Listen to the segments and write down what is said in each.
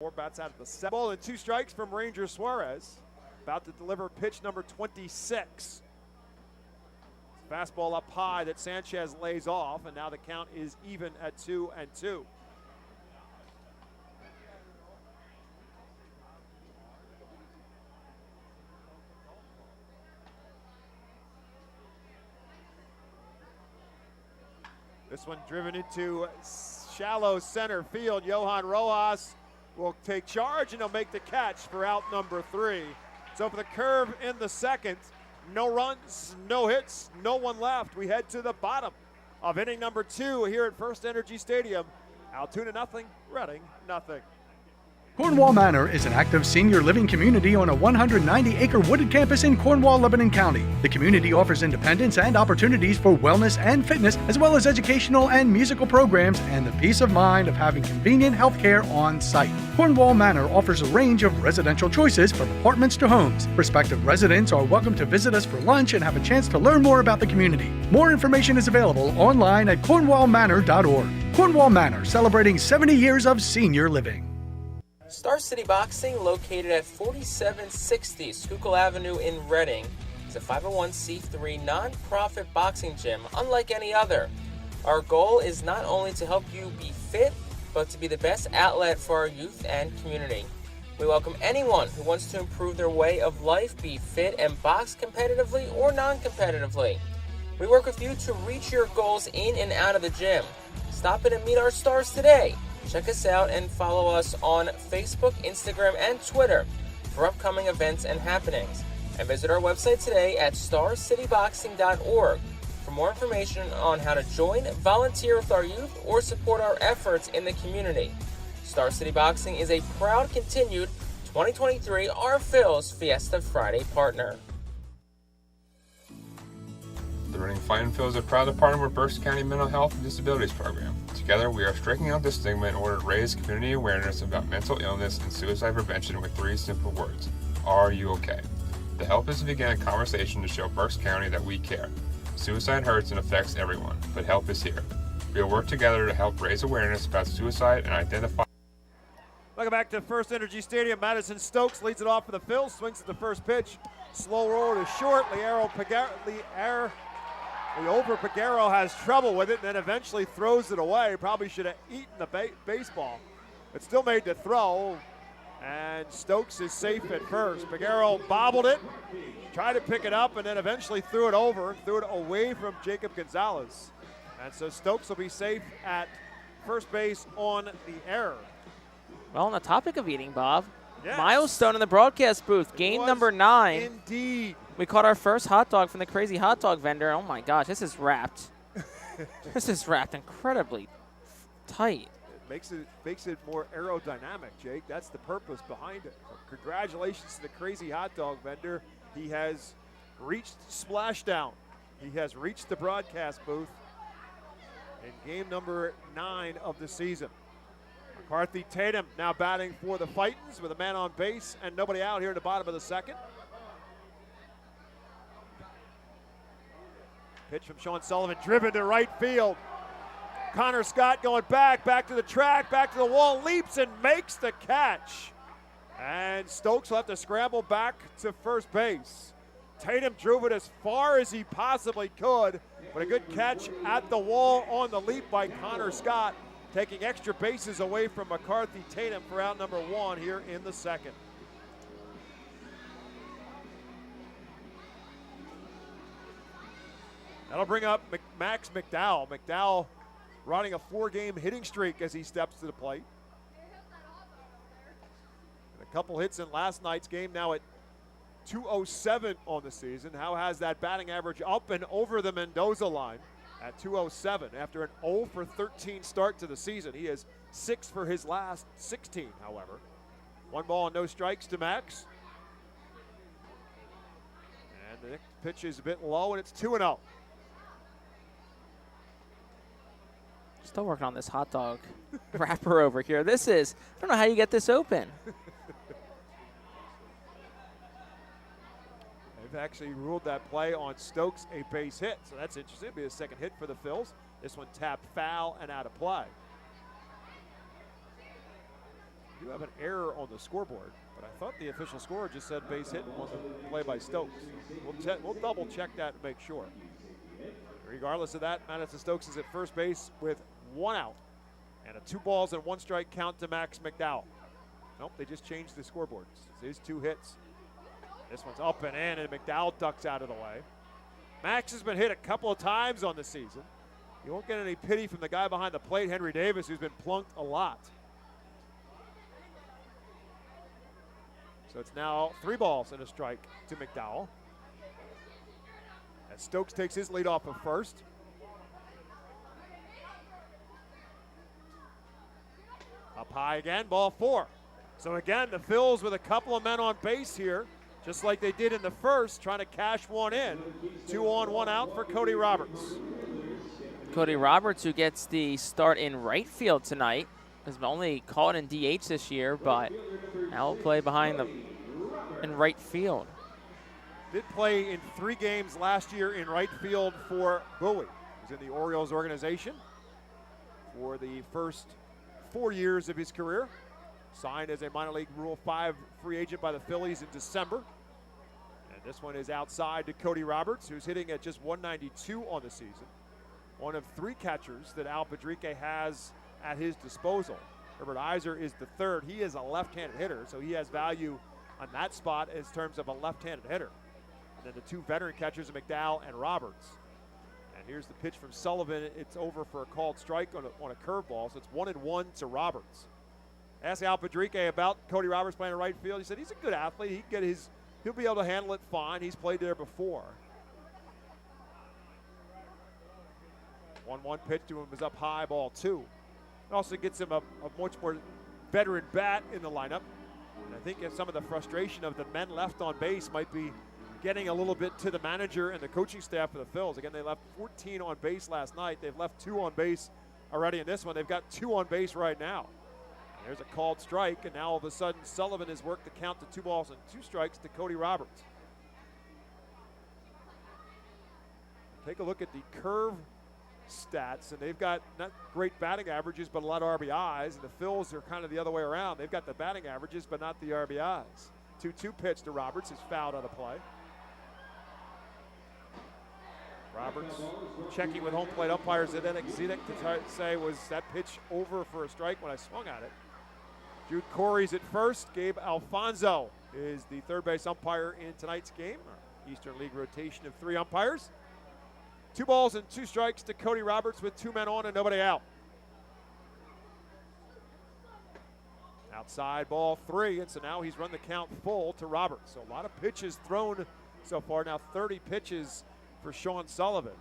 4 bats out of the 7. Ball and 2 strikes from Ranger Suarez. About to deliver pitch number 26. Fastball up high that Sanchez lays off, and now the count is even at 2-2. This one driven into shallow center field. Johan Rojas will take charge, and he'll make the catch for out number 3. So for the curve in the second, no runs, no hits, no one left. We head to the bottom of inning number 2 here at FirstEnergy Stadium. Altoona nothing, Reading nothing. Cornwall Manor is an active senior living community on a 190-acre wooded campus in Cornwall, Lebanon County. The community offers independence and opportunities for wellness and fitness, as well as educational and musical programs and the peace of mind of having convenient health care on site. Cornwall Manor offers a range of residential choices from apartments to homes. Prospective residents are welcome to visit us for lunch and have a chance to learn more about the community. More information is available online at cornwallmanor.org. Cornwall Manor, celebrating 70 years of senior living. Star City Boxing, located at 4760 Schuylkill Avenue in Reading, is a 501c3 non-profit boxing gym unlike any other. Our goal is not only to help you be fit, but to be the best outlet for our youth and community. We welcome anyone who wants to improve their way of life, be fit, and box competitively or non-competitively. We work with you to reach your goals in and out of the gym. Stop in and meet our stars today. Check us out and follow us on Facebook, Instagram, and Twitter for upcoming events and happenings. And visit our website today at starcityboxing.org for more information on how to join, volunteer with our youth, or support our efforts in the community. Star City Boxing is a proud continued 2023 Our Phil's Fiesta Friday partner. The Reading Fightin Phillies are proud to partner with Berks County Mental Health and Disabilities Program. Together, we are striking out the stigma in order to raise community awareness about mental illness and suicide prevention with 3 simple words. Are you okay? The help is to begin a conversation to show Berks County that we care. Suicide hurts and affects everyone, but help is here. We will work together to help raise awareness about suicide and identify. Welcome back to FirstEnergy Stadium. Madison Stokes leads it off for the Phils, swings at the first pitch. Slow roll to short. Pagero has trouble with it and then eventually throws it away. Probably should have eaten the baseball, but still made the throw. And Stokes is safe at first. Pagero bobbled it, tried to pick it up, and then eventually threw it over, threw it away from Jacob Gonzalez. And so Stokes will be safe at first base on the error. Well, on the topic of eating, Bob, yes. Milestone in the broadcast booth, game number 9. Indeed. We caught our first hot dog from the crazy hot dog vendor. Oh my gosh, this is wrapped. This is wrapped incredibly tight. It makes it more aerodynamic, Jake. That's the purpose behind it. Congratulations to the crazy hot dog vendor. He has reached splashdown. He has reached the broadcast booth in game number 9 of the season. McCarthy Tatum now batting for the Fightins with a man on base and nobody out here in the bottom of the second. Pitch from Sean Sullivan, driven to right field. Connor Scott going back to the track, back to the wall, leaps and makes the catch. And Stokes will have to scramble back to first base. Tatum drove it as far as he possibly could, but a good catch at the wall on the leap by Connor Scott, taking extra bases away from McCarthy Tatum for out number 1 here in the second. That'll bring up Max McDowell. McDowell running a 4-game hitting streak as he steps to the plate. And a couple hits in last night's game, now at .207 on the season. How has that batting average up and over the Mendoza line at .207 after an 0 for 13 start to the season. He is 6 for his last 16, however. 1 ball and no strikes to Max. And the next pitch is a bit low, and it's 2-0. Still working on this hot dog wrapper over here. I don't know how you get this open. They've actually ruled that play on Stokes a base hit, so that's interesting. It'll be a second hit for the Phils. This one tapped foul and out of play. You have an error on the scoreboard, but I thought the official score just said base hit on the play by Stokes. We'll double check that and make sure. Regardless of that, Madison Stokes is at first base with 1 out and a 2 balls and 1 strike count to Max McDowell. Nope, they just changed the scoreboards. His 2 hits. This one's up and in, and McDowell ducks out of the way. Max has been hit a couple of times on the season. You won't get any pity from the guy behind the plate, Henry Davis, who's been plunked a lot. So it's now 3 balls and a strike to McDowell. As Stokes takes his lead off of first. Up high again, ball 4. So again, the Phils with a couple of men on base here, just like they did in the first, trying to cash one in. 2 on, 1 out for Cody Roberts. Cody Roberts, who gets the start in right field tonight, has only caught in DH this year, but now will play behind in right field. Did play in 3 games last year in right field for Bowie. He was in the Orioles organization for the first 4 years of his career. Signed as a minor league Rule 5 free agent by the Phillies in December. And this one is outside to Cody Roberts, who's hitting at just 192 on the season. One of 3 catchers that Al Padrique has at his disposal. Herbert Iser is the 3rd. He is a left-handed hitter, so he has value on that spot in terms of a left-handed hitter. And then the 2 veteran catchers, McDowell and Roberts. And here's the pitch from Sullivan. It's over for a called strike on a curveball, so it's 1-1 to Roberts. Ask Al Padrique about Cody Roberts playing in right field. He said he's a good athlete. He'll be able to handle it fine. He's played there before. 1-1 pitch to him is up high, ball 2. It also gets him a much more veteran bat in the lineup. And I think some of the frustration of the men left on base might be getting a little bit to the manager and the coaching staff for the Phils. Again, they left 14 on base last night. They've left 2 on base already in this one. They've got 2 on base right now. And there's a called strike, and now all of a sudden Sullivan has worked the count to 2 balls and 2 strikes to Cody Roberts. Take a look at the curve stats, and they've got not great batting averages, but a lot of RBIs, and the Phils are kind of the other way around. They've got the batting averages, but not the RBIs. 2-2 pitch to Roberts is fouled out of play. Roberts checking with home plate umpires at Zedek to say, was that pitch over for a strike when I swung at it? Jude Corey's at first. Gabe Alfonso is the 3rd base umpire in tonight's game. Our Eastern League rotation of 3 umpires. 2 balls and 2 strikes to Cody Roberts with 2 men on and nobody out. Outside ball 3, and so now he's run the count full to Roberts. So a lot of pitches thrown so far. Now 30 pitches for Sean Sullivan.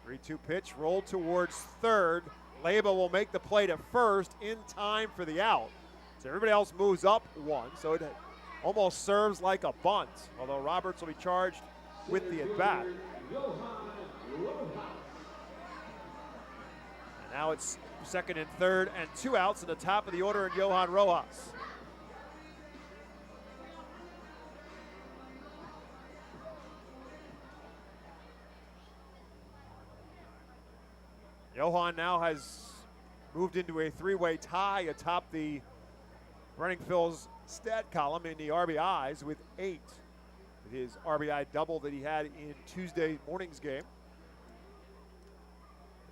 Three-two pitch rolled towards 3rd. Leyba will make the play to first in time for the out. So everybody else moves up 1, so it almost serves like a bunt, although Roberts will be charged with the at-bat. And now it's 2nd and 3rd and 2 outs in the top of the order in Johan Rojas. Johan now has moved into a 3-way tie atop the running Phil's stat column in the RBIs with 8. With his RBI double that he had in Tuesday morning's game.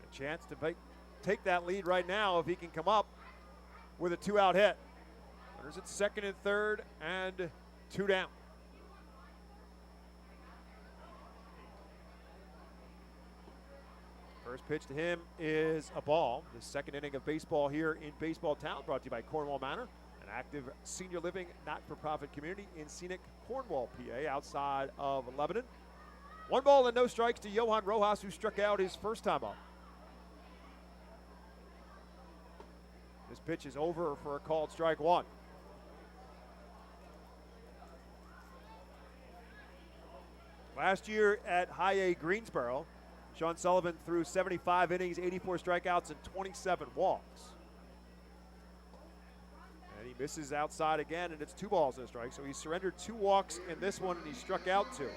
A chance to take that lead right now if he can come up with a 2-out hit. Runners at 2nd and 3rd and 2 down. First pitch to him is a ball. The 2nd inning of baseball here in Baseball Town, brought to you by Cornwall Manor, an active senior living not-for-profit community in scenic Cornwall, PA, outside of Lebanon. 1 ball and no strikes to Johan Rojas, who struck out his first time up. This pitch is over for a called strike 1. Last year at High A Greensboro, Sean Sullivan threw 75 innings, 84 strikeouts, and 27 walks. And he misses outside again, and it's 2 balls and a strike. So he surrendered 2 walks in this one, and he struck out 2.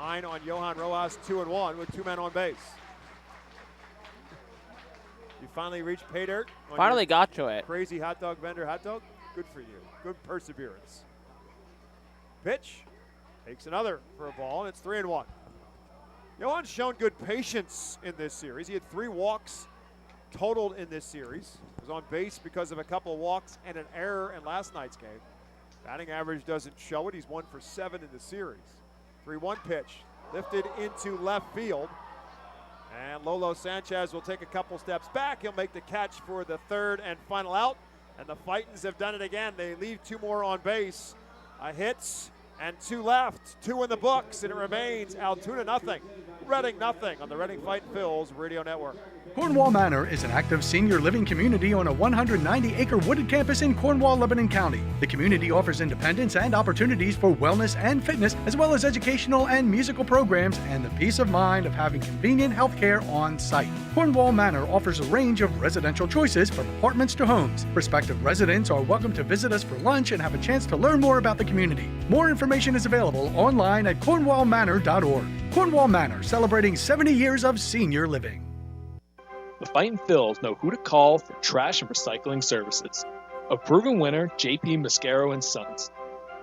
Behind on Johan Rojas, 2-1 with 2 men on base. You finally reached pay dirt. Finally got to it. Crazy hot dog vendor hot dog. Good for you. Good perseverance. Pitch. Takes another for a ball, and it's 3-1. Johan's shown good patience in this series. He had 3 walks totaled in this series. Was on base because of a couple of walks and an error in last night's game. Batting average doesn't show it. He's 1 for 7 in the series. 3-1 pitch. Lifted into left field. And Lolo Sanchez will take a couple steps back. He'll make the catch for the 3rd and final out. And the Fightins have done it again. They leave 2 more on base. Hits and 2 left. 2 in the books, and it remains Altoona nothing, Reading nothing on the Reading Fightin Phillies Radio Network. Cornwall Manor is an active senior living community on a 190-acre wooded campus in Cornwall, Lebanon County. The community offers independence and opportunities for wellness and fitness, as well as educational and musical programs and the peace of mind of having convenient health care on site. Cornwall Manor offers a range of residential choices from apartments to homes. Prospective residents are welcome to visit us for lunch and have a chance to learn more about the community. More information is available online at cornwallmanor.org. Cornwall Manor, celebrating 70 years of senior living. The Fightin Phils know who to call for trash and recycling services. A proven winner, JP Mascaro & Sons.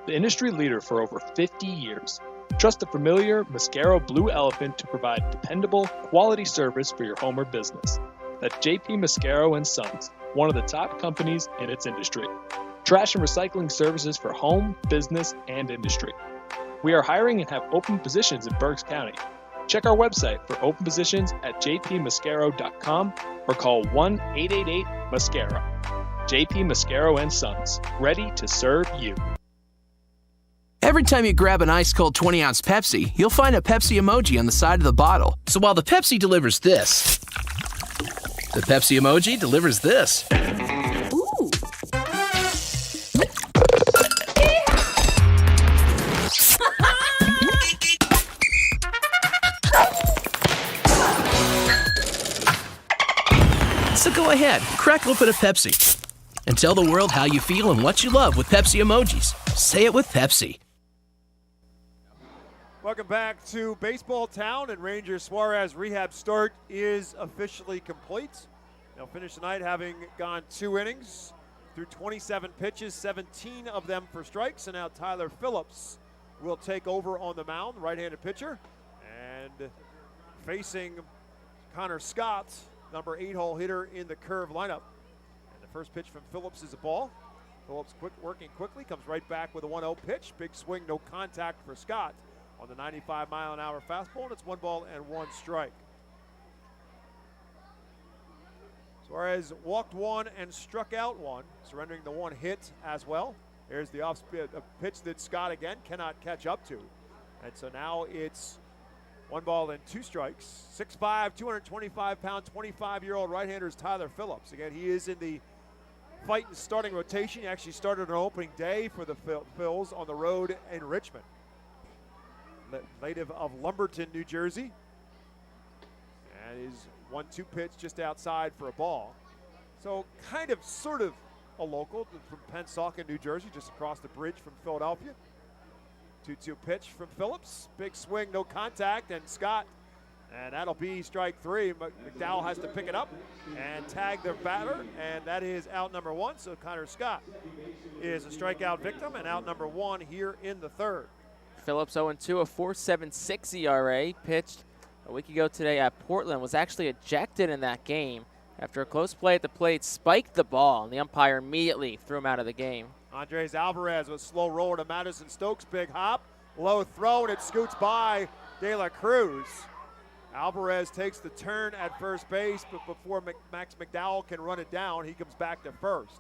The industry leader for over 50 years. Trust the familiar Mascaro Blue Elephant to provide dependable, quality service for your home or business. That's JP Mascaro & Sons, one of the top companies in its industry. Trash and recycling services for home, business, and industry. We are hiring and have open positions in Berks County. Check our website for open positions at jpmascaro.com or call 1-888-MASCARO. JP Mascaro & Sons, ready to serve you. Every time you grab an ice-cold 20-ounce Pepsi, you'll find a Pepsi emoji on the side of the bottle. So while the Pepsi delivers this, the Pepsi emoji delivers this. Ooh. So go ahead, crack open a Pepsi and tell the world how you feel and what you love with Pepsi emojis. Say it with Pepsi. Welcome back to Baseball Town, and Ranger Suarez rehab start is officially complete. They'll finish tonight having gone 2 innings through 27 pitches, 17 of them for strikes, and now Tyler Phillips will take over on the mound, right-handed pitcher, and facing Connor Scott, number 8-hole hitter in the curve lineup. And the first pitch from Phillips is a ball. Phillips working quickly, comes right back with a 1-0 pitch. Big swing, no contact for Scott on the 95-mile-an-hour fastball, and it's 1 ball and 1 strike. Suarez walked 1 and struck out 1, surrendering the 1 hit as well. There's the off-speed pitch that Scott again cannot catch up to. And so now it's 1 ball and 2 strikes. 6'5", 225-pound, 25-year-old right-hander is Tyler Phillips. Again, he is in the Fightin starting rotation. He actually started on opening day for the Phils on the road in Richmond. Native of Lumberton, New Jersey. And his 1-2 pitch just outside for a ball. So kind of, sort of a local from Pennsauken, New Jersey, just across the bridge from Philadelphia. 2-2 pitch from Phillips. Big swing, no contact, and Scott. And that'll be strike 3. McDowell has to pick it up and tag the batter, and that is out number 1. So Connor Scott is a strikeout victim and out number 1 here in the 3rd. Phillips 0-2, a 4.76 ERA. Pitched a week ago today at Portland. Was actually ejected in that game after a close play at the plate. Spiked the ball, and the umpire immediately threw him out of the game. Andres Alvarez with slow roll to Madison Stokes. Big hop, low throw, and it scoots by De La Cruz. Alvarez takes the turn at first base, but before Max McDowell can run it down, he comes back to first.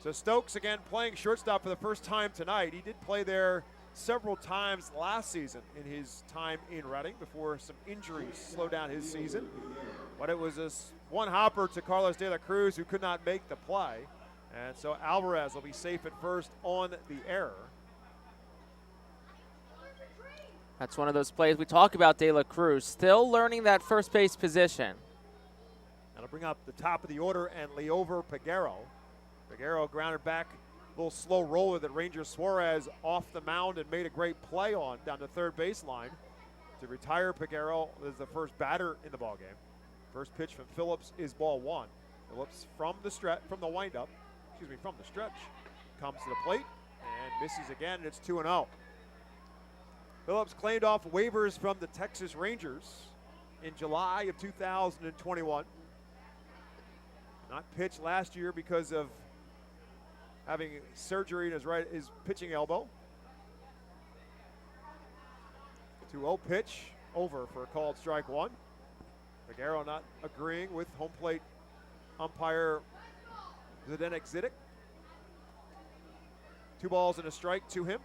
So Stokes again playing shortstop for the first time tonight. He did play there several times last season in his time in Reading before some injuries slowed down his season. But it was a 1 hopper to Carlos De La Cruz, who could not make the play. And so Alvarez will be safe at first on the error. That's one of those plays we talk about. De La Cruz still learning that first base position. That'll bring up the top of the order and Leover Peguero. Peguero grounded back, a little slow roller that Ranger Suarez off the mound and made a great play on down the third baseline. to retire Peguero as the first batter in the ballgame. First pitch from Phillips is ball one. Phillips from the stretch, from the stretch, comes to the plate and misses again, and it's 2-0. Phillips claimed off waivers from the Texas Rangers in July of 2021. Not pitched last year because of having surgery in his pitching elbow. 2-0 pitch, over for a called strike one. Peguero not agreeing with home plate umpire Zdenek Zidik. 2 balls and a strike to him.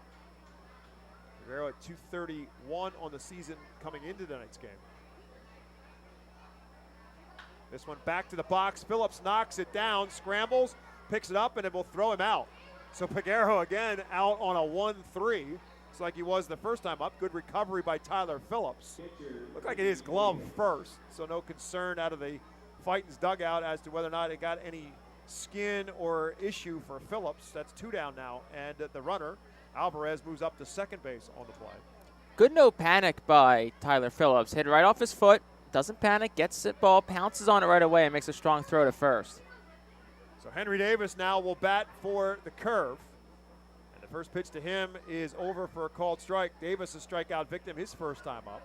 Peguero at 231 on the season coming into tonight's game. This one back to the box. Phillips knocks it down, scrambles, picks it up, and it will throw him out. So Peguero again out on a 1-3. Looks like he was the first time up. Good recovery by Tyler Phillips. Looked like it is glove first, so no concern out of the Fightin's dugout as to whether or not it got any skin or issue for Phillips. That's 2 down now, and the runner, Alvarez, moves up to second base on the play. Good no panic by Tyler Phillips. Hit right off his foot, doesn't panic, gets the ball, pounces on it right away, and makes a strong throw to first. So Henry Davis now will bat for the Curve. And the first pitch to him is over for a called strike. Davis, a strikeout victim, his first time up.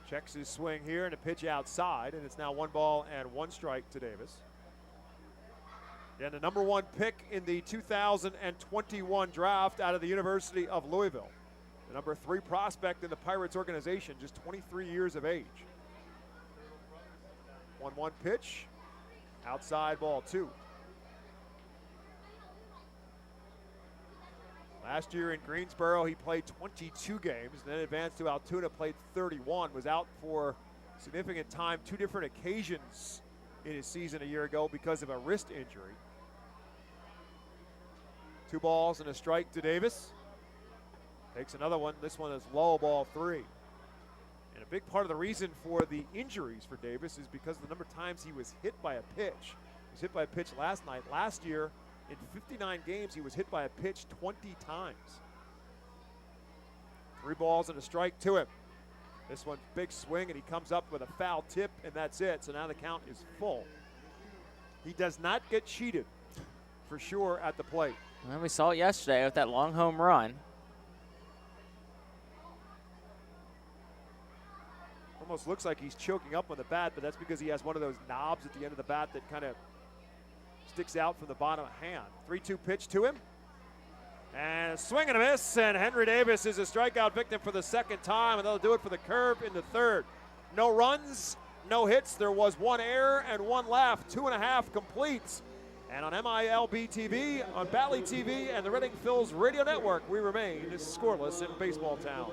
Checks his swing here and a pitch outside, and it's now 1 ball and 1 strike to Davis. And the number 1 pick in the 2021 draft out of the University of Louisville. The number 3 prospect in the Pirates organization, just 23 years of age. 1-1 pitch, outside, ball 2. Last year in Greensboro, he played 22 games, then advanced to Altoona, played 31, was out for significant time, 2 different occasions in his season a year ago because of a wrist injury. 2 balls and a strike to Davis. Takes another one. This one is low, ball 3. And a big part of the reason for the injuries for Davis is because of the number of times he was hit by a pitch. He was hit by a pitch last night. Last year, in 59 games, he was hit by a pitch 20 times. 3 balls and a strike to him. This one, big swing, and he comes up with a foul tip, and that's it. So now the count is full. He does not get cheated, for sure, at the plate. Well, we saw it yesterday with that long home run. Almost looks like he's choking up on the bat, but that's because he has one of those knobs at the end of the bat that kind of sticks out from the bottom hand. 3-2 pitch to him. And a swing and a miss, and Henry Davis is a strikeout victim for the second time, and they'll do it for the Curve in the third. No runs, no hits. There was 1 error and 1 left. 2.5 completes. And on MILB TV, on Bally TV, and the Reading Phil's radio network, we remain scoreless in Baseball Town.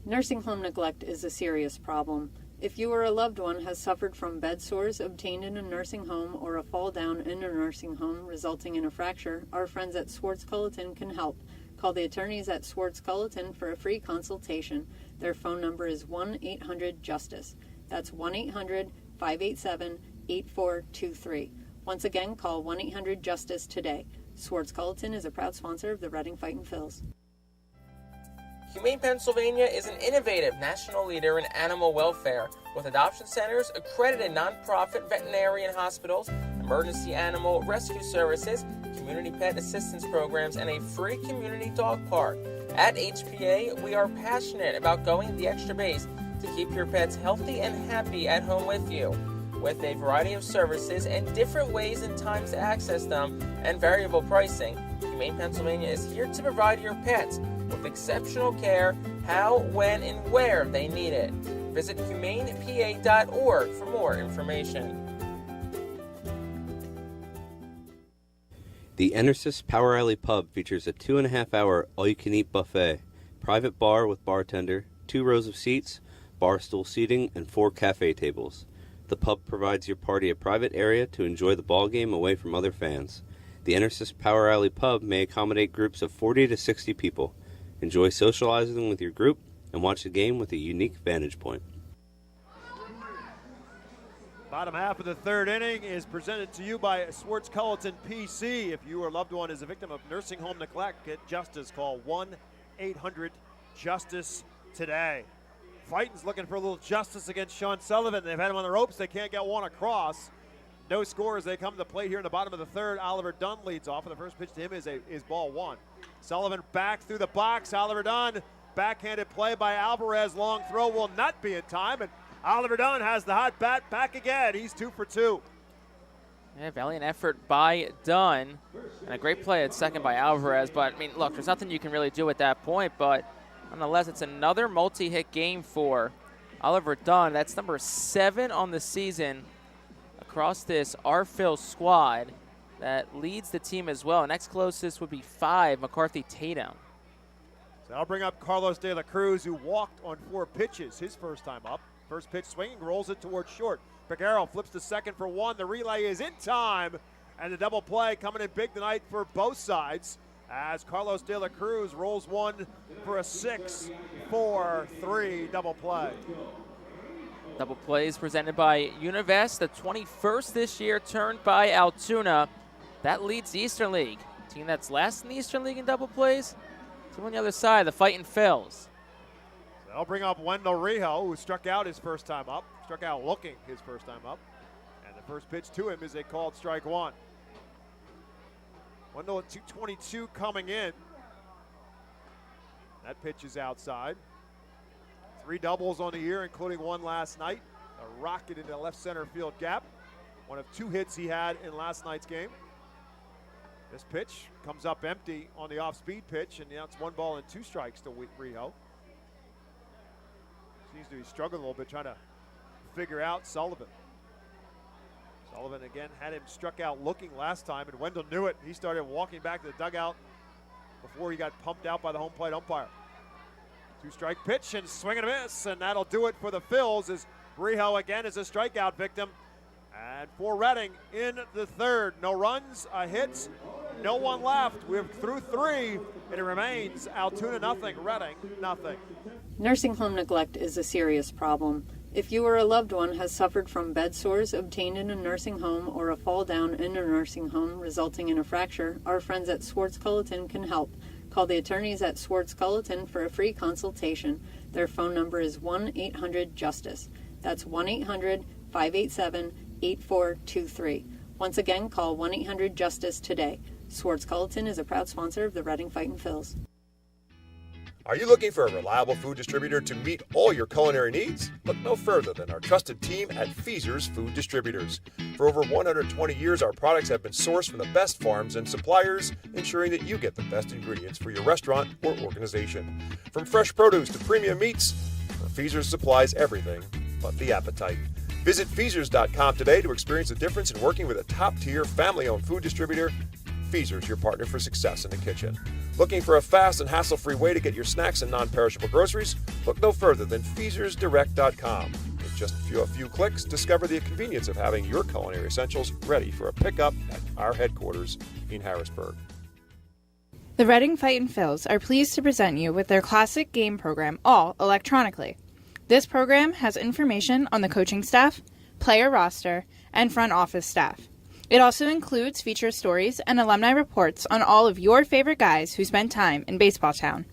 Nursing home neglect is a serious problem. If you or a loved one has suffered from bed sores obtained in a nursing home or a fall down in a nursing home resulting in a fracture, our friends at Swartz Culleton can help. Call the attorneys at Swartz Culleton for a free consultation. Their phone number is 1-800-JUSTICE. That's 1-800-587-8423. Once again, call 1-800-JUSTICE today. Swartz Culleton is a proud sponsor of the Reading Fightin' Phils. Humane Pennsylvania is an innovative national leader in animal welfare with adoption centers, accredited nonprofit veterinarian hospitals, emergency animal rescue services, community pet assistance programs, and a free community dog park. At HPA, we are passionate about going the extra base to keep your pets healthy and happy at home with you. With a variety of services and different ways and times to access them and variable pricing, Humane Pennsylvania is here to provide your pets with exceptional care, how, when, and where they need it. Visit humanepa.org for more information. The Enersys Power Alley Pub features a 2.5-hour all-you-can-eat buffet, private bar with bartender, 2 rows of seats, bar stool seating, and 4 cafe tables. The pub provides your party a private area to enjoy the ball game away from other fans. The Enersys Power Alley Pub may accommodate groups of 40 to 60 people. Enjoy socializing with your group and watch the game with a unique vantage point. Bottom half of the third inning is presented to you by Swartz Culleton PC. If you or loved one is a victim of nursing home neglect, get justice. Call 1-800-JUSTICE today. Fightin's looking for a little justice against Sean Sullivan. They've had him on the ropes. They can't get one across. No score as they come to the plate here in the bottom of the third. Oliver Dunn leads off, and the first pitch to him is ball one. Sullivan back through the box. Oliver Dunn, backhanded play by Alvarez. Long throw will not be in time, and Oliver Dunn has the hot bat back again. He's 2 for 2. Yeah, valiant effort by Dunn, and a great play at second by Alvarez. But, I mean, look, there's nothing you can really do at that point, but nonetheless, it's another multi-hit game for Oliver Dunn. That's number 7 on the season across this Phillies squad that leads the team as well. Next closest would be 5, McCarthy Tatum. So I'll bring up Carlos De La Cruz, who walked on 4 pitches his first time up. First pitch swinging, rolls it towards short. Peguero flips to second for 1. The relay is in time, and the double play coming in big tonight for both sides as Carlos De La Cruz rolls one for a 6-4-3 double play. Double plays presented by Univest, the 21st this year, turned by Altoona. That leads the Eastern League. Team that's last in the Eastern League in double plays. So on the other side, the Fightin Phillies. So I'll bring up Wendell Rijo, who struck out his first time up. Struck out looking his first time up. And the first pitch to him is a called strike one. Wendell at 222 coming in. That pitch is outside. 3 doubles on the year, including one last night. A rocket into the left center field gap. One of 2 hits he had in last night's game. This pitch comes up empty on the off-speed pitch, and now it's 1 ball and 2 strikes to Rijo. Seems to be struggling a little bit trying to figure out Sullivan. Sullivan again had him struck out looking last time, and Wendell knew it. He started walking back to the dugout before he got pumped out by the home plate umpire. 2-strike pitch and swing and a miss, and that'll do it for the Phils as Rijo again is a strikeout victim. And for Reading in the third, no runs, a hit, no one left. We're through 3, and it remains Altoona nothing, Reading nothing. Nursing home neglect is a serious problem. If you or a loved one has suffered from bed sores obtained in a nursing home or a fall down in a nursing home resulting in a fracture, our friends at Swartz Culleton can help. Call the attorneys at Swartz Culleton for a free consultation. Their phone number is 1-800-JUSTICE. That's 1-800-587-8423. Once again, call 1-800-JUSTICE today. Swartz Culleton is a proud sponsor of the Reading Fightin Phils. Are you looking for a reliable food distributor to meet all your culinary needs? Look no further than our trusted team at Feaser's Food Distributors. For over 120 years, our products have been sourced from the best farms and suppliers, ensuring that you get the best ingredients for your restaurant or organization. From fresh produce to premium meats, Feaser's supplies everything but the appetite. Visit Feasers.com today to experience the difference in working with a top-tier, family-owned food distributor. Feaser's, your partner for success in the kitchen. Looking for a fast and hassle-free way to get your snacks and non-perishable groceries? Look no further than FeasersDirect.com. With just a few clicks, discover the convenience of having your culinary essentials ready for a pickup at our headquarters in Harrisburg. The Reading Fightin Phils are pleased to present you with their classic game program, all electronically. This program has information on the coaching staff, player roster, and front office staff. It also includes feature stories and alumni reports on all of your favorite guys who spent time in Baseball Town.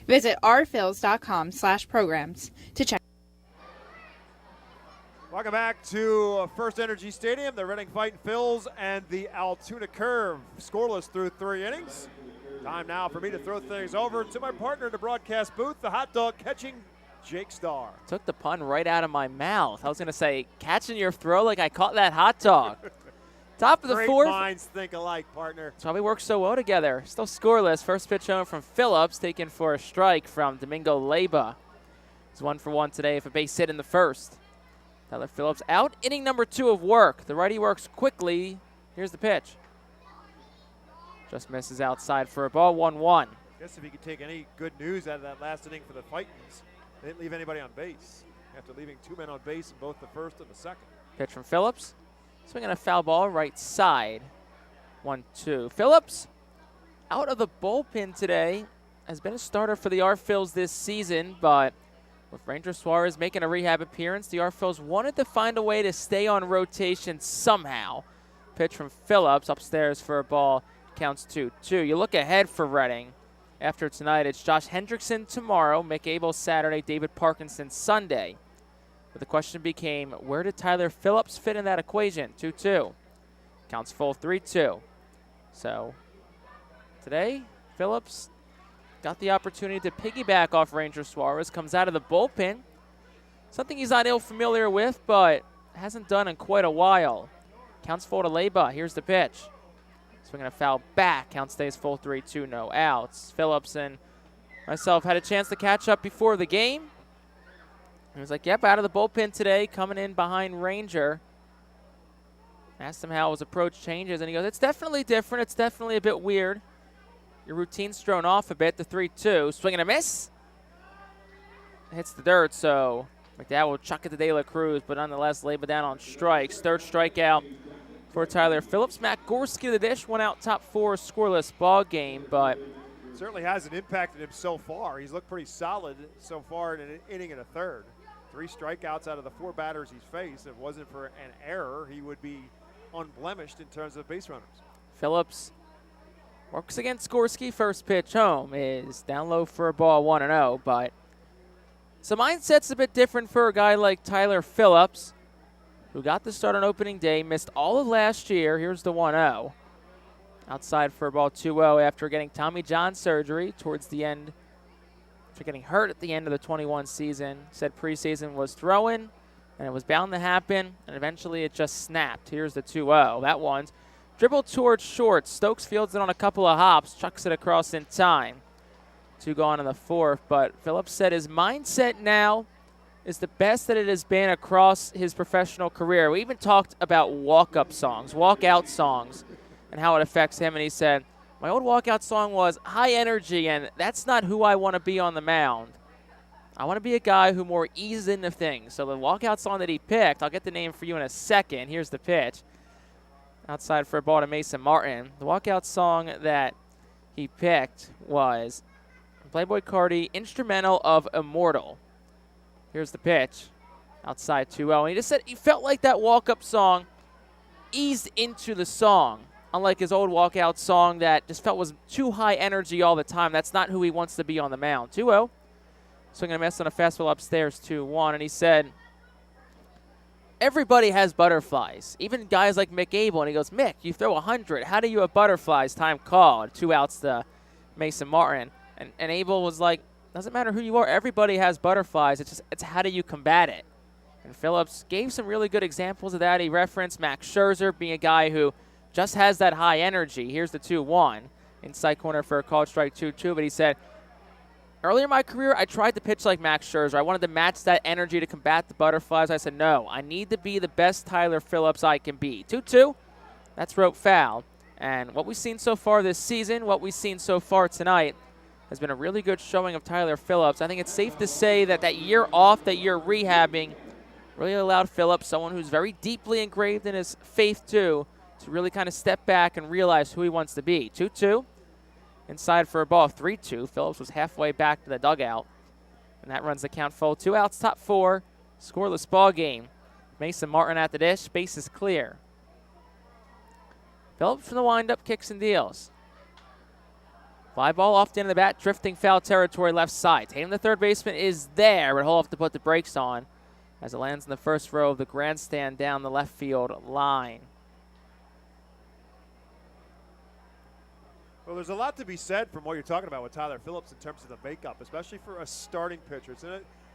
Visit rphils.com/programs to check. Welcome back to FirstEnergy Stadium. The Reading Fightin Phils and the Altoona Curve scoreless through 3 innings. Time now for me to throw things over to my partner in the broadcast booth, the hot dog catching Jake Starr. Took the pun right out of my mouth. I was going to say, catching your throw like I caught that hot dog. Top of the Great 4th. minds think alike, partner. That's why we work so well together. Still scoreless. First pitch home from Phillips, taken for a strike from Domingo Leyba. He's 1 for 1 today with a base hit in the first. Tyler Phillips out, inning number 2 of work. The righty works quickly. Here's the pitch. Just misses outside for a ball, 1-1. Guess if you could take any good news out of that last inning for the Fightins, they didn't leave anybody on base after leaving 2 men on base in both the first and the second. Pitch from Phillips. Swinging a foul ball right side. 1-2. Phillips out of the bullpen today. Has been a starter for the Phils this season, but With Ranger Suarez making a rehab appearance, the Phils wanted to find a way to stay on rotation somehow. Pitch from Phillips upstairs for a ball. Counts 2-2. You look ahead for Reading. After tonight, it's Josh Hendrickson tomorrow, Mick Abel Saturday, David Parkinson Sunday. But the question became, where did Tyler Phillips fit in that equation? 2-2. Counts full 3-2. So today, Phillips got the opportunity to piggyback off Ranger Suarez, comes out of the bullpen. Something he's not ill-familiar with, but hasn't done in quite a while. Counts full to Leyba. Here's the pitch. Swinging a foul back. Count stays full 3-2, no outs. Phillips and myself had a chance to catch up before the game. He was like, yep, out of the bullpen today, coming in behind Ranger. Asked him how his approach changes, and he goes, it's definitely different. It's definitely a bit weird. Your routine's thrown off a bit, the 3-2. Swing and a miss. Hits the dirt, so McDowell will chuck it to De La Cruz, but nonetheless, Leyba down on strikes. Third strikeout for Tyler Phillips. Matt Gorski to the dish, one out, top four, scoreless ball game, but certainly hasn't impacted him so far. He's looked pretty solid so far in an inning and a third. 3 strikeouts out of the 4 batters he's faced. If it wasn't for an error, he would be unblemished in terms of base runners. Phillips works against Gorski. First pitch home is down low for a ball, 1-0, but so mindset's a bit different for a guy like Tyler Phillips, who got the start on opening day, missed all of last year. Here's the 1-0. Outside for a ball, 2-0 after getting Tommy John surgery towards the end, after getting hurt at the end of the 21 season. Said preseason was throwing, and it was bound to happen, and eventually it just snapped. Here's the 2-0. That one's dribbled towards short. Stokes fields it on a couple of hops, chucks it across in time. 2 gone in the 4th, but Phillips said his mindset now is the best that it has been across his professional career. We even talked about walk-up songs, walk-out songs, and how it affects him, and he said, my old walk-out song was high energy, and that's not who I want to be on the mound. I want to be a guy who more eases into things. So the walk-out song that he picked, I'll get the name for you in a second. Here's the pitch. Outside for a ball to Mason Martin. The walk-out song that he picked was Playboy Cardi, Instrumental of Immortal. Here's the pitch. Outside 2-0. And he just said he felt like that walk-up song eased into the song. Unlike his old walkout song that just felt was too high energy all the time. That's not who he wants to be on the mound. 2-0. Swinging a miss on a fastball upstairs, 2-1. And he said, everybody has butterflies, even guys like Mick Abel. And he goes, Mick, you throw 100. How do you have butterflies? Time called. 2 outs to Mason Martin. And Abel was like, doesn't matter who you are. Everybody has butterflies. It's how do you combat it? And Phillips gave some really good examples of that. He referenced Max Scherzer being a guy who just has that high energy. Here's the 2-1. Inside corner for a called strike 2-2. But he said, earlier in my career, I tried to pitch like Max Scherzer. I wanted to match that energy to combat the butterflies. I said, no, I need to be the best Tyler Phillips I can be. 2-2. That's rope foul. And what we've seen so far this season, what we've seen so far tonight, has been a really good showing of Tyler Phillips. I think it's safe to say that that year off, that year rehabbing, really allowed Phillips, someone who's very deeply engraved in his faith too, to really kind of step back and realize who he wants to be. 2-2. Inside for a ball, 3-2. Phillips was halfway back to the dugout. And that runs the count full. 2 outs, top 4. Scoreless ball game. Mason Martin at the dish. Base is clear. Phillips from the windup, kicks and deals. Fly ball off the end of the bat, drifting foul territory left side. Tatum, the third baseman, is there, but he'll have to put the brakes on as it lands in the first row of the grandstand down the left field line. Well, there's a lot to be said from what you're talking about with Tyler Phillips in terms of the makeup, especially for a starting pitcher.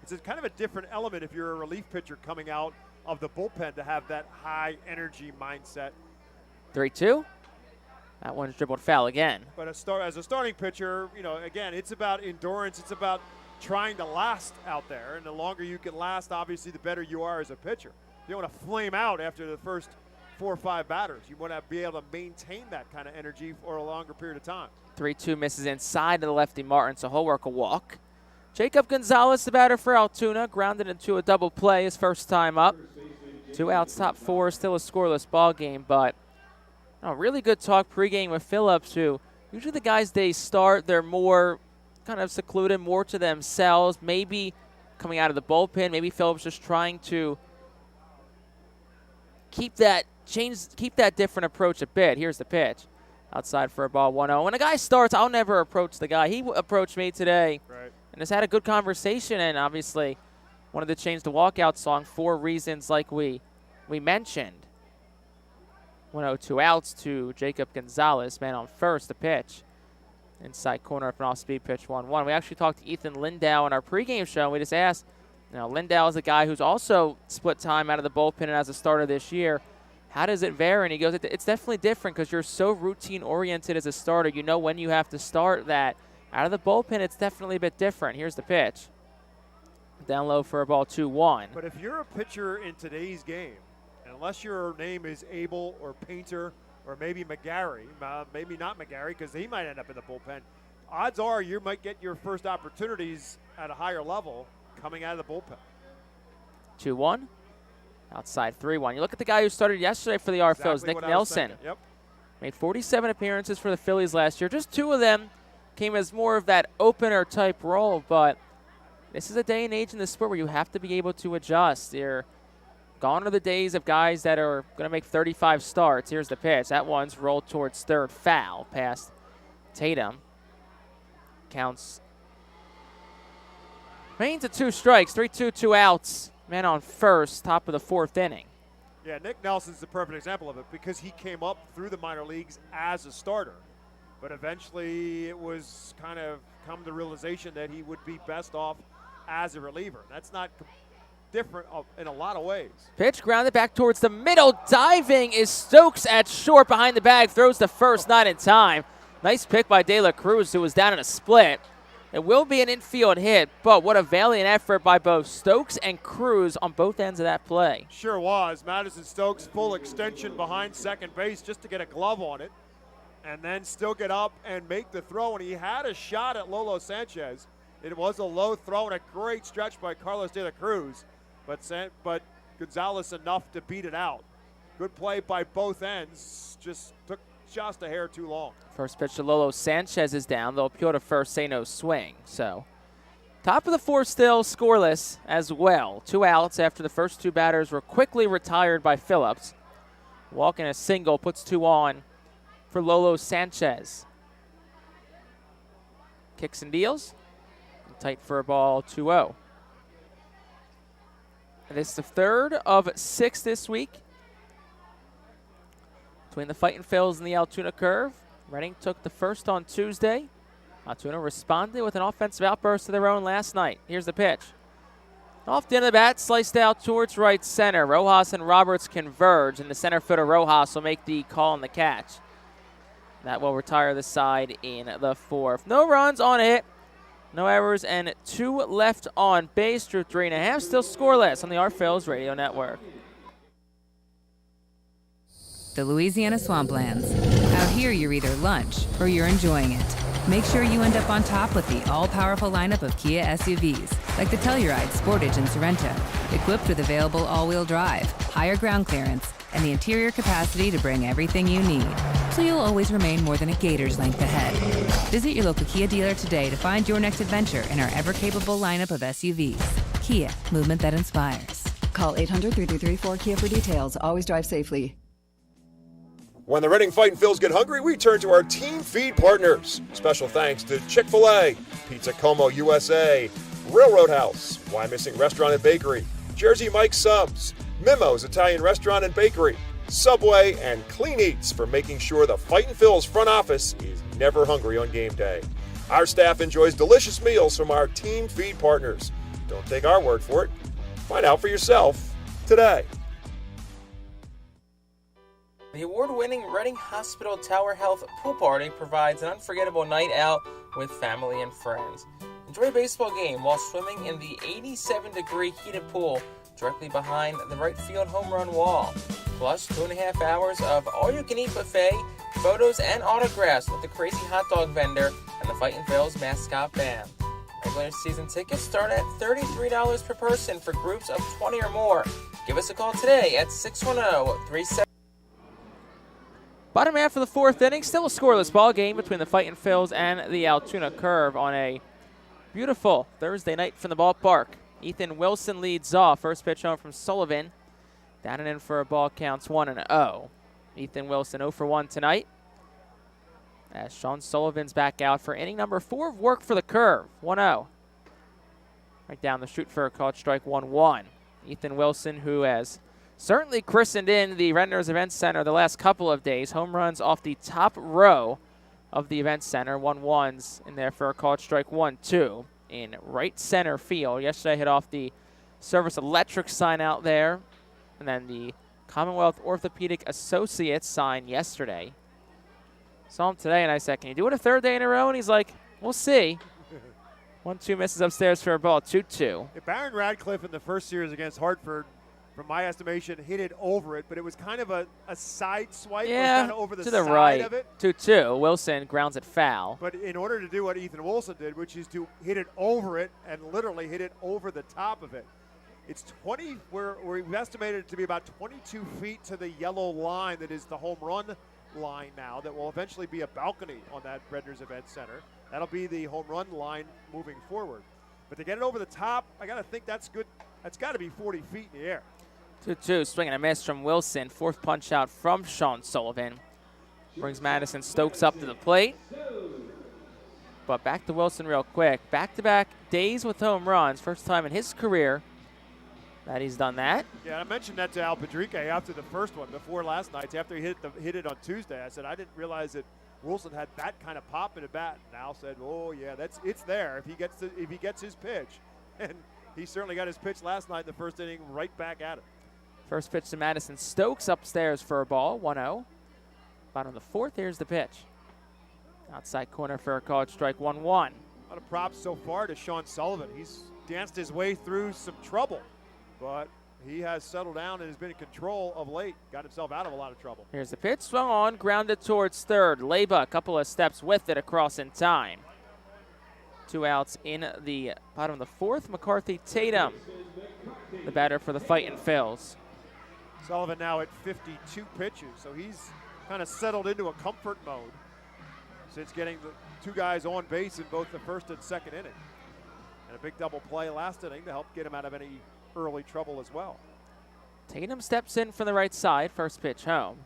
It's a kind of a different element if you're a relief pitcher coming out of the bullpen to have that high energy mindset. 3-2. That one's dribbled foul again. But as a starting pitcher, again, it's about endurance. It's about trying to last out there. And the longer you can last, obviously, the better you are as a pitcher. You don't want to flame out after the first 4 or 5 batters. You want to be able to maintain that kind of energy for a longer period of time. 3-2 misses inside to the lefty Martin, so he'll work a walk. Jacob Gonzalez, the batter for Altoona, grounded into a double play his first time up. 2 outs, top 4, still a scoreless ball game, but really good talk pregame with Phillips, who usually the guys they start, they're more kind of secluded, more to themselves, maybe coming out of the bullpen. Maybe Phillips just trying to keep that different approach a bit. Here's the pitch. Outside for a ball, 1-0. When a guy starts, I'll never approach the guy. He approached me today and has had a good conversation, and obviously wanted to change the walkout song for reasons like we mentioned. 1-0, 2 outs to Jacob Gonzalez, man on first, the pitch. Inside corner of an off-speed pitch, 1-1. We actually talked to Ethan Lindau in our pregame show, and we just asked, Lindau is a guy who's also split time out of the bullpen and as a starter this year. How does it vary? And he goes, it's definitely different because you're so routine-oriented as a starter. You know when you have to start that. Out of the bullpen, it's definitely a bit different. Here's the pitch. Down low for a ball, 2-1. But if you're a pitcher in today's game, unless your name is Abel or Painter or maybe McGarry, maybe not McGarry because he might end up in the bullpen, odds are you might get your first opportunities at a higher level coming out of the bullpen. 2-1. Outside 3-1. You look at the guy who started yesterday for the Phillies, Nick Nelson. Yep. Made 47 appearances for the Phillies last year. Just 2 of them came as more of that opener type role, but this is a day and age in the sport where you have to be able to adjust. You're gone are the days of guys that are going to make 35 starts. Here's the pitch. That one's rolled towards third, foul past Tatum. Counts remains at 2 strikes, 3-2, 2 outs. Man on first, top of the 4th inning. Yeah, Nick Nelson's the perfect example of it because he came up through the minor leagues as a starter. But eventually it was kind of come to the realization that he would be best off as a reliever. That's not different in a lot of ways. Pitch grounded back towards the middle. Diving is Stokes at short behind the bag. Throws the first, not in time. Nice pick by De La Cruz, who was down in a split. It will be an infield hit, but what a valiant effort by both Stokes and Cruz on both ends of that play. Sure was. Madison Stokes full extension behind second base just to get a glove on it and then still get up and make the throw. And he had a shot at Lolo Sanchez. It was a low throw and a great stretch by Carlos De La Cruz, but Gonzalez enough to beat it out. Good play by both ends. Just took just a hair too long. First pitch to Lolo Sanchez is down. They'll appeal to first, say no swing. So top of the 4th still scoreless as well. 2 outs after the first 2 batters were quickly retired by Phillips. Walking a single puts 2 on for Lolo Sanchez. Kicks and deals. Tight for a ball, 2-0. This is the 3rd of 6 this week between the Fightin Phils and the Altoona Curve. Reading took the first on Tuesday. Altoona responded with an offensive outburst of their own last night. Here's the pitch. Off the end of the bat, sliced out towards right center. Rojas and Roberts converge, and the center fielder Rojas will make the call on the catch. That will retire the side in the 4th. No runs on a hit, no errors, and 2 left on base through 3.5. Still scoreless on the Phils Radio Network. The Louisiana Swamplands. Out here, you're either lunch or you're enjoying it. Make sure you end up on top with the all-powerful lineup of Kia SUVs, like the Telluride, Sportage, and Sorento, equipped with available all-wheel drive, higher ground clearance, and the interior capacity to bring everything you need, so you'll always remain more than a gator's length ahead. Visit your local Kia dealer today to find your next adventure in our ever-capable lineup of SUVs. Kia, movement that inspires. Call 800-3334-KIA for details. Always drive safely. When the Reading Fightin Phils get hungry, we turn to our team feed partners. Special thanks to Chick-fil-A, Pizza Como USA, Railroad House, Why Missing Restaurant and Bakery, Jersey Mike's Subs, Mimo's Italian Restaurant and Bakery, Subway, and Clean Eats for making sure the Fightin Phils front office is never hungry on game day. Our staff enjoys delicious meals from our team feed partners. Don't take our word for it. Find out for yourself today. The award-winning Reading Hospital Tower Health Pool Party provides an unforgettable night out with family and friends. Enjoy a baseball game while swimming in the 87-degree heated pool directly behind the right field home run wall. Plus 2.5 hours of all-you-can-eat buffet, photos, and autographs with the crazy hot dog vendor and the Fightin Phils mascot band. Regular season tickets start at $33 per person for groups of 20 or more. Give us a call today at 610-37... Bottom half of the 4th inning, still a scoreless ball game between the Fightin Phils and the Altoona Curve on a beautiful Thursday night from the ballpark. Ethan Wilson leads off. First pitch home from Sullivan. Down and in for a ball, counts 1-0. Ethan Wilson 0 for 1 tonight. As Sean Sullivan's back out for inning number 4 of work for the Curve. 1-0. Right down the chute for a called strike 1-1. Ethan Wilson, who has certainly christened in the Redner's Event Center the last couple of days. Home runs off the top row of the Event Center. 1-1s in there for a called strike 1-2 in right center field. Yesterday hit off the Service Electric sign out there. And then the Commonwealth Orthopedic Associates sign yesterday. Saw him today and I said, can you do it a third day in a row? And he's like, we'll see. 1-2 misses upstairs for a ball, 2-2. Baron Radcliffe in the first series against Hartford, from my estimation, hit it over it, but it was kind of a side swipe. Yeah, kind of over the to the side right. of it. 2-2. Wilson grounds it foul. But in order to do what Ethan Wilson did, which is to hit it over it and literally hit it over the top of it, it's 20. We've estimated it to be about 22 feet to the yellow line that is the home run line now. That will eventually be a balcony on that Redner's Event Center. That'll be the home run line moving forward. But to get it over the top, I got to think that's good. That's got to be 40 feet in the air. 2-2, swing and a miss from Wilson. Fourth punch out from Sean Sullivan. Brings Madison Stokes up to the plate. But back to Wilson real quick. Back-to-back days with home runs. First time in his career that he's done that. Yeah, I mentioned that to Al Padrique after the first one, before last night's, after he hit it on Tuesday. I said, I didn't realize that Wilson had that kind of pop in a bat. And Al said, oh, yeah, it's there if he gets his pitch. And he certainly got his pitch last night in the first inning, right back at it. First pitch to Madison Stokes upstairs for a ball, 1-0. Bottom of the fourth, here's the pitch. Outside corner for a called strike, 1-1. A lot of props so far to Sean Sullivan. He's danced his way through some trouble, but he has settled down and has been in control of late. Got himself out of a lot of trouble. Here's the pitch, swung on, grounded towards third. Leyba, a couple of steps with it across in time. 2 outs in the bottom of the fourth. McCarthy Tatum, the batter for the Fightin' Phils. Sullivan now at 52 pitches, so he's kind of settled into a comfort mode since getting the 2 guys on base in both the first and second inning. And a big double play last inning to help get him out of any early trouble as well. Tatum steps in from the right side, first pitch home.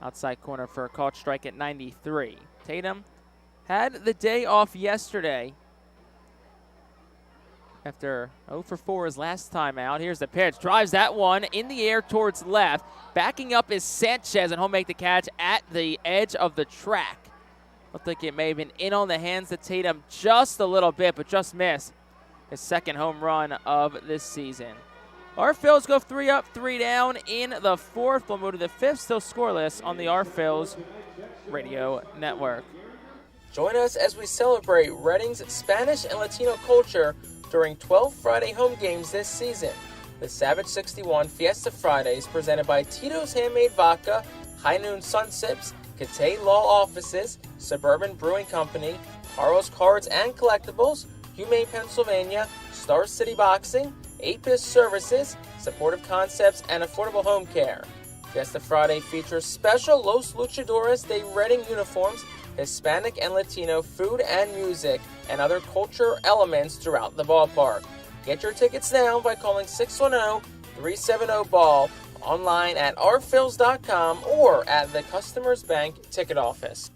Outside corner for a called strike at 93. Tatum had the day off yesterday after 0 for 4 his last time out. Here's the pitch. Drives that one in the air towards left. Backing up is Sanchez, and he'll make the catch at the edge of the track. Looked like it may have been in on the hands of Tatum just a little bit, but just missed his second home run of this season. Our Phils go 3 up, 3 down in the fourth. We'll move to the fifth, still scoreless on the Our Phils Radio Network. Join us as we celebrate Reading's Spanish and Latino culture during 12 Friday home games this season. The Savage 61 Fiesta Fridays presented by Tito's Handmade Vodka, High Noon Sun Sips, Catay Law Offices, Suburban Brewing Company, Carl's Cards and Collectibles, Humane Pennsylvania, Star City Boxing, Apis Services, Supportive Concepts, and Affordable Home Care. Fiesta Friday features special Los Luchadores de Reading uniforms, Hispanic and Latino food and music, and other culture elements throughout the ballpark. Get your tickets now by calling 610-370-BALL, online at ourphils.com or at the Customers Bank ticket office.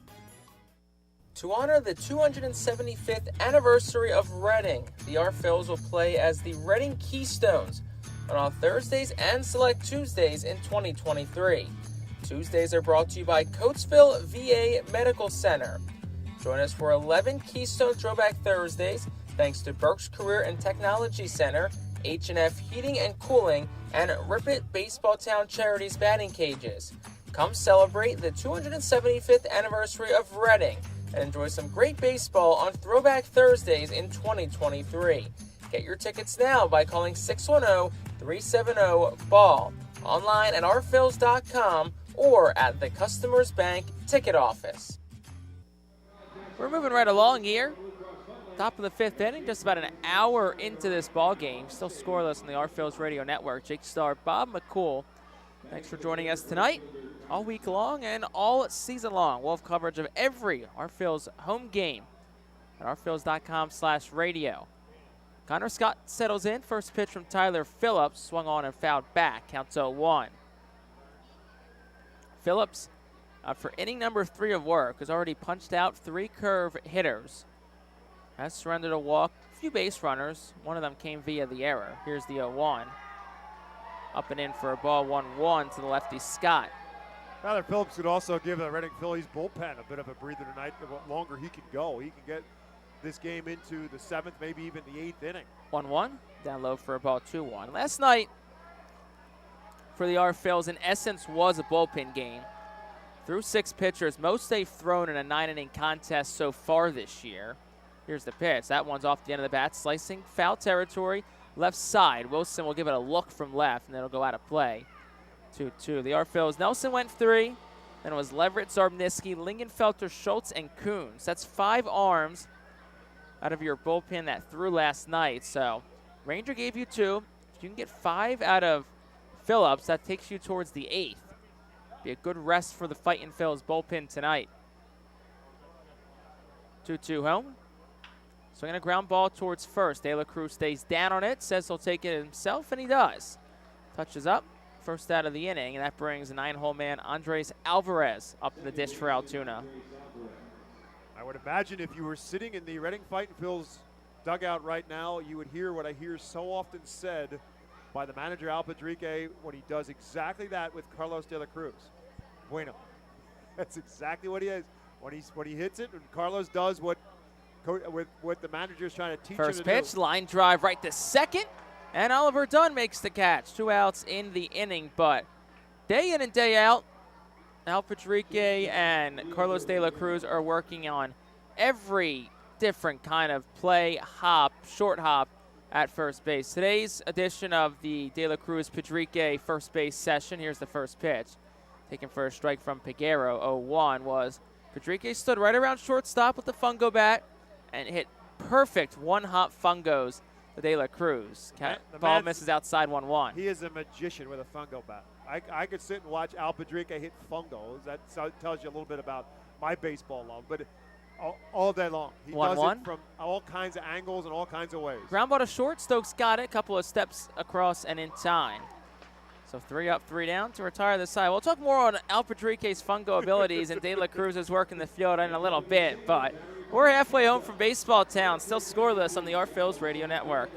To honor the 275th anniversary of Reading, the Our Phils will play as the Reading Keystones on Thursdays and select Tuesdays in 2023. Tuesdays are brought to you by Coatesville VA Medical Center. Join us for 11 Keystone Throwback Thursdays thanks to Burke's Career and Technology Center, H&F Heating and Cooling, and Rip It Baseball Town Charities batting cages. Come celebrate the 275th anniversary of Reading and enjoy some great baseball on Throwback Thursdays in 2023. Get your tickets now by calling 610-370-BALL, online at ourphils.com or at the Customers Bank ticket office. We're moving right along here. Top of the fifth inning, just about an hour into this ball game. Still scoreless on the Our Phils Radio Network. Jake Starr, Bob McCool, thanks for joining us tonight. All week long and all season long, we'll have coverage of every Our Phils home game at ourphils.com/radio. Connor Scott settles in. First pitch from Tyler Phillips. Swung on and fouled back. Counts 0-1. Phillips, for inning number 3 of work, has already punched out 3 curve hitters. Has surrendered a walk, a few base runners. One of them came via the error. Here's the 0-1. Up and in for a ball, 1-1 to the lefty Scott. Tyler Phillips could also give the Reading Phillies bullpen a bit of a breather tonight. The longer he can go, he can get this game into the 7th, maybe even the 8th inning. 1-1, down low for a ball, 2-1. Last night for the Phils, in essence, was a bullpen game. Through 6 pitchers, most they've thrown in a 9-inning contest so far this year. Here's the pitch. That one's off the end of the bat, slicing foul territory, left side. Wilson will give it a look from left, and then it'll go out of play. 2-2. The Phils. Nelson went 3. Then it was Leverett, Zarbniski, Lingenfelter, Schultz, and Coons. That's 5 arms out of your bullpen that threw last night. So Ranger gave you 2. If you can get 5 out of Phillips, that takes you towards the 8th. Be a good rest for the Fightin' Phils bullpen tonight. 2-2 home. Swinging a ground ball towards first. De La Cruz stays down on it, says he'll take it himself, and he does. Touches up, first out of the inning, and that brings the 9-hole man Andres Alvarez up to the dish for Altoona. I would imagine if you were sitting in the Reading Fightin' Phils dugout right now, you would hear what I hear so often said by the manager Al Padrique when he does exactly that with Carlos De La Cruz. Bueno. That's exactly what he is. When he hits it, and Carlos does what the manager is trying to teach him to do. First pitch, line drive right to second, and Oliver Dunn makes the catch. 2 outs in the inning, but day in and day out, Al Padrique and Carlos De La Cruz are working on every different kind of play, hop, short hop at first base. Today's edition of the De La Cruz Padrique first base session, here's the first pitch. Taken for a strike from Peguero, 0-1, was Padrique stood right around shortstop with the fungo bat and hit perfect one-hop fungos to De La Cruz. Ball misses outside 1-1. He is a magician with a fungo bat. I could sit and watch Al Padrique hit fungos. That tells you a little bit about my baseball love. But all day long. He does it from all kinds of angles and all kinds of ways. Ground ball to short. Stokes got it. A couple of steps across and in time. So 3 up, 3 down to retire the side. We'll talk more on Al Padrique's fungo abilities and De La Cruz's work in the field in a little bit. But we're halfway home from Baseball Town. Still scoreless on the Phils Radio Network.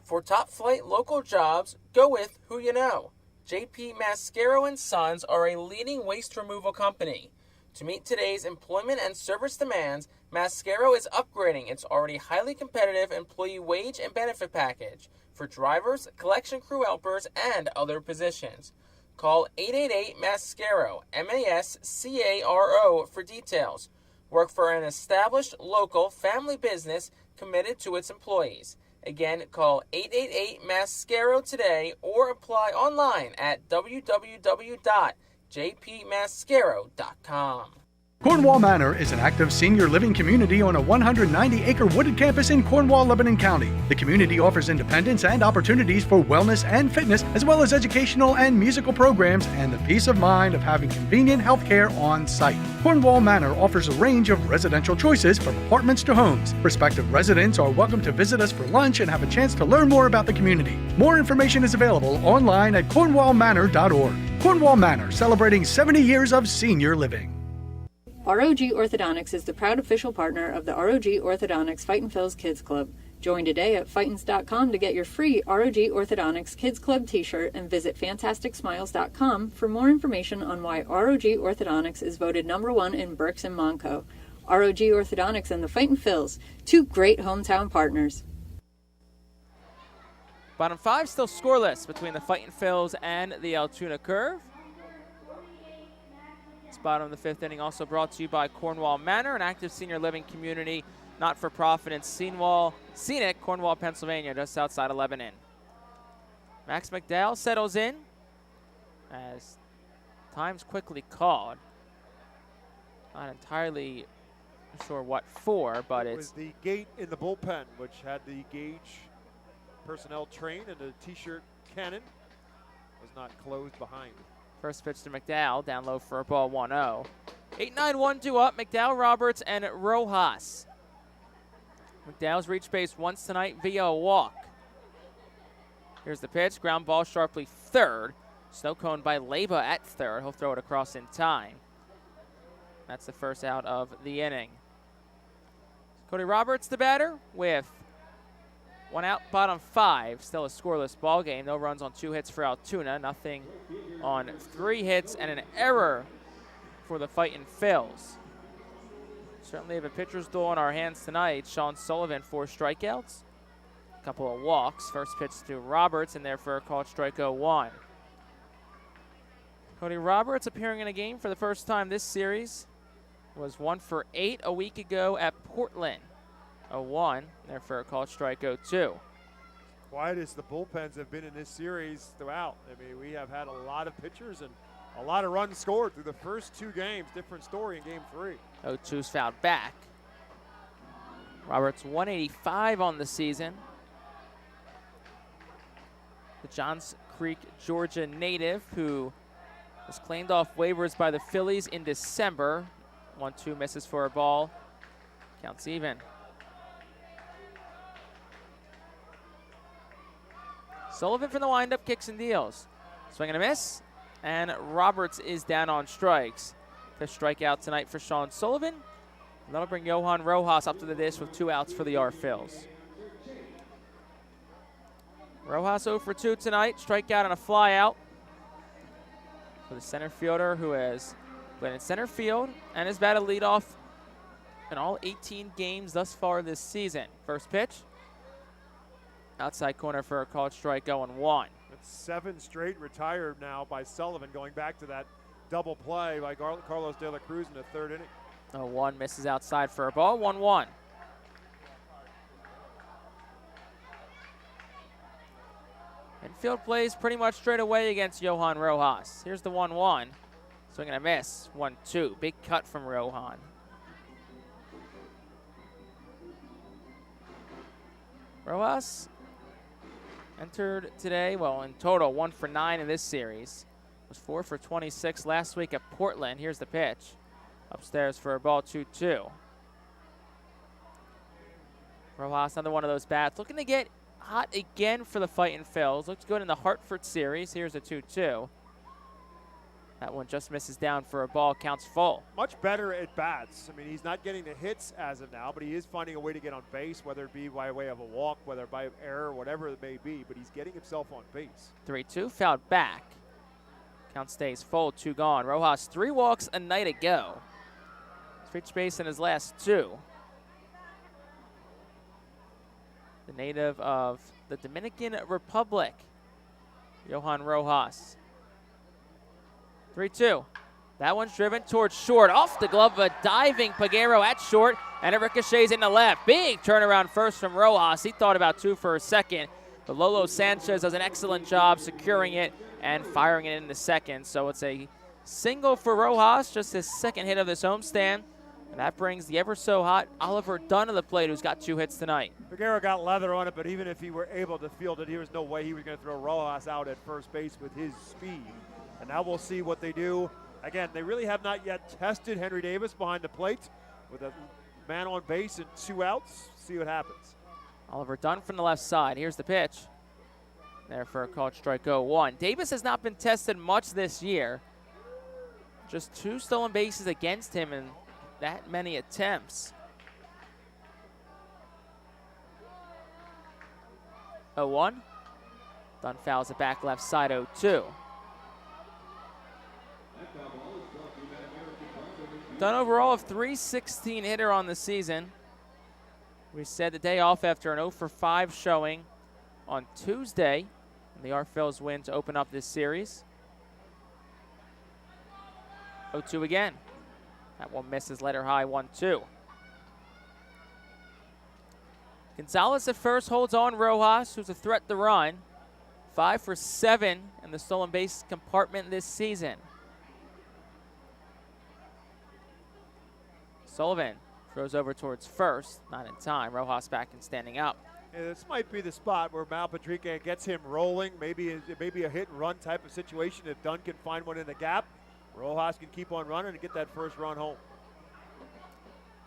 For top flight local jobs, go with who you know. JP Mascaro & Sons are a leading waste removal company. To meet today's employment and service demands, Mascaro is upgrading its already highly competitive employee wage and benefit package for drivers, collection crew helpers, and other positions. Call 888-MASCARO, M-A-S-C-A-R-O, for details. Work for an established local family business committed to its employees. Again, call 888-MASCARO today or apply online at www.jpmascaro.com. Cornwall Manor is an active senior living community on a 190-acre wooded campus in Cornwall, Lebanon County. The community offers independence and opportunities for wellness and fitness, as well as educational and musical programs and the peace of mind of having convenient health care on site. Cornwall Manor offers a range of residential choices from apartments to homes. Prospective residents are welcome to visit us for lunch and have a chance to learn more about the community. More information is available online at cornwallmanor.org. Cornwall Manor, celebrating 70 years of senior living. ROG Orthodontics is the proud official partner of the ROG Orthodontics Fightin' Phils Kids Club. Join today at Fightins.com to get your free ROG Orthodontics Kids Club t-shirt and visit FantasticSmiles.com for more information on why ROG Orthodontics is voted #1 in Berks and Monco. ROG Orthodontics and the Fightin' Phils, 2 great hometown partners. Bottom 5 still scoreless between the Fightin' Phils and the Altoona Curve. Bottom of the 5th inning also brought to you by Cornwall Manor, an active senior living community, not-for-profit in scenic Cornwall, Pennsylvania, just outside of Lebanon. Max McDowell settles in as time's quickly called. Not entirely sure what for, but it was the gate in the bullpen, which had the gauge personnel train, and the T-shirt cannon was not closed behind. First pitch to McDowell, down low for a ball, 1-0. 8-9-1-2 up, McDowell, Roberts, and Rojas. McDowell's reached base once tonight via a walk. Here's the pitch. Ground ball sharply third. Snow cone by Leba at third. He'll throw it across in time. That's the first out of the inning. Cody Roberts, the batter, with one out, bottom 5. Still a scoreless ball game. No runs on 2 hits for Altoona. Nothing on 3 hits and an error for the Fightin' Phils. Certainly have a pitcher's duel in our hands tonight. Sean Sullivan, 4 strikeouts. A couple of walks. First pitch to Roberts, and therefore called strike 1. Cody Roberts appearing in a game for the first time this series. Was 1 for 8 a week ago at Portland. 0-1, therefore called strike 2. Quiet as the bullpens have been in this series throughout. I mean, we have had a lot of pitchers and a lot of runs scored through the first 2 games. Different story in game 3. 0-2's fouled back. Roberts 185 on the season. The Johns Creek, Georgia native who was claimed off waivers by the Phillies in December. 1-2 misses for a ball. Counts even. Sullivan from the windup, kicks and deals. Swing and a miss, and Roberts is down on strikes. 5th strikeout tonight for Sean Sullivan. And that'll bring Johan Rojas up to the dish with 2 outs for the Phils. Rojas 0 for 2 tonight, strikeout and a fly out for the center fielder who has played in center field and has batted leadoff in all 18 games thus far this season. First pitch. Outside corner for a called strike 0-1. That's 7 straight retired now by Sullivan, going back to that double play by Carlos De La Cruz in the 3rd inning. 0-1 misses outside for a ball. 1-1. Infield plays pretty much straight away against Johan Rojas. Here's the 1-1. Swing and a miss. 1-2. Big cut from Rohan. Rojas entered today, well, in total, 1 for 9 in this series. Was 4 for 26 last week at Portland. Here's the pitch. Upstairs for a ball, 2-2. Rojas, another one of those bats. Looking to get hot again for the Fightin' Phils. Looks good in the Hartford series. Here's a 2-2. That one just misses down for a ball, counts full. Much better at bats. I mean, he's not getting the hits as of now, but he is finding a way to get on base, whether it be by way of a walk, whether by error, whatever it may be, but he's getting himself on base. 3-2, fouled back. Count stays full, 2 gone. Rojas 3 walks a night ago. He's reached base in his last 2. The native of the Dominican Republic, Johan Rojas. 3-2. That one's driven towards short. Off the glove of a diving Peguero at short, and it ricochets into left. Big turnaround first from Rojas. He thought about 2 for a second, but Lolo Sanchez does an excellent job securing it and firing it into second. So it's a single for Rojas, just his 2nd hit of this homestand. And that brings the ever-so-hot Oliver Dunn to the plate, who's got 2 hits tonight. Peguero got leather on it, but even if he were able to field it, there was no way he was going to throw Rojas out at first base with his speed. And now we'll see what they do. Again, they really have not yet tested Henry Davis behind the plate with a man on base and 2 outs. See what happens. Oliver Dunn from the left side. Here's the pitch. There for a called strike 0-1. Davis has not been tested much this year. Just 2 stolen bases against him in that many attempts. 0-1. Dunn fouls it back left side, 0-2. Dunn overall of .316 hitter on the season. We said the day off after an 0 for 5 showing on Tuesday. And the Phils win to open up this series. 0-2 again. That one misses, letter high, 1-2. Gonzalez at first holds on Rojas, who's a threat to run. 5 for 7 in the stolen base compartment this season. Sullivan throws over towards first, not in time. Rojas back and standing up. Yeah, this might be the spot where Malpatrique gets him rolling. Maybe a hit and run type of situation. If Dunn can find one in the gap, Rojas can keep on running and get that first run home.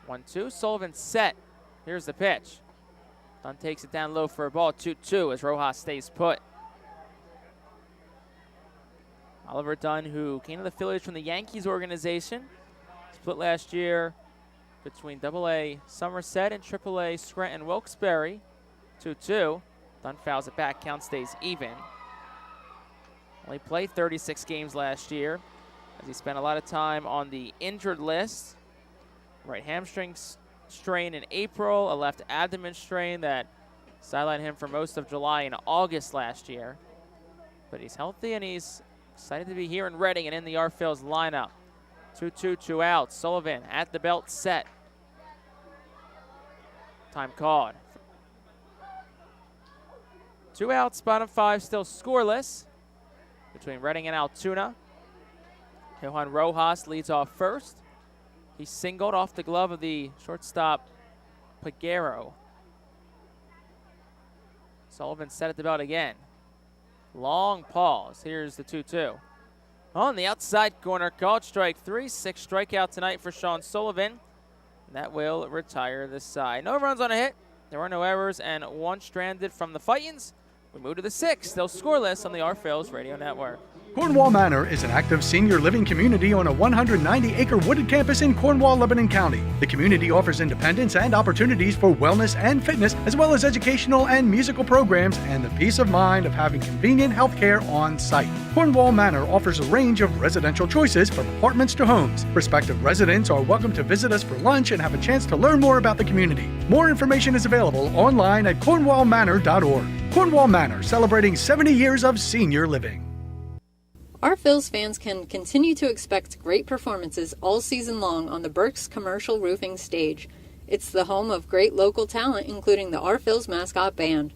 1-2, Sullivan set. Here's the pitch. Dunn takes it down low for a ball, 2-2 as Rojas stays put. Oliver Dunn, who came to the Phillies from the Yankees organization, split last year between AA Somerset and AAA Scranton Wilkes-Barre, 2-2. Dunn fouls it back, count stays even. Only played 36 games last year as he spent a lot of time on the injured list. Right hamstring strain in April, a left abdomen strain that sidelined him for most of July and August last year. But he's healthy and he's excited to be here in Reading and in the Phillies lineup. 2-2, 2 outs. Sullivan at the belt set. Time called. 2 outs, bottom 5 still scoreless between Reading and Altoona. Johan Rojas leads off first. He singled off the glove of the shortstop, Peguero. Sullivan set at the belt again. Long pause. Here's the 2-2. On the outside corner, called strike 3. 6 strikeout tonight for Sean Sullivan. And that will retire this side. No runs on a hit. There were no errors and 1 stranded from the Fightins. We move to the 6th, still scoreless on the Phillies Radio Network. Cornwall Manor is an active senior living community on a 190-acre wooded campus in Cornwall, Lebanon County. The community offers independence and opportunities for wellness and fitness, as well as educational and musical programs and the peace of mind of having convenient health care on site. Cornwall Manor offers a range of residential choices from apartments to homes. Prospective residents are welcome to visit us for lunch and have a chance to learn more about the community. More information is available online at cornwallmanor.org. Cornwall Manor, celebrating 70 years of senior living. Our Phils fans can continue to expect great performances all season long on the Burke's Commercial Roofing stage. It's the home of great local talent, including the Our Phils mascot band.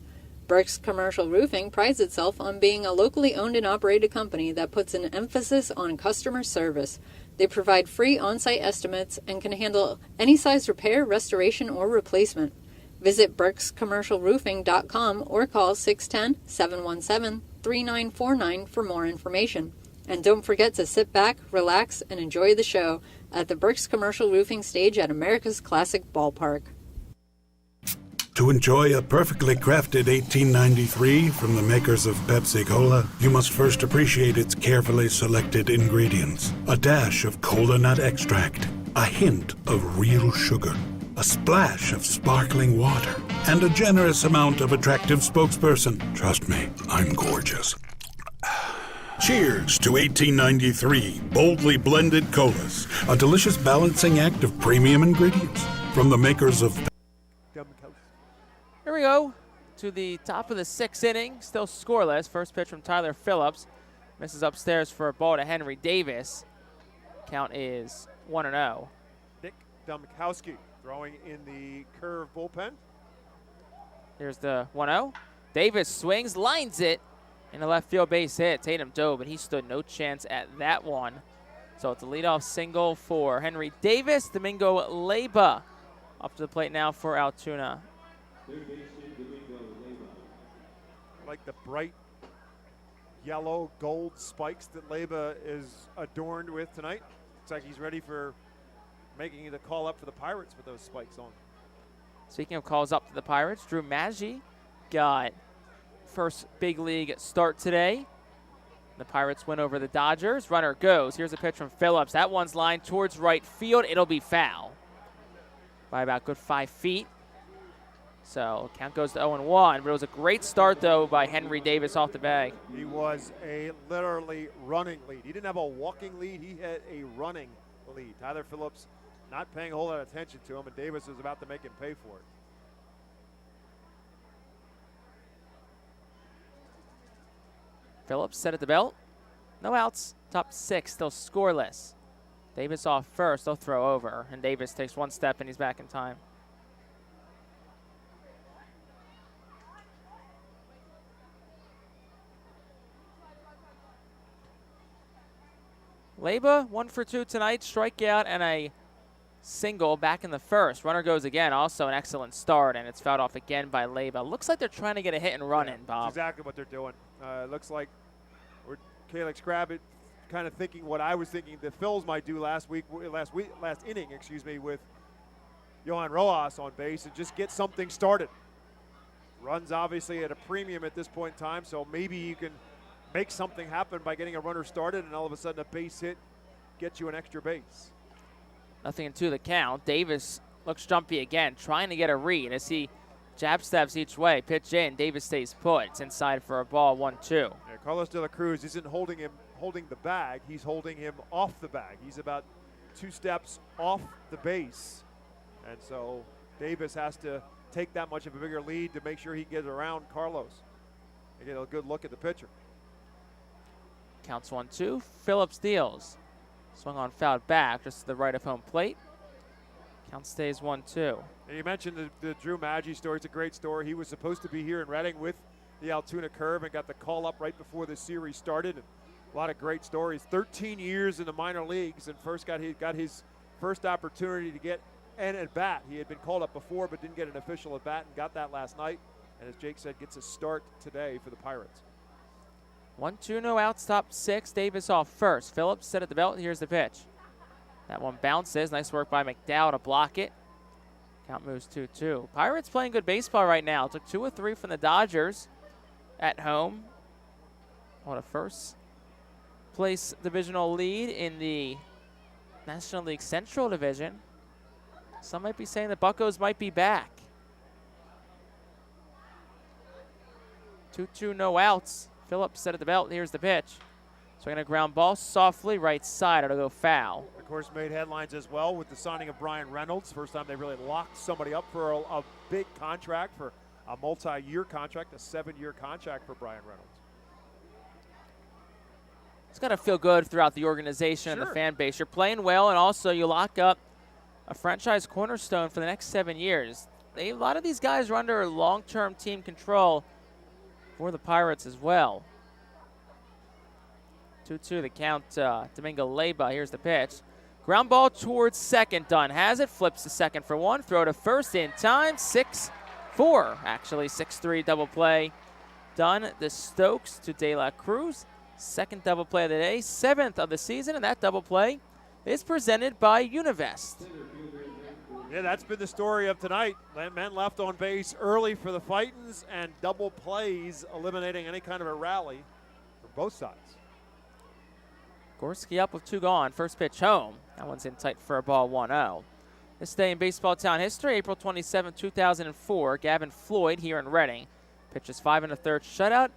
Burke's Commercial Roofing prides itself on being a locally owned and operated company that puts an emphasis on customer service. They provide free on-site estimates and can handle any size repair, restoration, or replacement. Visit burkscommercialroofing.com or call 610-717-3949 for more information. And don't forget to sit back, relax, and enjoy the show at the Burke's Commercial Roofing stage at America's Classic Ballpark. To enjoy a perfectly crafted 1893 from the makers of Pepsi Cola, you must first appreciate its carefully selected ingredients. A dash of cola nut extract, a hint of real sugar, a splash of sparkling water, and a generous amount of attractive spokesperson. Trust me, I'm gorgeous. Cheers to 1893 boldly blended colas, a delicious balancing act of premium ingredients from the makers of... Here we go to the top of the 6th inning, still scoreless. First pitch from Tyler Phillips. Misses upstairs for a ball to Henry Davis. Count is 1-0. Nick Domkowski throwing in the curve bullpen. Here's the 1-0. Davis swings, lines it, and a left field base hit. Tatum dove, but he stood no chance at that one. So it's a leadoff single for Henry Davis. Domingo Leyba up to the plate now for Altoona. Like the bright yellow gold spikes that Leyba is adorned with tonight. Looks like he's ready for making the call up for the Pirates with those spikes on. Speaking of calls up to the Pirates, Drew Maggi got first big league start today. The Pirates win over the Dodgers. Runner goes. Here's a pitch from Phillips. That one's lined towards right field. It'll be foul by about good 5 feet. So count goes to 0-1, but it was a great start, though, by Henry Davis off the bag. He was a literally running lead. He didn't have a walking lead. He had a running lead. Tyler Phillips not paying a whole lot of attention to him, and Davis was about to make him pay for it. Phillips set at the belt. No outs. Top 6 still scoreless. Davis off first. They'll throw over, and Davis takes 1 step, and he's back in time. Leyba, 1 for 2 tonight, strikeout and a single back in the first. Runner goes again, also an excellent start, and it's fouled off again by Leyba. Looks like they're trying to get a hit and run in, Bob. That's exactly what they're doing. Looks like Kalex Grabbit kind of thinking what I was thinking the Phils might do last inning, with Johan Rojas on base and just get something started. Runs obviously at a premium at this point in time, so maybe you can make something happen by getting a runner started, and all of a sudden a base hit gets you an extra base. Nothing into the count. Davis looks jumpy again, trying to get a read as he jab steps each way. Pitch in. Davis stays put. It's inside for a ball, 1-2. Yeah, Carlos De La Cruz isn't holding the bag. He's holding him off the bag. He's about 2 steps off the base. And so Davis has to take that much of a bigger lead to make sure he gets around Carlos and get a good look at the pitcher. Counts 1-2. Phillips deals. Swung on, fouled back just to the right of home plate. Count stays 1-2. And you mentioned the Drew Maggi story. It's a great story. He was supposed to be here in Reading with the Altoona Curve and got the call up right before the series started. And a lot of great stories. 13 years in the minor leagues, and got his first opportunity to get an at-bat. He had been called up before but didn't get an official at-bat and got that last night. And as Jake said, gets a start today for the Pirates. 1-2, no outs, top 6. Davis off first. Phillips set at the belt. Here's the pitch. That one bounces. Nice work by McDowell to block it. Count moves 2-2. Pirates playing good baseball right now. Took 2 of 3 from the Dodgers at home. On a first place divisional lead in the National League Central Division. Some might be saying the Buccos might be back. 2-2, no outs. Phillips set at the belt. Here's the pitch. Swinging a ground ball softly right side. It'll go foul. Of course, made headlines as well with the signing of Brian Reynolds. First time they really locked somebody up for a big contract, for a multi-year contract, a 7-year contract for Brian Reynolds. It's got to feel good throughout the organization and the fan base. You're playing well, and also you lock up a franchise cornerstone for the next 7 years. A lot of these guys are under long-term team control for the Pirates as well. 2-2 the count. Domingo Leyba. Here's the pitch. Ground ball towards second. Dunn has it. Flips to second for 1. Throw to first in time. 6-4. Actually, 6-3 double play. Dunn the Stokes to De La Cruz. Second double play of the day. 7th of the season. And that double play is presented by Univest. Yeah, that's been the story of tonight. Men left on base early for the Fightins, and double plays eliminating any kind of a rally for both sides. Gorski up with 2 gone. First pitch home. That one's in tight for a ball, 1-0. This day in baseball town history, April 27, 2004. Gavin Floyd here in Reading. Pitches 5 1/3 shutout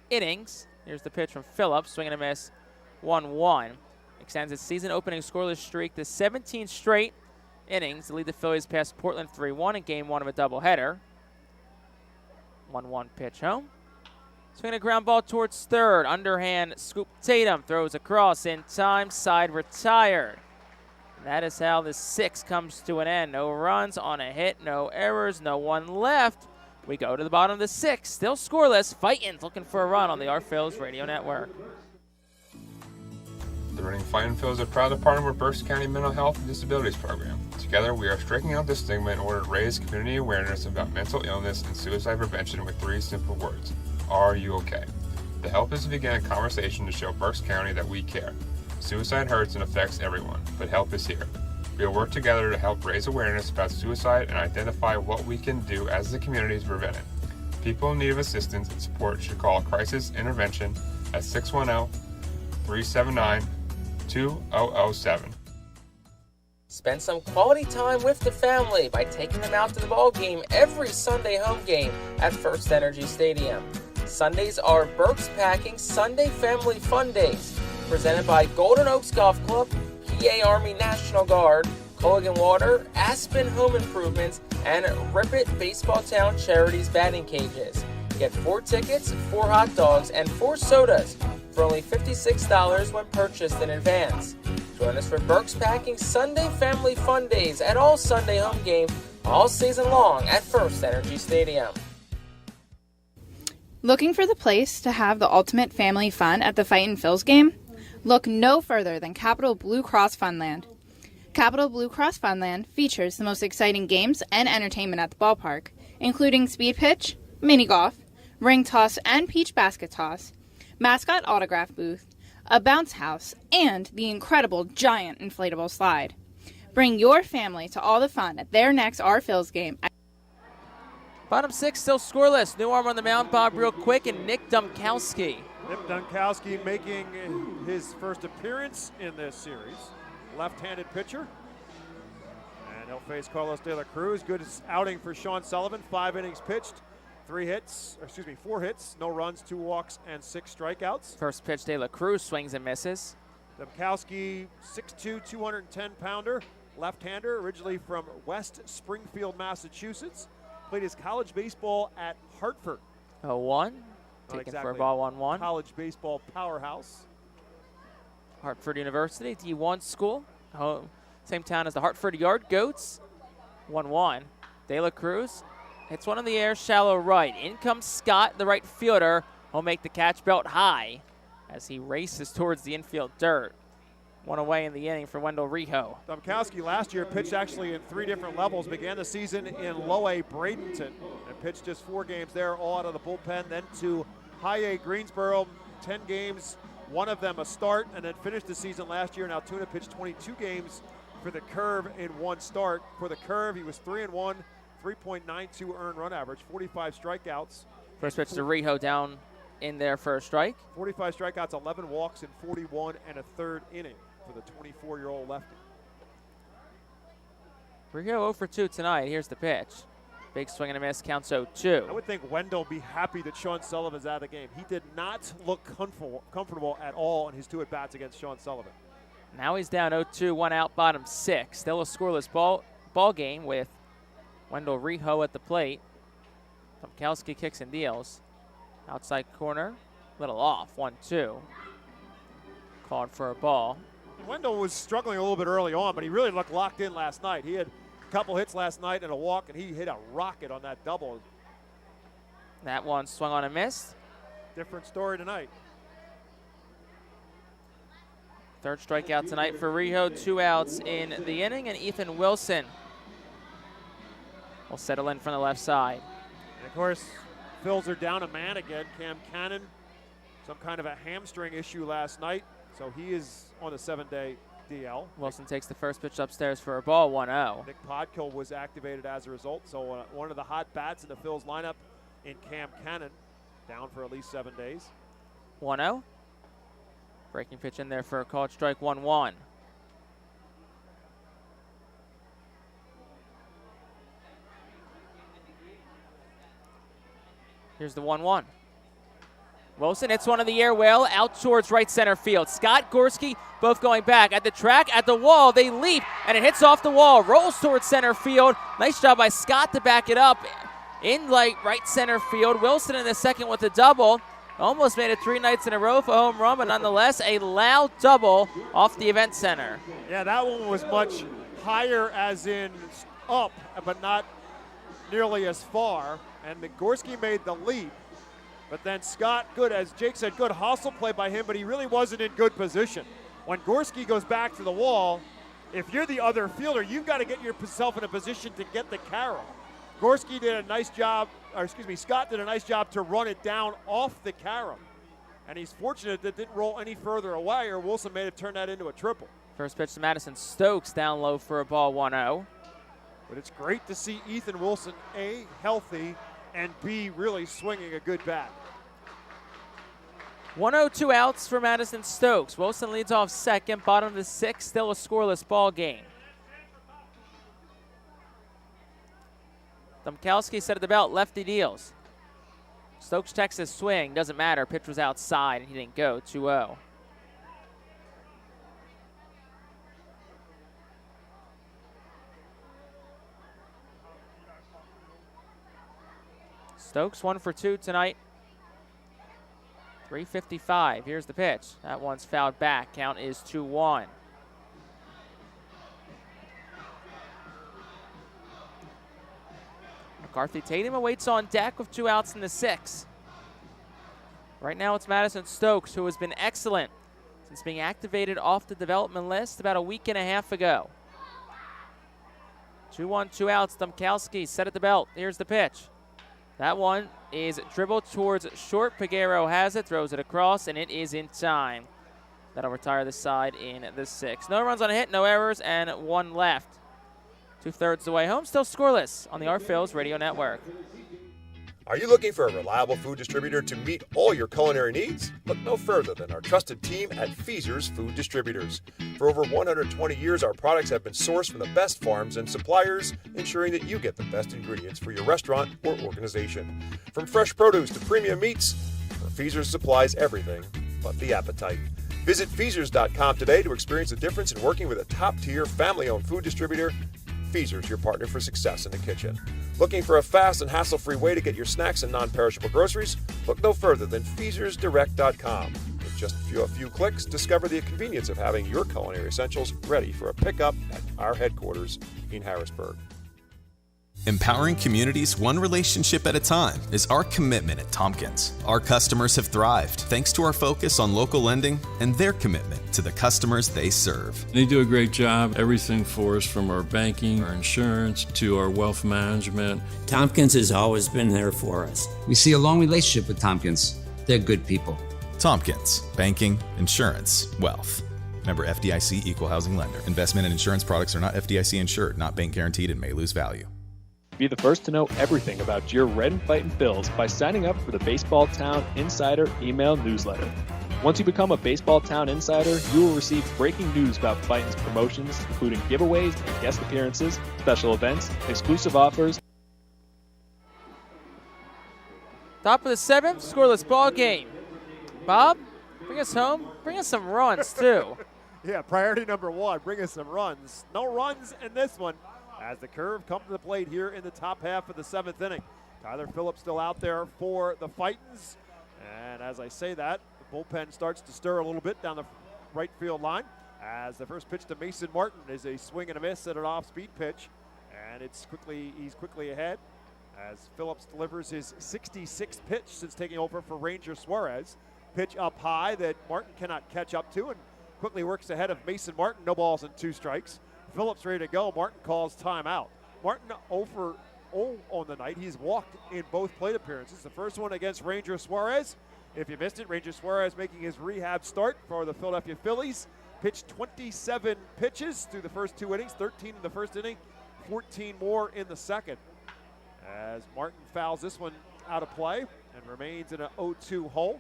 innings. Here's the pitch from Phillips. Swing and a miss, 1-1. Extends its season opening scoreless streak to 17 straight innings to lead the Phillies past Portland 3-1 in Game 1 of a doubleheader. 1-1 pitch home. Swinging a ground ball towards third. Underhand scoop. Tatum throws across in time. Side retired. And that is how the 6 comes to an end. No runs on a hit. No errors. No one left. We go to the bottom of the 6th. Still scoreless. Fightin looking for a run on the Our Phillies Radio Network. The Reading Fightin Phillies are proud to partner with Berks County Mental Health and Disabilities Program. Together, we are striking out the stigma in order to raise community awareness about mental illness and suicide prevention with 3 simple words. Are you okay? The help is to begin a conversation to show Berks County that we care. Suicide hurts and affects everyone, but help is here. We will work together to help raise awareness about suicide and identify what we can do as a community to prevent it. People in need of assistance and support should call Crisis Intervention at 610-379-2007. Spend some quality time with the family by taking them out to the ball game every Sunday home game at FirstEnergy Stadium. Sundays are Berks Packing Sunday Family Fun Days, presented by Golden Oaks Golf Club, PA Army National Guard, Culligan Water, Aspen Home Improvements, and Rip It Baseball Town Charities batting cages. Get 4 tickets, 4 hot dogs, and 4 sodas for only $56 when purchased in advance. Join us for Berks Packing Sunday Family Fun Days at all Sunday home games all season long at FirstEnergy Stadium. Looking for the place to have the ultimate family fun at the Fightin Phils game? Look no further than Capital Blue Cross Funland. Capital Blue Cross Funland features the most exciting games and entertainment at the ballpark, including speed pitch, mini golf, ring toss and peach basket toss, mascot autograph booth, a bounce house, and the incredible giant inflatable slide. Bring your family to all the fun at their next Our Phils game. Bottom 6 still scoreless. New arm on the mound, Bob Real Quick, and Nick Dumkowski. Nick Dumkowski making his first appearance in this series. Left-handed pitcher. And he'll face Carlos De La Cruz. Good outing for Sean Sullivan. 5 innings pitched. 4 hits, no runs, 2 walks, and 6 strikeouts. First pitch, De La Cruz swings and misses. Dumkowski, 6'2", 210-pounder, left-hander, originally from West Springfield, Massachusetts. Played his college baseball at Hartford. 0-1, taken for a ball 1-1. College baseball powerhouse. Hartford University, D1 school. Same town as the Hartford Yard Goats. 1-1. De La Cruz hits one in the air, shallow right. In comes Scott, the right fielder. He'll make the catch belt high as he races towards the infield dirt. 1 away in the inning for Wendell Rijo. Dumkowski last year pitched actually in 3 different levels. Began the season in Low A Bradenton and pitched just 4 games there, all out of the bullpen. Then to High A Greensboro, 10 games, 1 of them a start, and then finished the season last year in Altoona. Pitched 22 games for the Curve in 1 start. For the Curve, he was 3-1. 3.92 earned run average, 45 strikeouts. First pitch to Rijo down in there for a strike. 45 strikeouts, 11 walks in 41 and a third inning for the 24-year-old lefty. Rijo 0 for 2 tonight. Here's the pitch. Big swing and a miss, counts 0-2. I would think Wendell be happy that Sean Sullivan's out of the game. He did not look comfortable at all in his 2 at-bats against Sean Sullivan. Now he's down 0-2, 1 out, bottom 6. Still a scoreless ball game with Wendell Rijo at the plate. Dumkowski kicks and deals. Outside corner, little off, 1-2. Called for a ball. Wendell was struggling a little bit early on, but he really looked locked in last night. He had a couple hits last night and a walk, and he hit a rocket on that double. That one swung on and missed. Different story tonight. 3rd strikeout tonight for Rijo, 2 outs in the inning, and Ethan Wilson will settle in from the left side. And of course, Phils are down a man again. Cam Cannon, some kind of a hamstring issue last night, so he is on a 7-day DL. Wilson takes the first pitch upstairs for a ball, 1-0. Nick Podkill was activated as a result, so one of the hot bats in the Phils lineup in Cam Cannon, down for at least 7 days. 1-0. Breaking pitch in there for a called strike, 1-1. Here's the 1-1. Wilson hits one in the air well out towards right center field. Scott, Gorski, both going back. At the track, at the wall, they leap, and it hits off the wall, rolls towards center field. Nice job by Scott to back it up in right center field. Wilson in the second with a double. Almost made it 3 nights in a row for a home run, but nonetheless, a loud double off the event center. Yeah, that one was much higher as in up, but not nearly as far. And Gorski made the leap. But then Scott, good, as Jake said, good hustle play by him, but he really wasn't in good position. When Gorski goes back to the wall, if you're the other fielder, you've got to get yourself in a position to get the carry. Gorski did a nice job, Scott did a nice job to run it down off the carom. And he's fortunate that it didn't roll any further away, or Wilson may have turned that into a triple. First pitch to Madison Stokes, down low for a ball, 1-0. But it's great to see Ethan Wilson, A, healthy, and B, really swinging a good bat. 1-0, 2 outs for Madison Stokes. Wilson leads off second, bottom of the 6th, still a scoreless ball game. Dumkowski set at the belt, lefty deals. Stokes checks his swing, doesn't matter, pitch was outside and he didn't go, 2-0. Stokes 1 for 2 tonight. 3:55. Here's the pitch. That one's fouled back. Count is 2-1. McCarthy Tatum awaits on deck with 2 outs in the 6th. Right now it's Madison Stokes, who has been excellent since being activated off the development list about a week and a half ago. 2-1, 2 outs. Dumkowski set at the belt. Here's the pitch. That one is dribbled towards short. Peguero has it, throws it across, and it is in time. That'll retire the side in the 6th. No runs on a hit, no errors, and 1 left. 2/3 the way home, still scoreless on the Phillies Radio Network. Are you looking for a reliable food distributor to meet all your culinary needs? Look no further than our trusted team at Feasers Food Distributors. For over 120 years, our products have been sourced from the best farms and suppliers, ensuring that you get the best ingredients for your restaurant or organization. From fresh produce to premium meats, Feasers supplies everything but the appetite. Visit Feasers.com today to experience the difference in working with a top-tier, family-owned food distributor. Feasers, your partner for success in the kitchen. Looking for a fast and hassle-free way to get your snacks and non-perishable groceries? Look no further than FeasersDirect.com. With just a few clicks, discover the convenience of having your culinary essentials ready for a pickup at our headquarters in Harrisburg. Empowering communities one relationship at a time is our commitment at Tompkins. Our customers have thrived thanks to our focus on local lending and their commitment to the customers they serve. They do a great job, everything for us, from our banking, our insurance, to our wealth management. Tompkins has always been there for us. We see a long relationship with Tompkins. They're good people. Tompkins, banking, insurance, wealth. Member FDIC Equal Housing Lender. Investment and insurance products are not FDIC insured, not bank guaranteed, and may lose value. Be the first to know everything about your Red and Fightin' Phils by signing up for the Baseball Town Insider email newsletter. Once you become a Baseball Town Insider, you will receive breaking news about Fightin's promotions, including giveaways and guest appearances, special events, exclusive offers. Top of the 7th, scoreless ball game. Bob, bring us home. Bring us some runs, too. Yeah, priority number 1, bring us some runs. No runs in this one, as the Curve come to the plate here in the top half of the 7th inning. Tyler Phillips still out there for the Fightins. And as I say that, the bullpen starts to stir a little bit down the right field line, as the first pitch to Mason Martin is a swing and a miss at an off-speed pitch. And he's quickly ahead as Phillips delivers his 66th pitch since taking over for Ranger Suarez. Pitch up high that Martin cannot catch up to, and quickly works ahead of Mason Martin. No balls and 2 strikes. Phillips ready to go. Martin calls timeout. Martin 0 for 0 on the night. He's walked in both plate appearances. The first one against Ranger Suarez. If you missed it, Ranger Suarez making his rehab start for the Philadelphia Phillies. Pitched 27 pitches through the first 2 innings, 13 in the first inning, 14 more in the second. As Martin fouls this one out of play and remains in an 0-2 hole.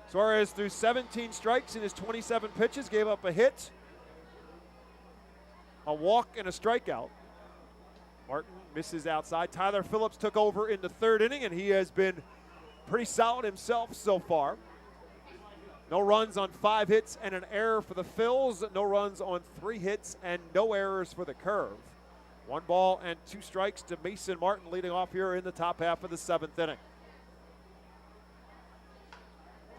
Suarez threw 17 strikes in his 27 pitches, gave up a hit, a walk, and a strikeout. Martin misses outside. Tyler Phillips took over in the 3rd inning, and he has been pretty solid himself so far. No runs on 5 hits and an error for the Phils. No runs on 3 hits and no errors for the Curve. 1 ball and 2 strikes to Mason Martin leading off here in the top half of the 7th inning.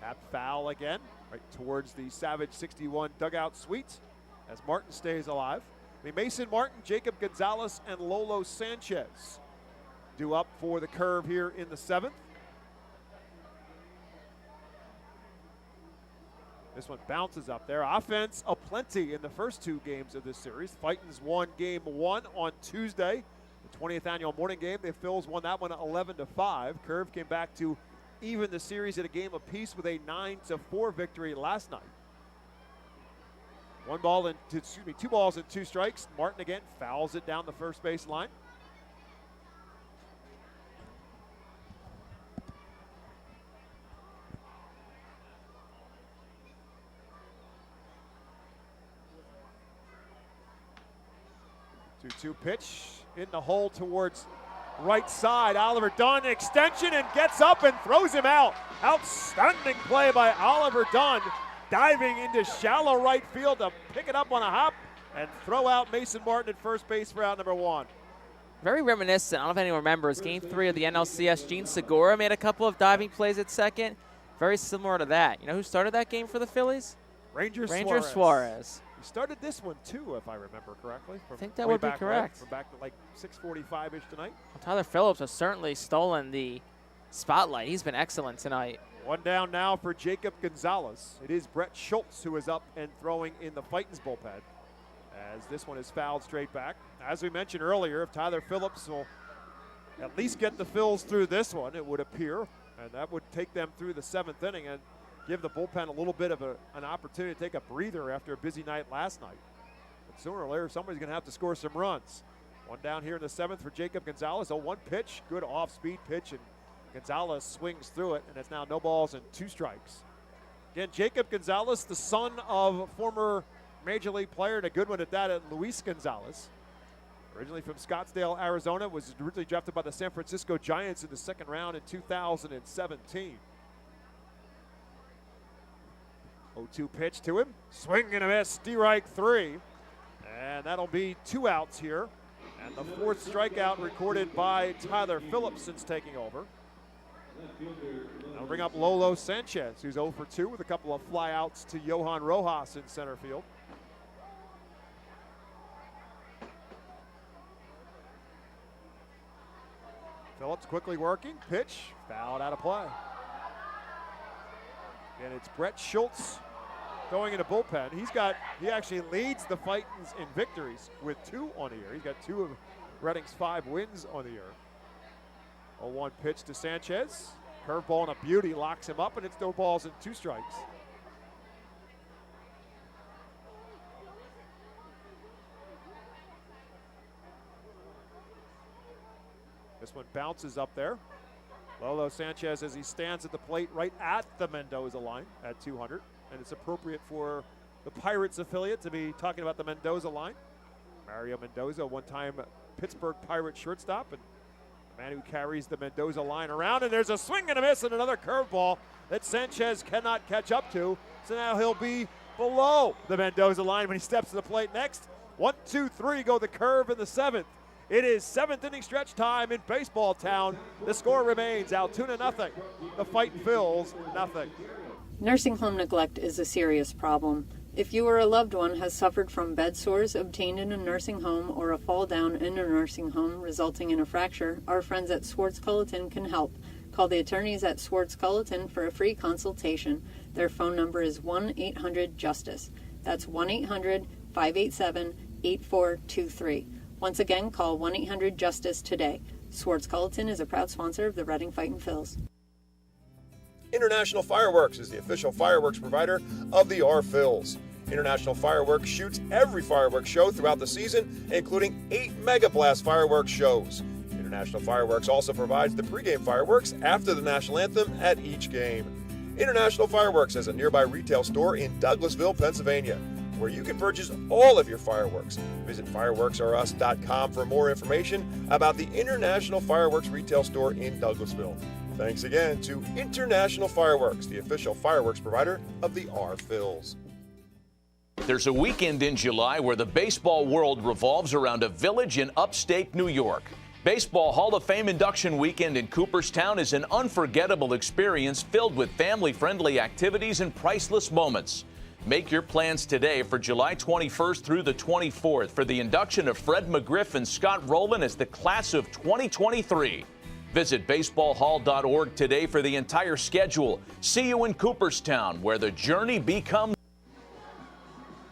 Tap foul again, right towards the Savage 61 dugout suite as Martin stays alive. Mason Martin, Jacob Gonzalez, and Lolo Sanchez due up for the Curve here in the 7th. This one bounces up there. Offense aplenty in the first 2 games of this series. Fightins won game 1 on Tuesday, the 20th annual morning game. The Phils won that one 11-5. Curve came back to even the series at a game apiece with a 9-4 victory last night. 2 balls and 2 strikes. Martin again fouls it down the first base line. Two pitch in the hole towards right side. Oliver Dunn extension and gets up and throws him out. Outstanding play by Oliver Dunn, diving into shallow right field to pick it up on a hop and throw out Mason Martin at first base for out number 1. Very reminiscent. I don't know if anyone remembers Game 3 of the NLCS. Gene Segura made a couple of diving plays at second. Very similar to that. You know who started that game for the Phillies? Ranger Suarez. He started this one too, if I remember correctly. I think that would be correct. From back to like 6:45-ish tonight. Well, Tyler Phillips has certainly stolen the spotlight. He's been excellent tonight. 1 down now for Jacob Gonzalez. It is Brett Schultz who is up and throwing in the Fightins bullpen, as this one is fouled straight back. As we mentioned earlier, if Tyler Phillips will at least get the Phils through this one, it would appear, and that would take them through the 7th inning and give the bullpen a little bit of an opportunity to take a breather after a busy night last night. But sooner or later, somebody's going to have to score some runs. 1 down here in the 7th for Jacob Gonzalez. A 1 pitch, good off-speed pitch, and Gonzalez swings through it, and it's now no balls and 2 strikes. Again, Jacob Gonzalez, the son of former Major League player, and a good one at that, Luis Gonzalez. Originally from Scottsdale, Arizona, was originally drafted by the San Francisco Giants in the 2nd round in 2017. 0-2 pitch to him. Swing and a miss, strike 3. And that'll be 2 outs here. And the 4th strikeout recorded by Tyler Phillips since taking over. I'll bring up Lolo Sanchez, who's 0 for 2 with a couple of flyouts to Johan Rojas in center field. Phillips quickly working, pitch, fouled out of play. And it's Brett Schultz going into bullpen. He actually leads the Fightins in victories with 2 on the year. He's got 2 of Reading's 5 wins on the year. 0-1 pitch to Sanchez. Curveball and a beauty locks him up, and it's no balls and 2 strikes. This one bounces up there. Lolo Sanchez, as he stands at the plate right at the Mendoza line at 200. And it's appropriate for the Pirates affiliate to be talking about the Mendoza line. Mario Mendoza, one-time Pittsburgh Pirate shortstop, and the man who carries the Mendoza line around. And there's a swing and a miss and another curveball that Sanchez cannot catch up to. So now he'll be below the Mendoza line when he steps to the plate next. 1, 2, 3 go the curve in the 7th. It is 7th inning stretch time in Baseball Town. The score remains Altoona nothing. The Fightin' Phils nothing. Nursing home neglect is a serious problem. If you or a loved one has suffered from bed sores obtained in a nursing home or a fall down in a nursing home resulting in a fracture, our friends at Swartz Culleton can help. Call the attorneys at Swartz Culleton for a free consultation. Their phone number is 1-800-JUSTICE. That's 1-800-587-8423. Once again, call 1-800-JUSTICE today. Swartz Culleton is a proud sponsor of the Reading Fightin' Phils. International Fireworks is the official fireworks provider of the R Phils. International Fireworks shoots every fireworks show throughout the season, including 8 Mega Blast fireworks shows. International Fireworks also provides the pregame fireworks after the national anthem at each game. International Fireworks has a nearby retail store in Douglasville, Pennsylvania, where you can purchase all of your fireworks. Visit fireworksorus.com for more information about the International Fireworks retail store in Douglasville. Thanks again to International Fireworks, the official fireworks provider of the R Phils. There's a weekend in July where the baseball world revolves around a village in upstate New York. Baseball Hall of Fame induction weekend in Cooperstown is an unforgettable experience filled with family-friendly activities and priceless moments. Make your plans today for July 21st through the 24th for the induction of Fred McGriff and Scott Rowland as the class of 2023. Visit baseballhall.org today for the entire schedule. See you in Cooperstown, where the journey becomes.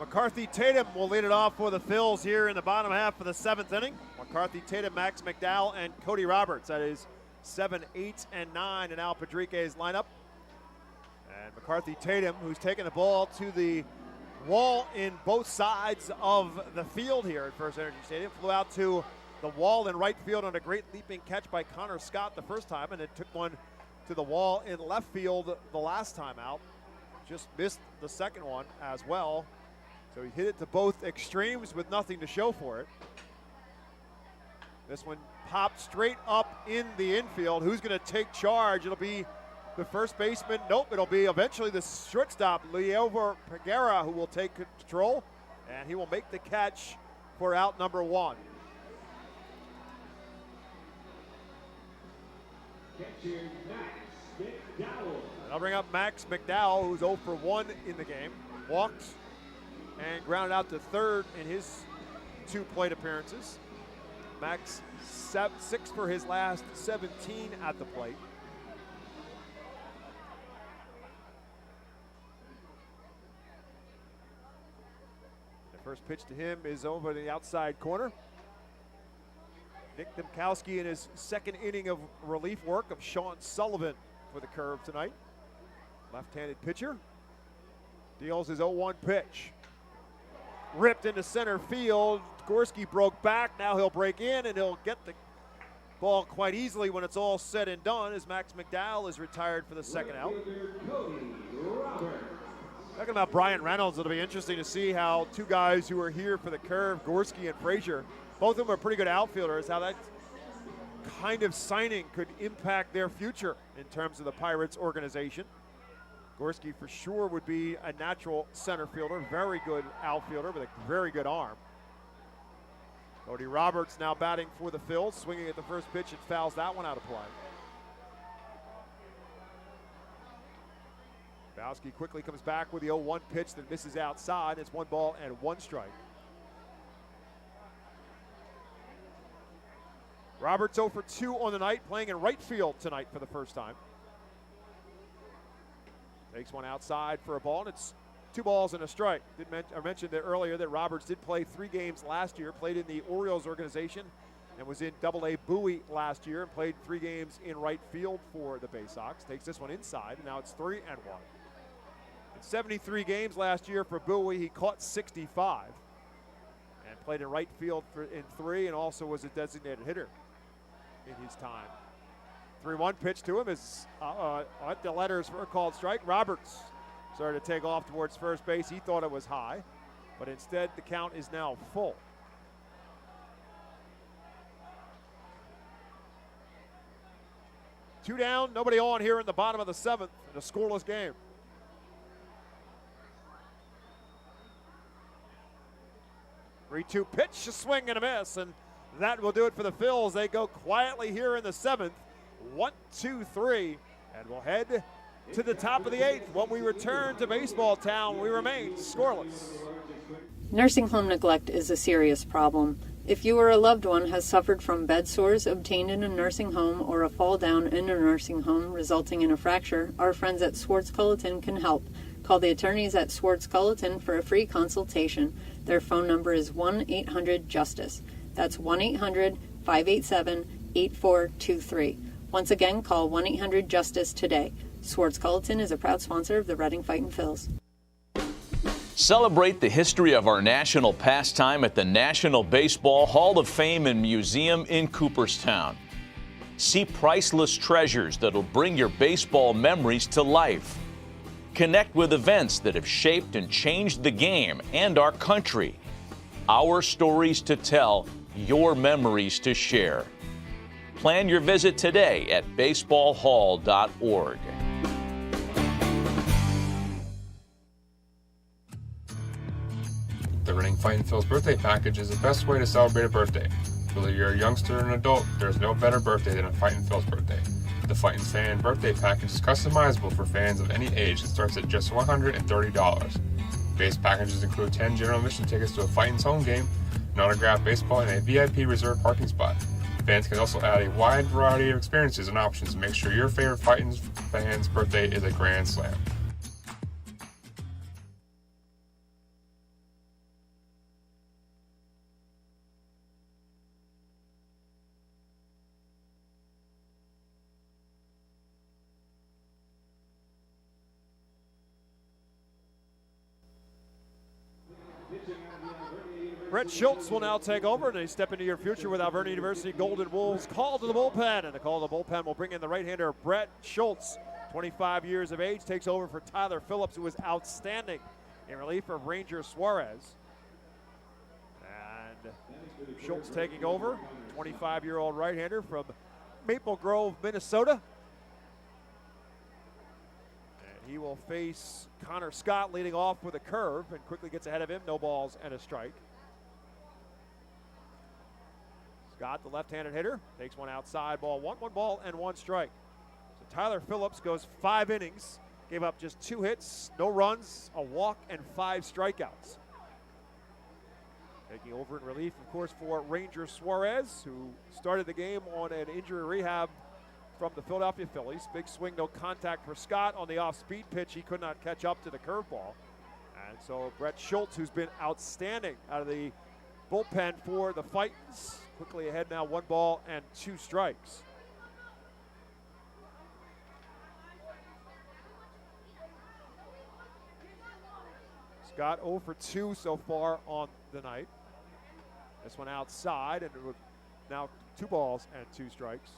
McCarthy Tatum will lead it off for the Phils here in the bottom half of the 7th inning. McCarthy Tatum, Max McDowell, and Cody Roberts. That is 7, 8, and 9 in Al Padrique's lineup. And McCarthy Tatum, who's taken the ball to the wall in both sides of the field here at FirstEnergy Stadium, flew out to the wall in right field on a great leaping catch by Connor Scott the first time, and then took one to the wall in left field the last time out. Just missed the second one as well. So he hit it to both extremes with nothing to show for it. This one popped straight up in the infield. Who's going to take charge? It'll be the first baseman. Nope, it'll be eventually the shortstop, Leover Peguera, who will take control, and he will make the catch for out number 1. I'll bring up Max McDowell, who's 0 for 1 in the game. Walked and grounded out to third in his 2 plate appearances. Max 6 for his last 17 at the plate. The first pitch to him is over the outside corner. Nick Demkowski in his 2nd inning of relief work of Sean Sullivan for the curve tonight. Left-handed pitcher. Deals his 0-1 pitch. Ripped into center field. Gorski broke back. Now he'll break in and he'll get the ball quite easily when it's all said and done, as Max McDowell is retired for the second out. Talking about Brian Reynolds, it'll be interesting to see how two guys who are here for the curve, Gorski and Frazier, both of them are pretty good outfielders, how that kind of signing could impact their future in terms of the Pirates organization. Gorski for sure would be a natural center fielder, very good outfielder with a very good arm. Cody Roberts now batting for the Phils, swinging at the first pitch and fouls that one out of play. Bowski quickly comes back with the 0-1 pitch that misses outside. It's 1 ball and 1 strike. Roberts 0 for 2 on the night, playing in right field tonight for the first time. Takes one outside for a ball, and it's 2 balls and a strike. I mentioned that earlier that Roberts did play 3 games last year, played in the Orioles organization, and was in Double-A Bowie last year, and played 3 games in right field for the Bay Sox. Takes this one inside, and now it's 3-1. In 73 games last year for Bowie, he caught 65, and played in right field in 3, and also was a designated hitter in his time. 3-1 pitch to him is at the letters for a called strike. Roberts started to take off towards first base. He thought it was high, but instead the count is now full. Two down, nobody on here in the bottom of the 7th in a scoreless game. Three-two pitch, a swing and a miss, and that will do it for the Phils. They go quietly here in the 7th. 1-2-3, and we'll head to the top of the 8th. When we return to Baseball Town, we remain scoreless. Nursing home neglect is a serious problem. If you or a loved one has suffered from bed sores obtained in a nursing home or a fall down in a nursing home resulting in a fracture, our friends at Swartz Culleton can help. Call the attorneys at Swartz Culleton for a free consultation. Their phone number is 1-800-JUSTICE. That's 1-800-587-8423. Once again, call 1-800-JUSTICE today. Swartz Culleton is a proud sponsor of the Reading Fightin' Phils. Celebrate the history of our national pastime at the National Baseball Hall of Fame and Museum in Cooperstown. See priceless treasures that'll bring your baseball memories to life. Connect with events that have shaped and changed the game and our country. Our stories to tell, your memories to share. Plan your visit today at baseballhall.org. The Reading Fightin' Phils birthday package is the best way to celebrate a birthday. Whether you're a youngster or an adult, there's no better birthday than a Fightin' Phils birthday. The Fightin' Fan birthday package is customizable for fans of any age and starts at just $130. Base packages include 10 general admission tickets to a Fightin's home game, an autographed baseball, and a VIP reserved parking spot. Fans can also add a wide variety of experiences and options to make sure your favorite Fightin's fan's birthday is a grand slam. Brett Schultz will now take over, and they step into your future with Alvernia University Golden Wolves. Call to the bullpen, and the call to the bullpen will bring in the right-hander Brett Schultz, 25 years of age, takes over for Tyler Phillips, who was outstanding in relief of Ranger Suarez. And Schultz taking over, 25-year-old right-hander from Maple Grove, Minnesota. And he will face Connor Scott leading off with a curve and quickly gets ahead of him, no balls and a strike. Scott, the left-handed hitter, takes one outside, ball 1 ball and 1 strike. So Tyler Phillips goes 5 innings, gave up just 2 hits, no runs, a walk, and 5 strikeouts. Taking over in relief, of course, for Ranger Suarez, who started the game on an injury rehab from the Philadelphia Phillies. Big swing, no contact for Scott on the off-speed pitch. He could not catch up to the curveball. And so Brett Schultz, who's been outstanding out of the bullpen for the Fightins, quickly ahead now, 1 ball and 2 strikes. Scott 0 for 2 so far on the night. This one outside, and it would now 2 balls and 2 strikes.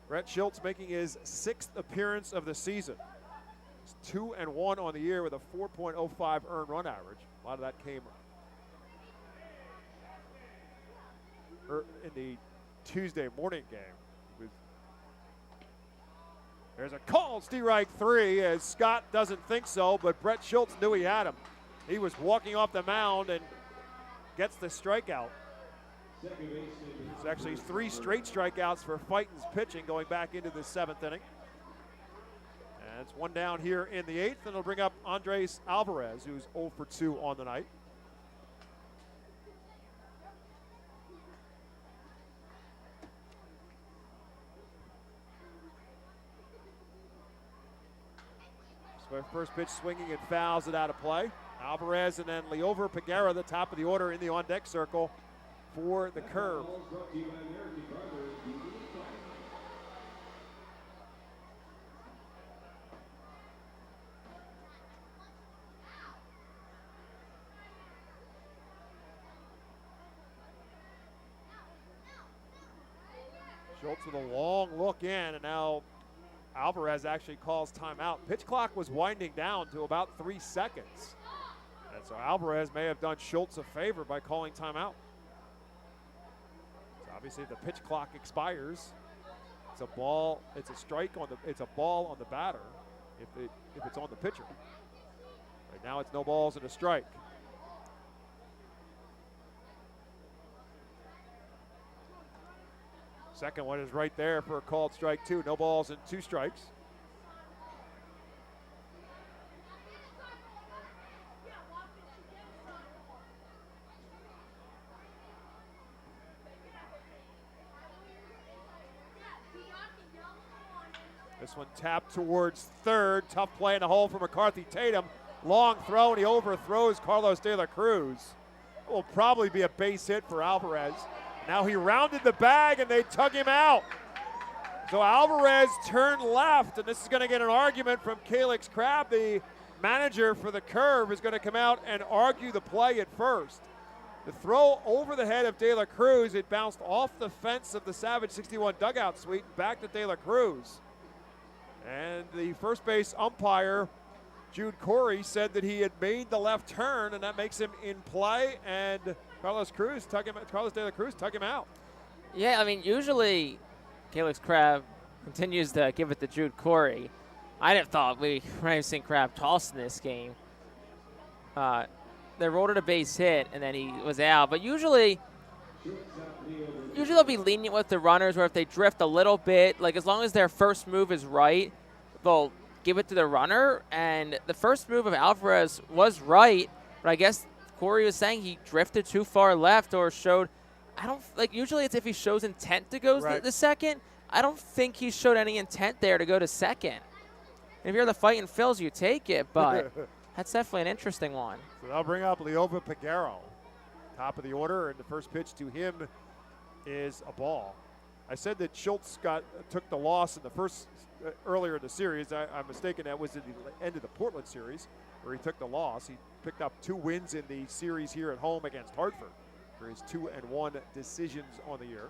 Brett Schultz making his 6th appearance of the season. He's 2-1 on the year with a 4.05 earned run average. A lot of that came in the Tuesday morning game. There's a called strike 3 as Scott doesn't think so, but Brett Schultz knew he had him. He was walking off the mound and gets the strikeout. It's actually 3 straight strikeouts for Fightin's pitching going back into the 7th inning. And it's 1 down here in the 8th, and it'll bring up Andres Alvarez, who's 0 for 2 on the night. So first pitch swinging and fouls it out of play. Alvarez and then Leover Peguera, the top of the order in the on-deck circle for the Curve. Schultz with a long look in, and now Alvarez actually calls timeout. Pitch clock was winding down to about 3 seconds. And so Alvarez may have done Schultz a favor by calling timeout. So obviously the pitch clock expires. It's a ball, it's a strike on the, it's a ball on the batter if it's on the pitcher. Right now it's no balls and a strike. Second one is right there for a called strike 2. No balls and 2 strikes. This one tapped towards third. Tough play in the hole for McCarthy Tatum. Long throw, and he overthrows Carlos De La Cruz. It will probably be a base hit for Alvarez. Now he rounded the bag, and they tug him out. So Alvarez turned left, and this is going to get an argument from Calix Crabb. The manager for the Curve is going to come out and argue the play at first. The throw over the head of De La Cruz, it bounced off the fence of the Savage 61 dugout suite back to De La Cruz. And the first base umpire, Jude Corey, said that he had made the left turn, and that makes him in play, and Carlos De La Cruz tug him out. Yeah, I mean, usually Calix Crabb continues to give it to Jude Corey. I didn't thought we might have seen Crabb toss in this game. They rolled it a base hit, and then he was out. But usually they'll be lenient with the runners, where if they drift a little bit, like as long as their first move is right, they'll give it to the runner. And the first move of Alvarez was right, but I guess Corey was saying he drifted too far left or showed, usually it's if he shows intent to go to the second. I don't think he showed any intent there to go to second. If you're the Fightin' Phils, you take it, but that's definitely an interesting one. So they'll bring up Leover Peguera, top of the order, and the first pitch to him is a ball. I said that Schultz took the loss in the first earlier in the series. I'm mistaken. That was at the end of the Portland series where he took the loss. He picked up 2 wins in the series here at home against Hartford for his 2-1 decisions on the year.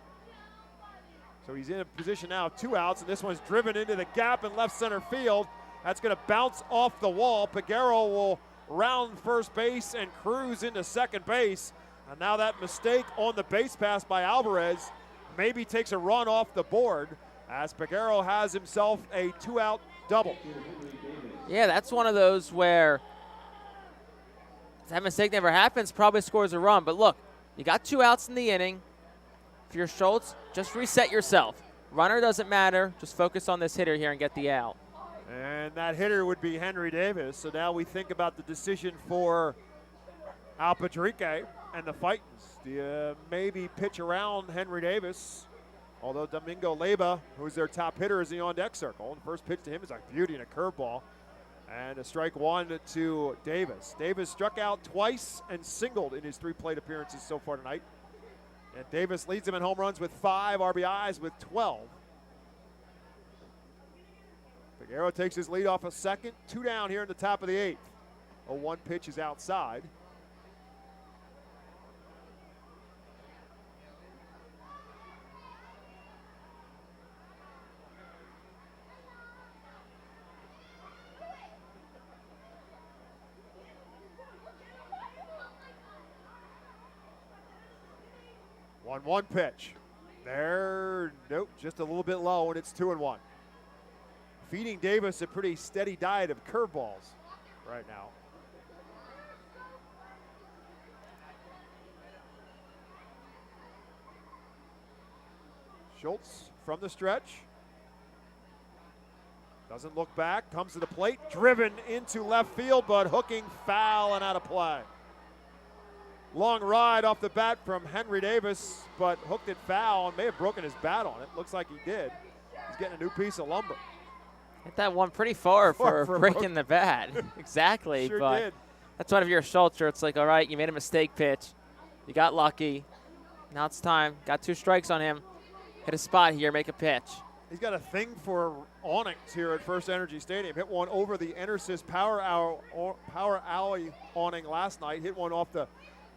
So he's in a position now, 2 outs, and this one's driven into the gap in left center field. That's going to bounce off the wall. Peguera will round first base and cruise into second base. And now that mistake on the base pass by Alvarez maybe takes a run off the board as Peguera has himself a 2-out double. Yeah, that's one of those where if that mistake never happens, probably scores a run. But look, you got 2 outs in the inning. If you're Schultz, just reset yourself. Runner doesn't matter. Just focus on this hitter here and get the out. And that hitter would be Henry Davis. So now we think about the decision for Al Patrique and the Fightins. Do you maybe pitch around Henry Davis? Although Domingo Leyba, who's their top hitter, is in the on-deck circle. The first pitch to him is a beauty and a curveball. And a strike 1 to Davis. Davis struck out twice and singled in his 3 plate appearances so far tonight. And Davis leads him in home runs with 5, RBIs with 12. Peguera takes his lead off a second. 2 down here in the top of the 8th. A 1 pitch is outside. 1-1 pitch. There, nope, just a little bit low, and it's 2-1. Feeding Davis a pretty steady diet of curveballs right now. Schultz from the stretch. Doesn't look back, comes to the plate, driven into left field, but hooking foul and out of play. Long ride off the bat from Henry Davis, but hooked it foul and may have broken his bat on it. Looks like he did. He's getting a new piece of lumber. Hit that one pretty far for breaking the bat. Exactly, Sure but did. that's one of your Schultz. It's like, all right, you made a mistake pitch. You got lucky. Now it's time. Got 2 strikes on him. Hit a spot here, make a pitch. He's got a thing for awnings here at FirstEnergy Stadium. Hit one over the Enersys Power Alley awning last night. Hit one off the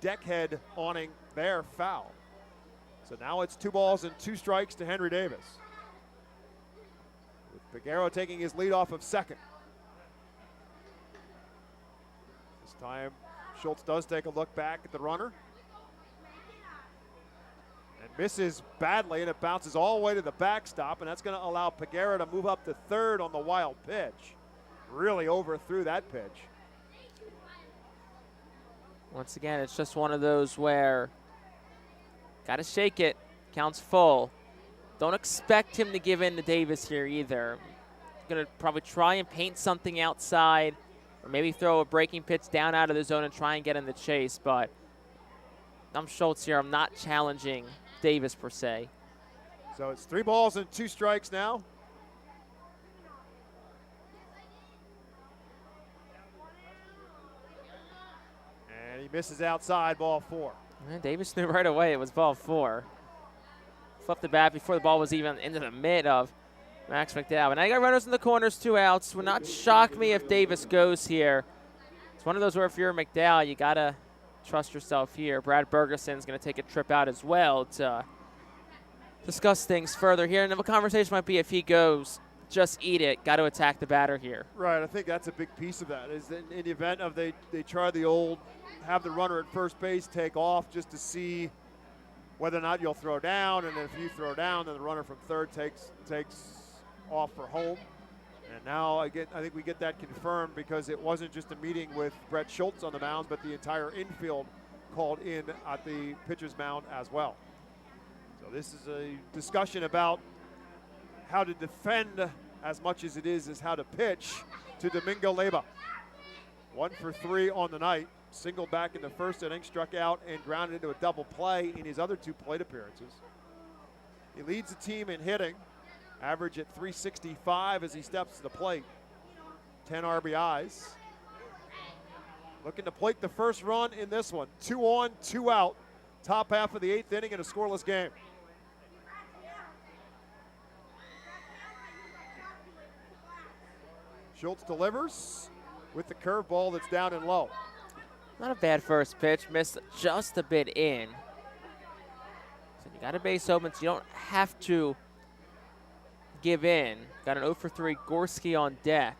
deckhead awning there, foul. So now it's 2 balls and 2 strikes to Henry Davis. With Peguero taking his lead off of second. This time Schultz does take a look back at the runner. And misses badly, and it bounces all the way to the backstop, and that's going to allow Peguero to move up to third on the wild pitch. Really overthrew that pitch. Once again, it's just one of those where got to shake it, counts full. Don't expect him to give in to Davis here either. Going to probably try and paint something outside or maybe throw a breaking pitch down out of the zone and try and get in the chase, but I'm Schultz here. I'm not challenging Davis per se. So it's 3 balls and 2 strikes now. And he misses outside, ball 4. And Davis knew right away it was ball 4. Flipped the bat before the ball was even into the mid of Max McDowell. And now you got runners in the corners, 2 outs. Would not shock me if Davis goes here. It's one of those where if you're McDowell, you got to trust yourself here. Brad Bergeson's going to take a trip out as well to discuss things further here. And the conversation might be if he goes, just eat it. Got to attack the batter here. Right, I think that's a big piece of that. Is that in the event of they try the old have the runner at first base take off just to see whether or not you'll throw down, and if you throw down, then the runner from third takes off for home. And now I think we get that confirmed because it wasn't just a meeting with Brett Schultz on the mound, but the entire infield called in at the pitcher's mound as well. So this is a discussion about how to defend as much as it is how to pitch to Domingo Leyba. 1 for 3 on the night. Singled back in the first inning, struck out and grounded into a double play in his other 2 plate appearances. He leads the team in hitting, average at 365 as he steps to the plate. 10 RBIs. Looking to plate the first run in this one. 2 on, 2 out. Top half of the 8th inning in a scoreless game. Schultz delivers with the curveball that's down and low. Not a bad first pitch, missed just a bit in. So you got a base open, so you don't have to give in. Got an 0 for 3 Gorski on deck.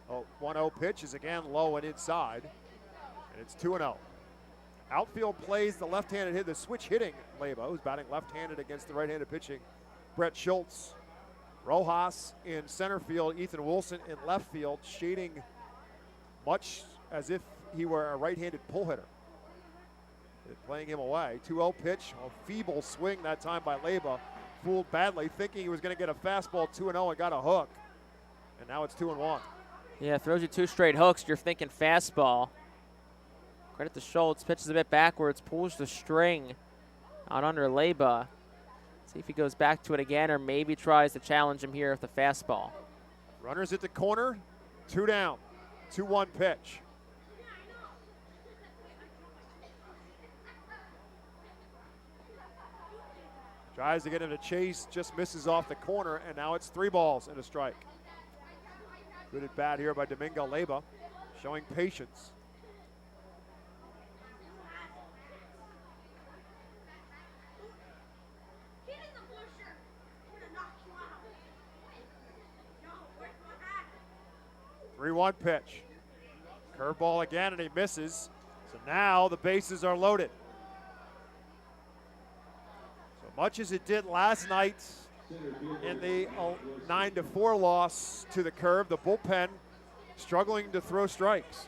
Oh, 1-0 pitch is again low and inside, and it's 2-0. Outfield plays the left-handed hit, the switch hitting Leyba, who's batting left-handed against the right-handed pitching Brett Schultz. Rojas in center field, Ethan Wilson in left field, shading much as if he were a right-handed pull hitter. They're playing him away. 2-0 pitch, a feeble swing that time by Leyba. Fooled badly, thinking he was going to get a fastball 2-0 and got a hook. And now it's 2-1. Yeah, throws you 2 straight hooks. You're thinking fastball. Credit to Schultz. Pitches a bit backwards, pulls the string out under Leyba. See if he goes back to it again or maybe tries to challenge him here with the fastball. Runners at the corner, 2 down. 2-1 pitch. Tries to get him to chase, just misses off the corner, and now it's 3 balls and a strike. Good at bat here by Domingo Leyba, showing patience. Three-one pitch. Curveball again, and he misses. So now the bases are loaded. So much as it did last night in the 9-4 loss to the Curve, the bullpen struggling to throw strikes.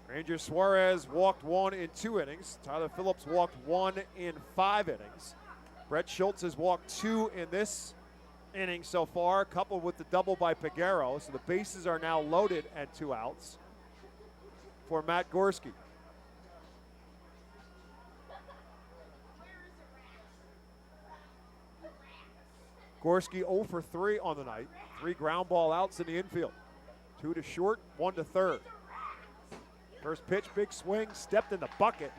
Ranger Suarez walked 1 in 2 innings. Tyler Phillips walked 1 in 5 innings. Brett Schultz has walked 2 in this inning so far, coupled with the double by Peguero. So the bases are now loaded at 2 outs for Matt Gorski. Gorski 0 for 3 on the night. 3 ground ball outs in the infield. 2 to short, 1 to third. First pitch, big swing, stepped in the bucket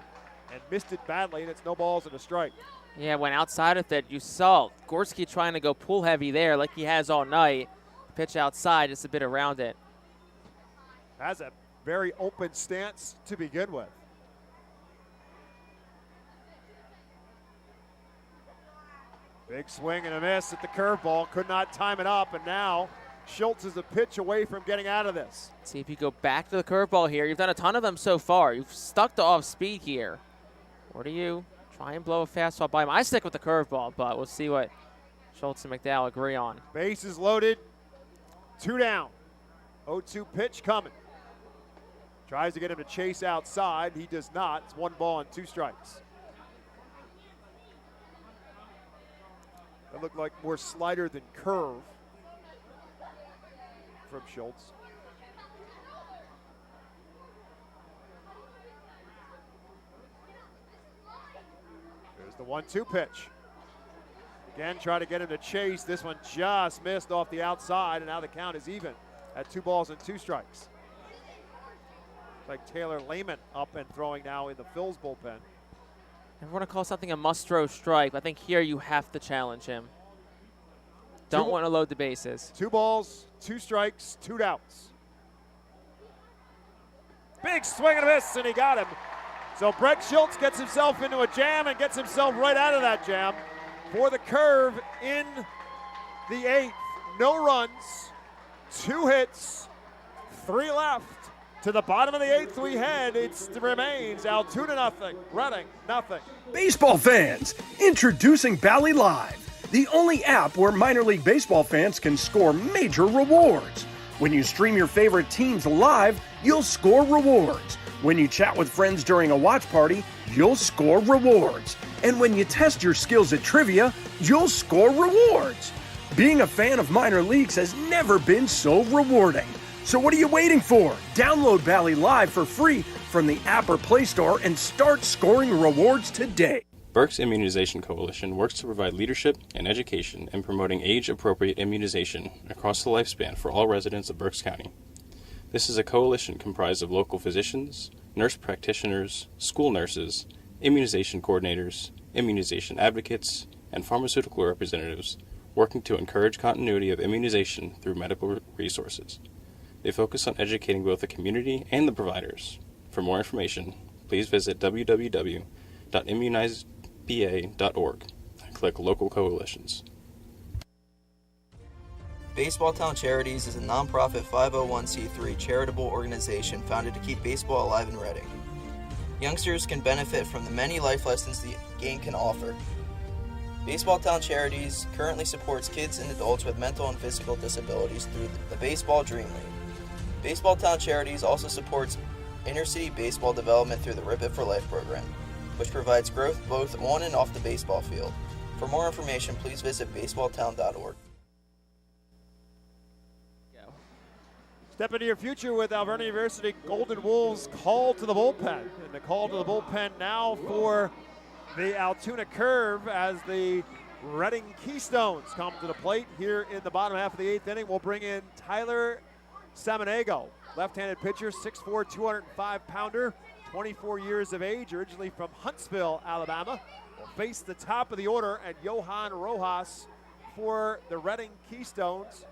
and missed it badly, and it's no balls and a strike. Yeah, when outside of it, you saw Gorski trying to go pull heavy there like he has all night. Pitch outside, just a bit around it. Has a very open stance to begin with. Big swing and a miss at the curveball. Could not time it up, and now Schultz is a pitch away from getting out of this. See if you go back to the curveball here. You've done a ton of them so far. You've stuck to off speed here. Or do you try and blow a fastball by him? I stick with the curveball, but we'll see what Schultz and McDowell agree on. Bases loaded, 2 down. 0-2 pitch coming. Tries to get him to chase outside. He does not. It's 1 ball and 2 strikes. That looked like more slider than curve from Schultz. There's the 1-2 pitch. Again, try to get him to chase. This one just missed off the outside, and now the count is even at 2 balls and 2 strikes. Like Taylor Lehman up and throwing now in the Phil's bullpen. I want to call something a must-throw strike. I think here you have to challenge him. Don't want to load the bases. 2 balls, 2 strikes, 2 outs. Big swing and a miss, and he got him. So Brett Schultz gets himself into a jam and gets himself right out of that jam for the Curve in the 8th. No runs, 2 hits, 3 left. To the bottom of the 8th we head. It remains Altoona nothing, Reading nothing. Baseball fans, introducing Bally Live, the only app where minor league baseball fans can score major rewards. When you stream your favorite teams live, you'll score rewards. When you chat with friends during a watch party, you'll score rewards. And when you test your skills at trivia, you'll score rewards. Being a fan of minor leagues has never been so rewarding. So what are you waiting for? Download Bally Live for free from the app or Play Store and start scoring rewards today. Berks Immunization Coalition works to provide leadership and education in promoting age-appropriate immunization across the lifespan for all residents of Berks County. This is a coalition comprised of local physicians, nurse practitioners, school nurses, immunization coordinators, immunization advocates, and pharmaceutical representatives working to encourage continuity of immunization through medical resources. They focus on educating both the community and the providers. For more information, please visit www.immunizeba.org and click Local Coalitions. Baseball Town Charities is a nonprofit 501c3 charitable organization founded to keep baseball alive in Reading. Youngsters can benefit from the many life lessons the game can offer. Baseball Town Charities currently supports kids and adults with mental and physical disabilities through the Baseball Dream League. Baseball Town Charities also supports inner-city baseball development through the Rip It for Life program, which provides growth both on and off the baseball field. For more information, please visit baseballtown.org. Step into your future with Alverna University Golden Wolves' call to the bullpen. And the call to the bullpen now for the Altoona Curve as the Reading Keystones come to the plate here in the bottom half of the 8th inning. We'll bring in Tyler Samaniego, left-handed pitcher, 6'4", 205-pounder, 24 years of age, originally from Huntsville, Alabama. Will face the top of the order at Johan Rojas for the Reading Keystones.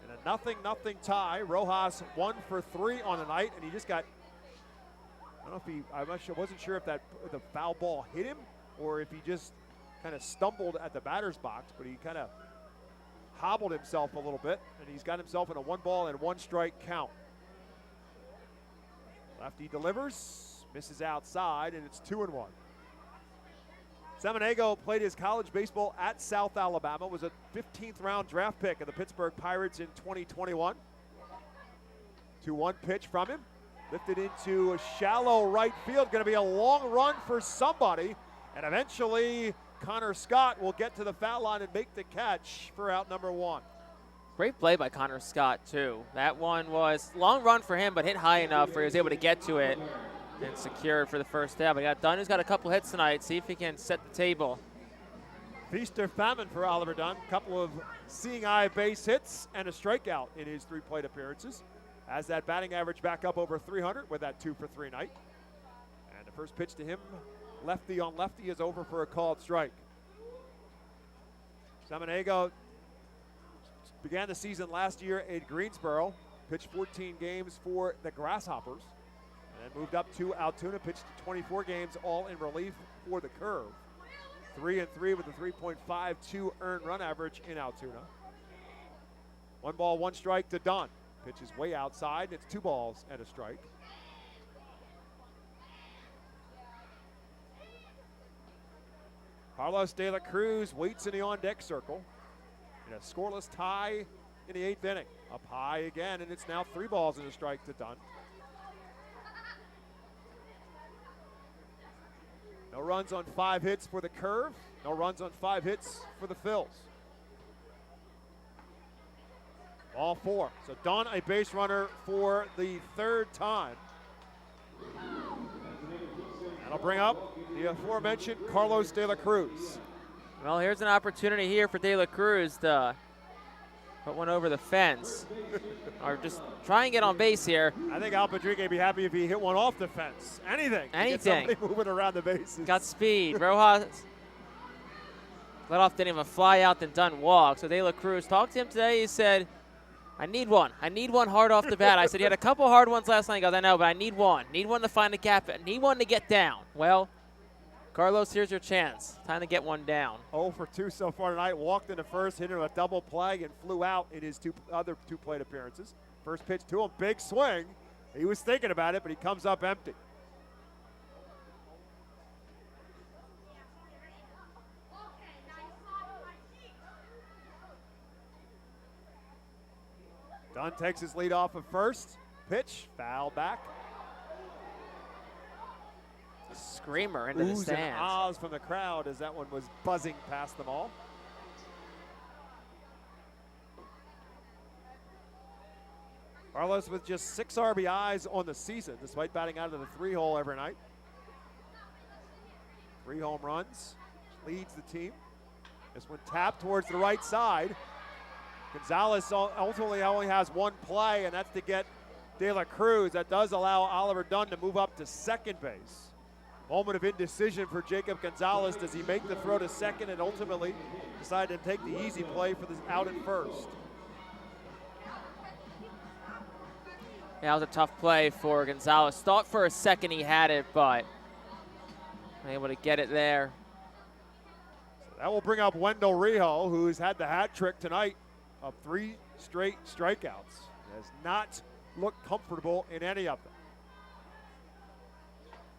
In a 0-0 tie, Rojas 1 for 3 on the night, and he just got, I don't know if I wasn't sure if the foul ball hit him or if he just kind of stumbled at the batter's box, but he kind of hobbled himself a little bit, and he's got himself in a 1-ball-and-1-strike count. Lefty delivers, misses outside, and it's 2-1. Samaniego played his college baseball at South Alabama, was a 15th round draft pick of the Pittsburgh Pirates in 2021. 2-1 pitch from him, lifted into a shallow right field, going to be a long run for somebody, and eventually Connor Scott will get to the foul line and make the catch for out number 1. Great play by Connor Scott, too. That one was long run for him, but hit high enough where he was able to get to it and secure it for the first out. But got Dunn, who's got a couple hits tonight. See if he can set the table. Feast or famine for Oliver Dunn. A couple of seeing eye base hits and a strikeout in his 3 plate appearances. Has that batting average back up over 300 with that 2-for-3 night. And the first pitch to him, lefty on lefty, is over for a called strike. Samaniego began the season last year at Greensboro, pitched 14 games for the Grasshoppers, and then moved up to Altoona, pitched 24 games, all in relief for the Curve. 3-3 with a 3.52 earned run average in Altoona. 1 ball, 1 strike to Dunn. Pitch is way outside. It's 2 balls and a strike. Carlos De La Cruz waits in the on-deck circle in a scoreless tie in the 8th inning. Up high again, and it's now 3 balls and a strike to Dunn. No runs on 5 hits for the Curve. No runs on 5 hits for the Phils. Ball 4. So Dunn, a base runner for the 3rd time. That'll bring up the aforementioned Carlos De La Cruz. Well, here's an opportunity here for De La Cruz to put one over the fence. Or just try and get on base here. I think Al Padrique would be happy if he hit one off the fence. Anything. Anything. Get somebody moving around the bases. Got speed. Rojas let off, didn't even fly out, then Dunn walked. So De La Cruz talked to him today. He said, I need one. I need one hard off the bat. I said, he had a couple hard ones last night. He goes, I know, but I need one. Need one to find a gap. I need one to get down. Well, Carlos, here's your chance. Time to get one down. 0 for 2 so far tonight. Walked in the first, hit him a double play, and flew out in his other two plate appearances. First pitch to him, big swing. He was thinking about it, but he comes up empty. Dunn takes his lead off of first. Pitch, foul back. Screamer into the stands. And ahs from the crowd as that one was buzzing past them all. Carlos with just 6 RBIs on the season, despite batting out of the 3-hole every night. 3 home runs, leads the team. This one tapped towards the right side. Gonzalez ultimately only has 1 play, and that's to get De La Cruz. That does allow Oliver Dunn to move up to second base. Moment of indecision for Jacob Gonzalez. Does he make the throw to second and ultimately decide to take the easy play for this out at first? Yeah, that was a tough play for Gonzalez. Thought for a second he had it, but able to get it there. So that will bring up Wendell Rijo, who's had the hat trick tonight of 3 straight strikeouts. Has not looked comfortable in any of them.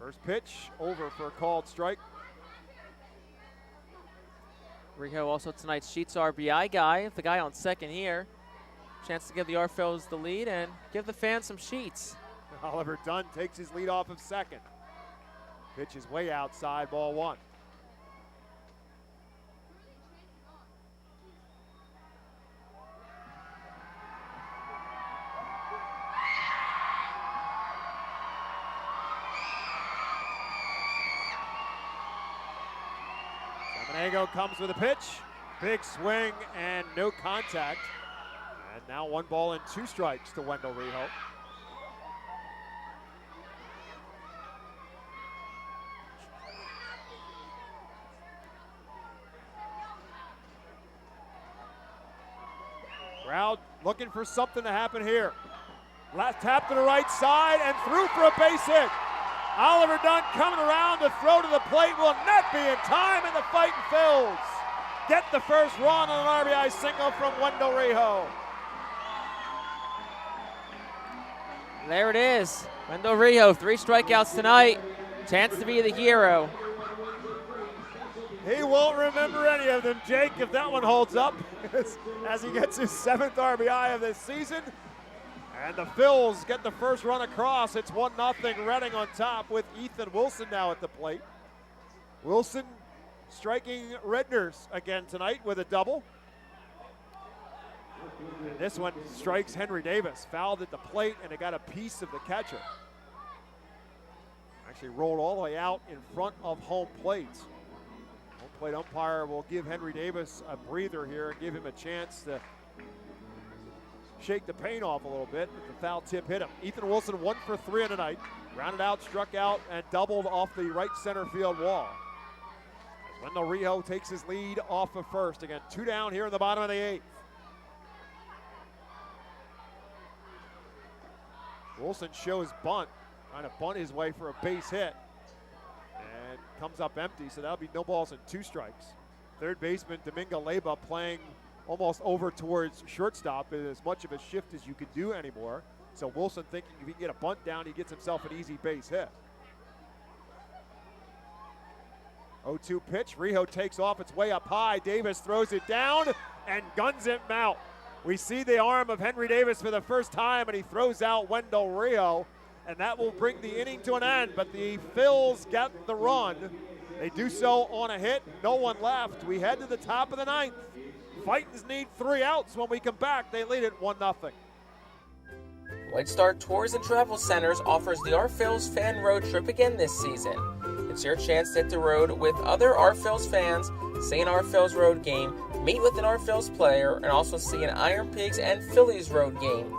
First pitch, over for a called strike. Rijo also tonight's Sheets RBI guy, the guy on second here. Chance to give the Orphos the lead and give the fans some Sheets. Oliver Dunn takes his lead off of second. Pitch is way outside, ball 1. Samaniego comes with a pitch. Big swing and no contact. And now 1 ball and 2 strikes to Wendell Rijo. Crowd looking for something to happen here. Last tap to the right side and through for a base hit. Oliver Dunn coming around to throw to the plate will not be in time, and the Fightin' Phils get the first run on an RBI single from Wendell Rijo. There it is. Wendell Rijo, 3 strikeouts tonight. Chance to be the hero. He won't remember any of them, Jake, if that one holds up, as he gets his 7th RBI of this season. And the Phils get the first run across. It's 1-0 Reading on top with Ethan Wilson now at the plate. Wilson striking Redners again tonight with a double. And this one strikes Henry Davis. Fouled at the plate, and it got a piece of the catcher. Actually rolled all the way out in front of home plate. Home plate umpire will give Henry Davis a breather here and give him a chance to shake the pain off a little bit. The foul tip hit him. Ethan Wilson 1 for 3 on the night. Rounded out, struck out, and doubled off the right center field wall. As Wendell Rijo takes his lead off of first. Again, 2 down here in the bottom of the 8th. Wilson shows bunt, trying to bunt his way for a base hit. And comes up empty, so that'll be no balls and 2 strikes. Third baseman Domingo Leyba playing almost over towards shortstop, as much of a shift as you could do anymore. So Wilson thinking if he can get a bunt down, he gets himself an easy base hit. 0-2 pitch, Rijo takes off, it's way up high. Davis throws it down and guns it out. We see the arm of Henry Davis for the first time, and he throws out Wendell Rijo, and that will bring the inning to an end. But the Phils get the run. They do so on a hit, no one left. We head to the top of the 9th. Fightins need 3 outs. When we come back, they lead it 1-0. White Star Tours and Travel Centers offers the Our Phils fan road trip again this season. It's your chance to hit the road with other Our Phils fans, see an Our Phils road game, meet with an Our Phils player, and also see an Iron Pigs and Phillies road game.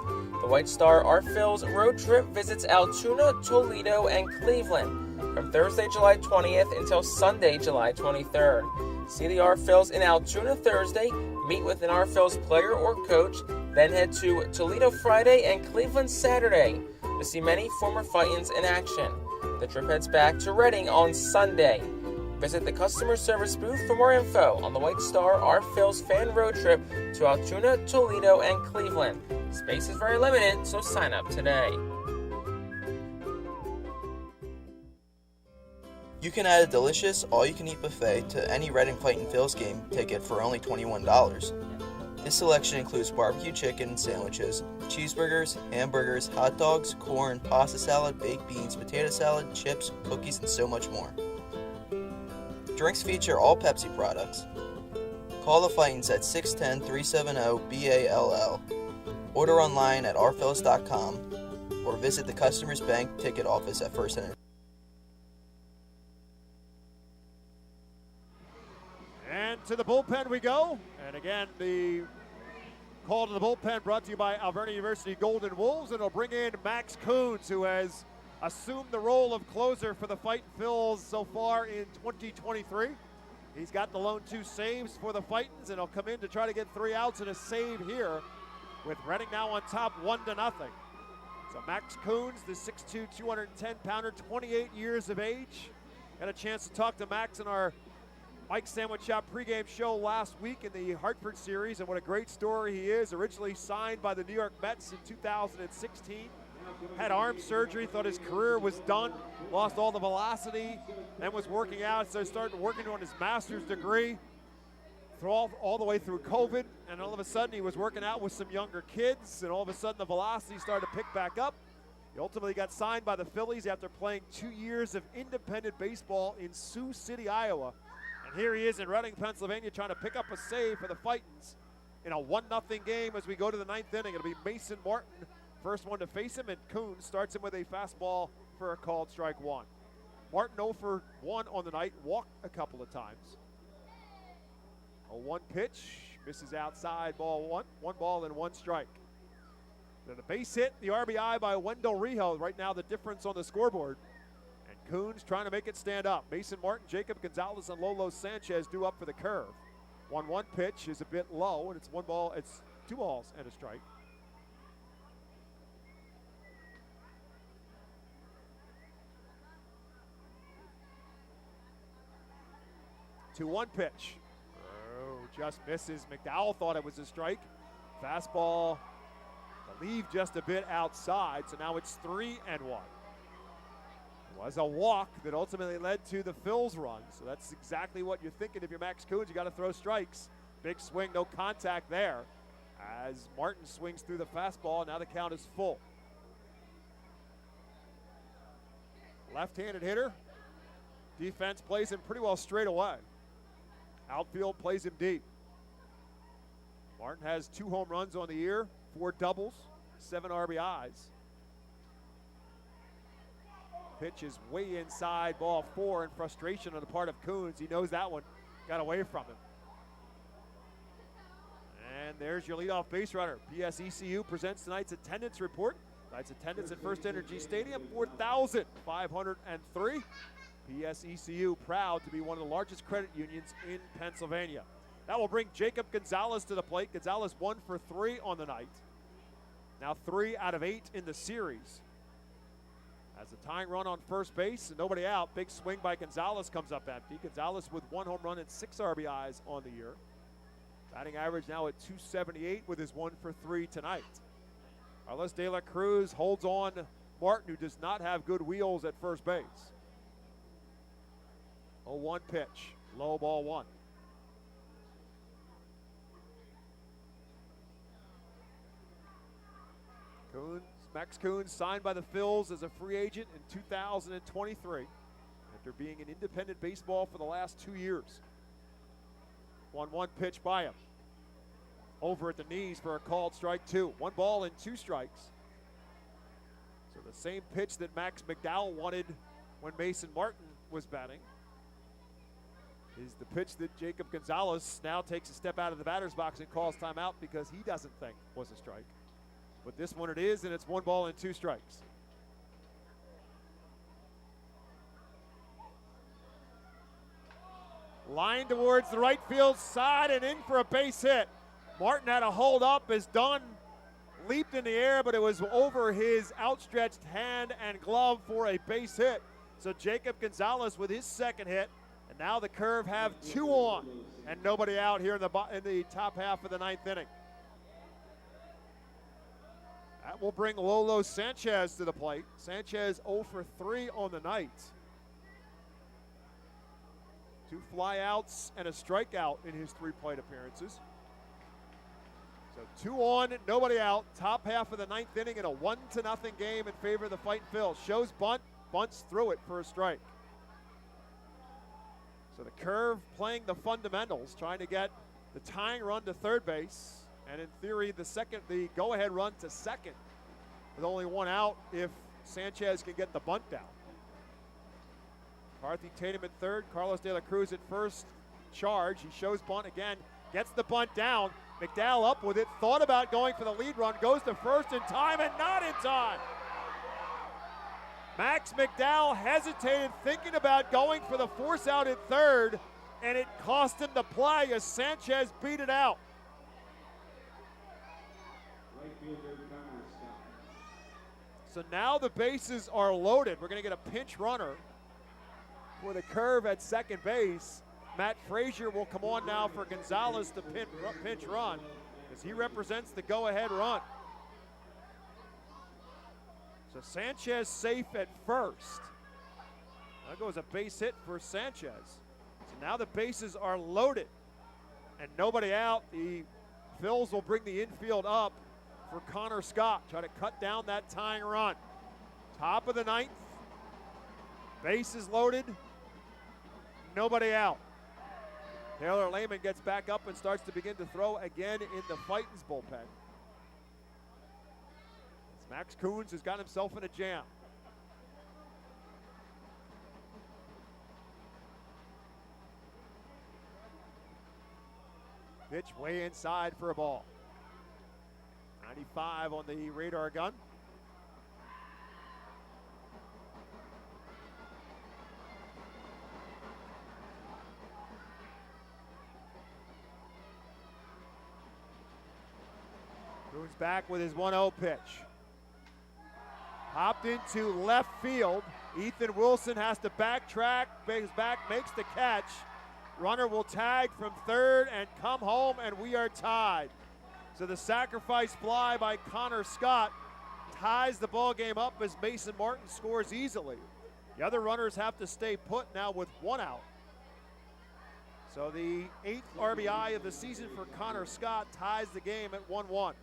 The White Star Our Phils road trip visits Altoona, Toledo, and Cleveland from Thursday, July 20th until Sunday, July 23rd. See the Our Phils in Altoona Thursday, meet with an Our Phils player or coach, then head to Toledo Friday and Cleveland Saturday to see many former Fightins in action. The trip heads back to Reading on Sunday. Visit the customer service booth for more info on the White Star Our Phils fan road trip to Altoona, Toledo, and Cleveland. Space is very limited, so sign up today. You can add a delicious all-you-can-eat buffet to any Reading Fightin' Phils game ticket for only $21. This selection includes barbecue chicken sandwiches, cheeseburgers, hamburgers, hot dogs, corn, pasta salad, baked beans, potato salad, chips, cookies, and so much more. Drinks feature all Pepsi products. Call the Fightins at 610-370-BALL. Order online at ourphils.com or visit the Customers Bank ticket office at FirstEnergy. And to the bullpen we go. And again, the call to the bullpen brought to you by Alberta University Golden Wolves. And it'll bring in Max Coons, who has assumed the role of closer for the Fightin' Phils so far in 2023. He's got the lone 2 saves for the Fightins, and he'll come in to try to get 3 outs and a save here, with Reading now on top 1-0. So Max Coons, the 6'2", 210-pounder, 28 years of age. Got a chance to talk to Max in our Mike Sandwich Shop pregame show last week in the Hartford series, and what a great story he is. Originally signed by the New York Mets in 2016. Had arm surgery, thought his career was done, lost all the velocity, then was working out, so started working on his master's degree all the way through COVID, and all of a sudden he was working out with some younger kids, and all of a sudden the velocity started to pick back up. He ultimately got signed by the Phillies after playing 2 years of independent baseball in Sioux City, Iowa. And here he is in Reading, Pennsylvania, trying to pick up a save for the Fightins in a 1-0 game as we go to the 9th inning. It'll be Mason Martin, first one to face him, and Coons starts him with a fastball for a called strike 1. Martin 0 for 1 on the night, walked a couple of times. A 1 pitch, misses outside, ball 1. 1 ball and 1 strike. Then the base hit, the RBI by Wendell Rijo, right now the difference on the scoreboard. And Coons trying to make it stand up. Mason Martin, Jacob Gonzalez, and Lolo Sanchez due up for the curve. 1-1 pitch is a bit low, and it's 2 balls and a strike. Two 1 pitch. just misses. McDowell thought it was a strike. Fastball, I believe, just a bit outside, so now it's 3-1. It was a walk that ultimately led to the Phil's run, so that's exactly what you're thinking if you're Max Coons. You got to throw strikes. Big swing, no contact there, as Martin swings through the fastball. Now the count is full. Left-handed hitter. Defense plays him pretty well straight away. Outfield plays him deep. Martin has 2 home runs on the year, 4 doubles, 7 RBIs. Pitch is way inside, ball 4, in frustration on the part of Coons. He knows that one got away from him. And there's your leadoff base runner. PSECU presents tonight's attendance report. Tonight's attendance at FirstEnergy Stadium, 4,503. PSECU proud to be one of the largest credit unions in Pennsylvania. That will bring Jacob Gonzalez to the plate. Gonzalez 1 for 3 on the night. Now 3 out of 8 in the series. As a tying run on first base and nobody out, big swing by Gonzalez comes up empty. Gonzalez with 1 home run and 6 RBIs on the year. Batting average now at .278 with his 1 for 3 tonight. Carlos De La Cruz holds on Martin, who does not have good wheels at first base. 0-1 pitch, low ball 1. Max Coons signed by the Phils as a free agent in 2023 after being in independent baseball for the last 2 years. 1-1 pitch by him. Over at the knees for a called strike 2. 1 ball and 2 strikes. So the same pitch that Max McDowell wanted when Mason Martin was batting is the pitch that Jacob Gonzalez now takes a step out of the batter's box and calls timeout because he doesn't think was a strike. But this one it is, and it's 1 ball and 2 strikes. Line towards the right field side and in for a base hit. Martin had a hold up as Dunn leaped in the air, but it was over his outstretched hand and glove for a base hit. So Jacob Gonzalez with his second hit, and now the Curve have 2 on and nobody out here in the top half of the 9th inning. That will bring Lolo Sanchez to the plate. Sanchez 0 for 3 on the night. 2 flyouts and a strikeout in his 3 plate appearances. So 2 on, nobody out. Top half of the 9th inning in a 1-0 game in favor of the Fightin' Phils. Shows bunt, bunts through it for a strike. So the Curve playing the fundamentals, trying to get the tying run to third base, and in theory the go-ahead run to second, with only 1 out if Sanchez can get the bunt down. McCarthy Tatum at third, Carlos De La Cruz at first. Charge, he shows bunt again, gets the bunt down. McDowell up with it, thought about going for the lead run, goes to first in time and not in time. Max McDowell hesitated, thinking about going for the force out at third, and it cost him the play as Sanchez beat it out. So now the bases are loaded. We're going to get a pinch runner for the Curve at second base. Matt Frazier will come on now for Gonzalez to pinch run, as he represents the go-ahead run. So Sanchez safe at first. That goes a base hit for Sanchez. So now the bases are loaded and nobody out. The Phils will bring the infield up for Connor Scott, try to cut down that tying run. Top of the 9th, bases loaded, nobody out. Taylor Lehman gets back up and starts to begin to throw again in the Fightin's bullpen. As Max Coons has got himself in a jam. Pitch way inside for a ball. 95 on the radar gun. Coons back with his 1-0 pitch. Hopped into left field. Ethan Wilson has to backtrack, makes the catch, runner will tag from third and come home, and we are tied. So the sacrifice fly by Connor Scott ties the ball game up as Mason Martin scores easily. The other runners have to stay put now with one out. So the 8th RBI of the season for Connor Scott ties the game at 1-1.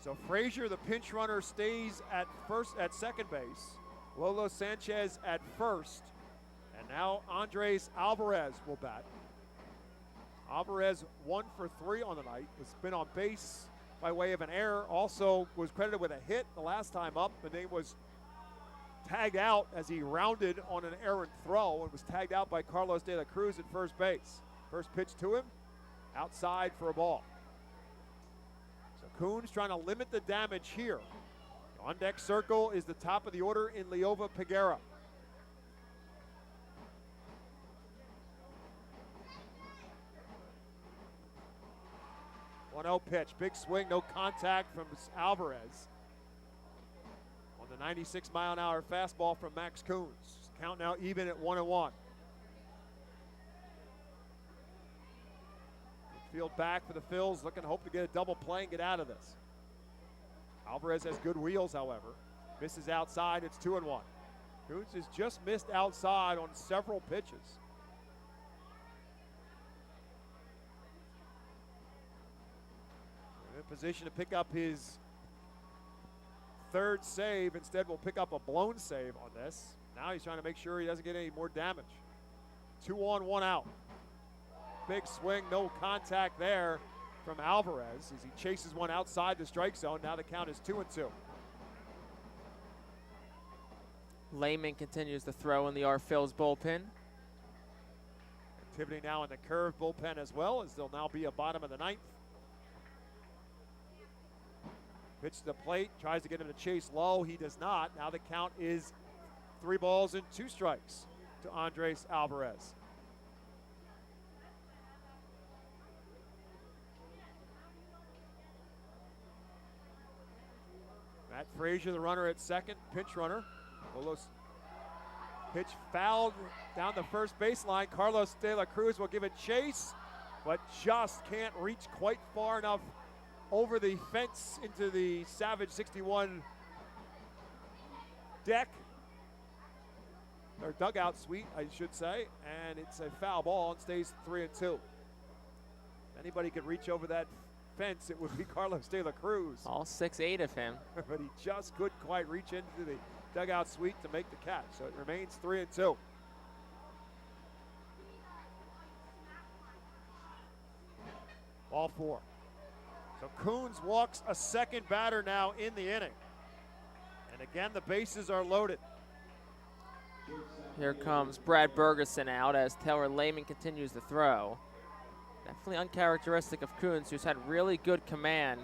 So Frazier, the pinch runner, stays at second base. Lolo Sanchez at first. And now Andres Alvarez will bat. Alvarez 1 for 3 on the night. Was been on base by way of an error. Also was credited with a hit the last time up, but then was tagged out as he rounded on an errant throw and was tagged out by Carlos De La Cruz at first base. First pitch to him, outside for a ball. So Coons trying to limit the damage here. On deck circle is the top of the order in Leova Peguera. One 0 pitch, big swing, no contact from Alvarez. On the 96-mile-an-hour fastball from Max Coons. Count now even at 1-1. Field back for the Phils, looking to hope to get a double play and get out of this. Alvarez has good wheels, however. Misses outside, it's 2-1. Coons has just missed outside on several pitches. In position to pick up his third save. Instead, will pick up a blown save on this. Now he's trying to make sure he doesn't get any more damage. 2 on, 1 out. Big swing, no contact there from Alvarez as he chases one outside the strike zone. Now the count is 2-2. Lehman continues to throw in the Phil's bullpen. Activity now in the curve bullpen as well, as they'll now be a bottom of the 9th. Pitch to the plate, tries to get him to chase low. He does not. Now the count is 3 balls and 2 strikes to Andres Alvarez. Matt Frazier, the runner at second, pinch runner. Carlos pitch fouled down the first baseline. Carlos De La Cruz will give it chase, but just can't reach quite far enough over the fence into the Savage 61 deck, or dugout suite, I should say, and it's a foul ball and stays 3-2. If anybody could reach over that fence, it would be Carlos De La Cruz. All 6'8" of him. But he just couldn't quite reach into the dugout suite to make the catch, so it remains 3-2. Ball 4. So Coons walks a second batter now in the inning. And again, the bases are loaded. Here comes Brad Bergeson out as Taylor Lehman continues to throw. Definitely uncharacteristic of Coons, who's had really good command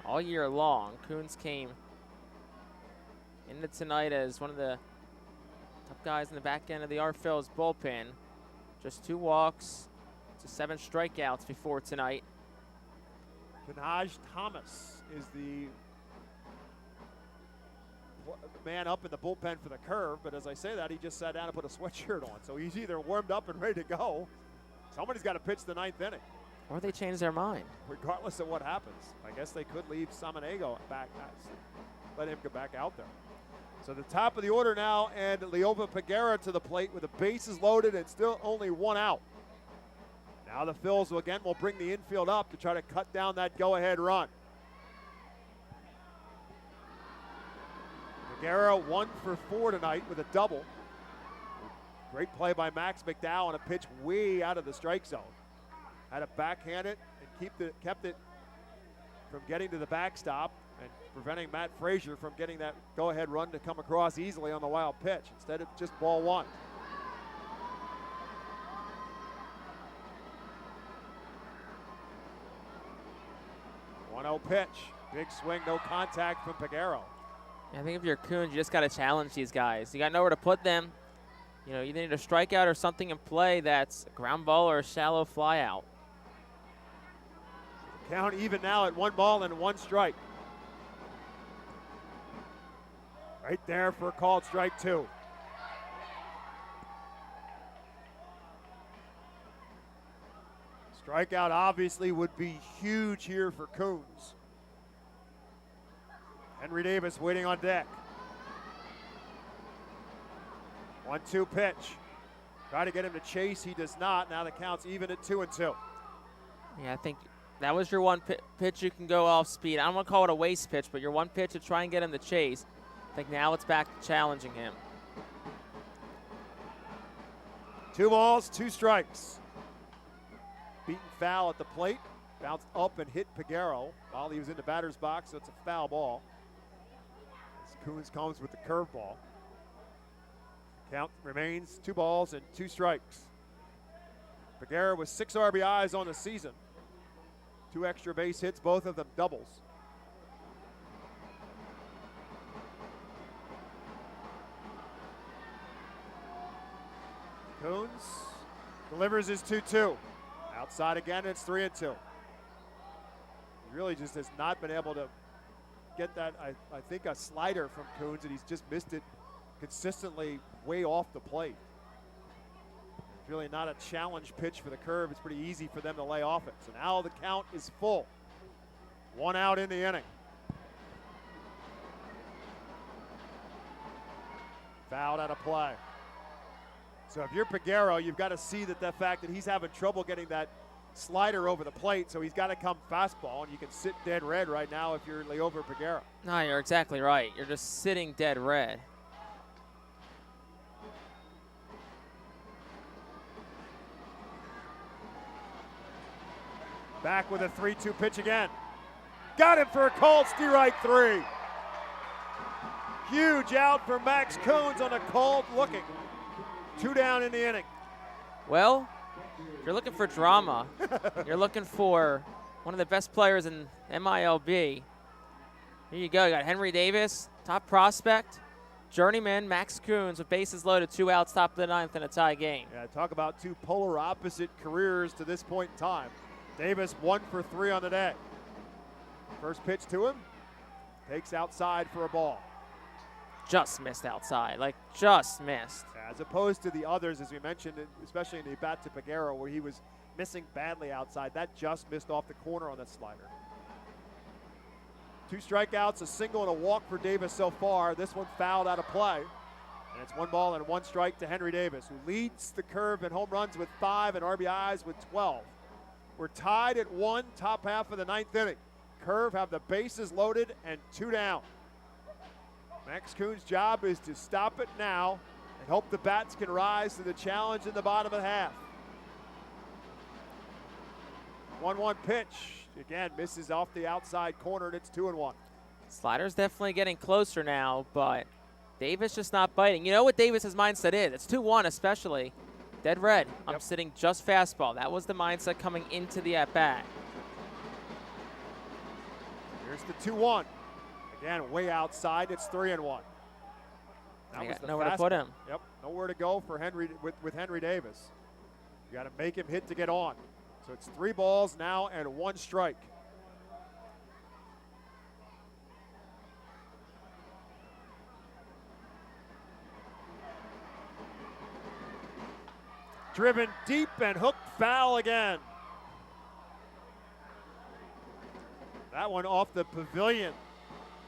all year long. Coons came into tonight as one of the top guys in the back end of the Phil's bullpen. Just 2 walks to 7 strikeouts before tonight. Pinaj Thomas is the man up in the bullpen for the curve, but as I say that, he just sat down and put a sweatshirt on. So he's either warmed up and ready to go. Somebody's got to pitch the 9th inning. Or they change their mind. Regardless of what happens. I guess they could leave Samaniego back, let him go back out there. So the top of the order now, and Leova Peguera to the plate with the bases loaded and still only 1 out. Now the Phils will bring the infield up to try to cut down that go-ahead run. Peguera 1 for 4 tonight with a double. Great play by Max McDowell on a pitch way out of the strike zone. Had to backhand it and kept it from getting to the backstop and preventing Matt Frazier from getting that go-ahead run to come across easily on the wild pitch. Instead, it's just ball 1. Pitch. Big swing, no contact from Peguera. I think if you're Coons, you just got to challenge these guys. You got nowhere to put them. You know, either need a strikeout or something in play that's a ground ball or a shallow fly out. Count even now at 1 ball and 1 strike. Right there for a called strike 2. Strikeout obviously would be huge here for Coons. Henry Davis waiting on deck. 1-2 pitch. Try to get him to chase. He does not. Now the count's even at 2-2. Yeah, I think that was your one pitch you can go off speed. I don't want to call it a waste pitch, but your one pitch to try and get him to chase. I think now it's back to challenging him. 2 balls, 2 strikes. Beaten foul at the plate. Bounced up and hit Peguero while he was in the batter's box, so it's a foul ball. As Coons comes with the curveball. Count remains 2 balls and 2 strikes. Peguero with 6 RBIs on the season. 2 extra base hits, both of them doubles. Coons delivers his 2-2. Outside again, it's 3-2. He really just has not been able to get that, I think, a slider from Coons, and he's just missed it consistently way off the plate. It's really not a challenge pitch for the curve. It's pretty easy for them to lay off it. So now the count is full. 1 out in the inning. Fouled out of play. So if you're Peguero, you've got to see that the fact that he's having trouble getting that slider over the plate, so he's got to come fastball, and you can sit dead red right now if you're Liover Peguero. No, you're exactly right. You're just sitting dead red. Back with a 3-2 pitch again. Got him for a called strike 3. Huge out for Max Coons on a called looking. 2 down in the inning. Well, if you're looking for drama, you're looking for one of the best players in MILB. Here you go. You got Henry Davis, top prospect. Journeyman Max Coons with bases loaded, 2 outs, top of the 9th in a tie game. Yeah, talk about 2 polar opposite careers to this point in time. Davis 1 for 3 on the day. First pitch to him, takes outside for a ball. Just missed outside, just missed. As opposed to the others, as we mentioned, especially in the bat to Peguero, where he was missing badly outside. That just missed off the corner on that slider. 2 strikeouts, a single and a walk for Davis so far. This one fouled out of play. And it's 1 ball and 1 strike to Henry Davis, who leads the curve in home runs with 5 and RBIs with 12. We're tied at 1, top half of the 9th inning. Curve have the bases loaded and 2 down. Max Coons' job is to stop it now and hope the bats can rise to the challenge in the bottom of the half. 1-1 pitch. Again, misses off the outside corner, and it's 2-1. Slider's definitely getting closer now, but Davis just not biting. You know what Davis's mindset is? It's 2-1 especially. Dead red. I'm sitting just fastball. That was the mindset coming into the at-bat. Here's the 2-1. Again, way outside. It's 3-1. You got nowhere to put him. Yep, nowhere to go for Henry with Henry Davis. You got to make him hit to get on. So it's 3 balls now and 1 strike. Driven deep and hooked foul again. That one off the pavilion.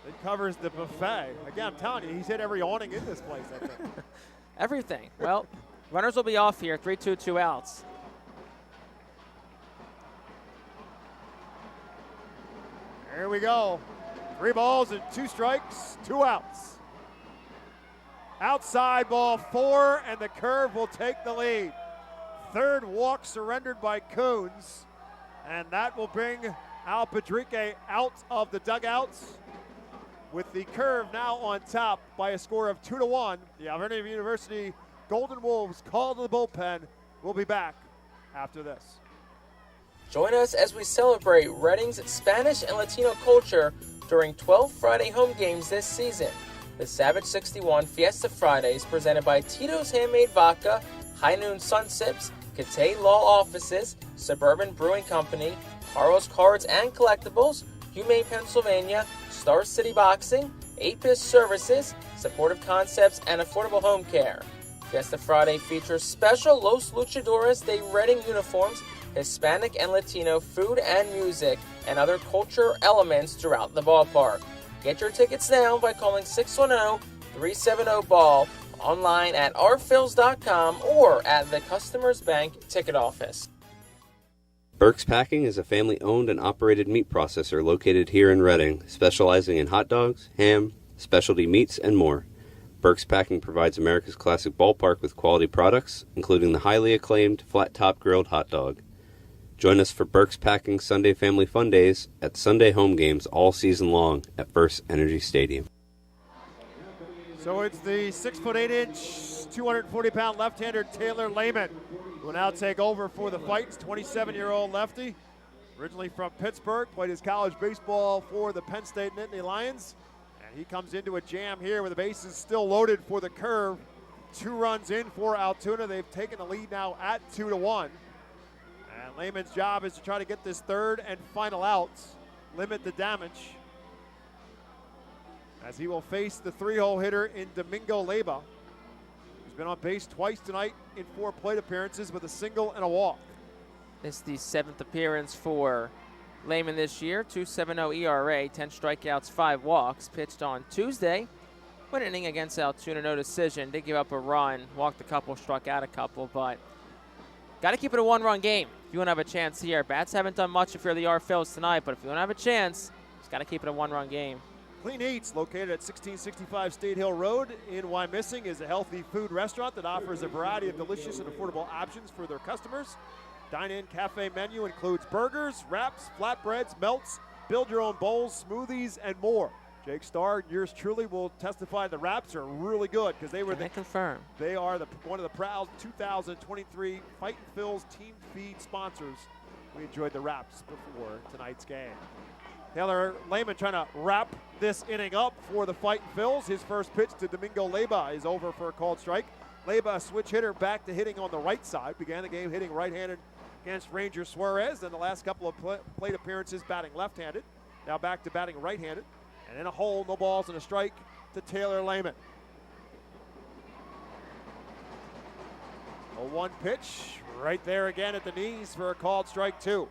It covers the buffet. Again, I'm telling you, he's hit every awning in this place, I think. Everything. Well, runners will be off here. 3-2, 2 outs. Here we go. 3 balls and 2 strikes, 2 outs. Outside ball 4, and the curve will take the lead. 3rd walk surrendered by Coons, and that will bring Al Padrique out of the dugouts with the curve now on top by a score of 2-1. The Altoona University Golden Wolves call to the bullpen. We'll be back after this. Join us as we celebrate Reading's Spanish and Latino culture during 12 Friday home games this season. The Savage 61 Fiesta Fridays presented by Tito's Handmade Vodka, High Noon Sun Sips, Catay Law Offices, Suburban Brewing Company, Carlos Cards and Collectibles, Humane Pennsylvania, Star City Boxing, 8-Piss Services, Supportive Concepts, and Affordable Home Care. Fiesta Friday features special Los Luchadores de Reading uniforms Hispanic and Latino food and music, and other culture elements throughout the ballpark. Get your tickets now by calling 610-370-BALL, online at rphils.com or at the Customers Bank ticket office. Burke's Packing is a family-owned and operated meat processor located here in Reading, specializing in hot dogs, ham, specialty meats, and more. Burke's Packing provides America's classic ballpark with quality products, including the highly acclaimed flat-top grilled hot dog. Join us for Burke's Packing Sunday Family Fun Days at Sunday home games all season long at FirstEnergy Stadium. So it's the 6'8", 240-pound left-hander Taylor Lehman who will now take over for the Fights. 27-year-old lefty, originally from Pittsburgh, played his college baseball for the Penn State Nittany Lions. And he comes into a jam here with the bases still loaded for the curve. 2 runs in for Altoona. They've taken the lead now at 2-1. And Lehman's job is to try to get this third and final out, limit the damage, as he will face the 3-hole hitter in Domingo Leyba. He's been on base twice tonight in 4 plate appearances with a single and a walk. This is the 7th appearance for Lehman this year. 2.70 ERA, 10 strikeouts, 5 walks. Pitched on Tuesday. Went inning against Altoona, no decision. Did give up a run, walked a couple, struck out a couple, but got to keep it a 1-run game if you want to have a chance here. Bats haven't done much if you're the Phillies tonight, but if you want to have a chance, just got to keep it a 1-run game. Clean Eats, located at 1665 State Hill Road in Wyomissing, is a healthy food restaurant that offers a variety of delicious and affordable options for their customers. Dine-in cafe menu includes burgers, wraps, flatbreads, melts, build-your-own bowls, smoothies, and more. Jake Starr, yours truly, will testify the wraps are really good because they were confirm. They are one of the proud 2023 Fightin' Phil's team feed sponsors. We enjoyed the wraps before tonight's game. Taylor Lehman trying to wrap this inning up for the Fightin' Phils. His first pitch to Domingo Leyba is over for a called strike. Leyba, a switch hitter, back to hitting on the right side. Began the game hitting right-handed against Ranger Suarez. Then the last couple of plate appearances batting left-handed. Now back to batting right-handed. And in a hole, no balls and a strike to Taylor Lehman. A 1 pitch right there again at the knees for a called strike 2.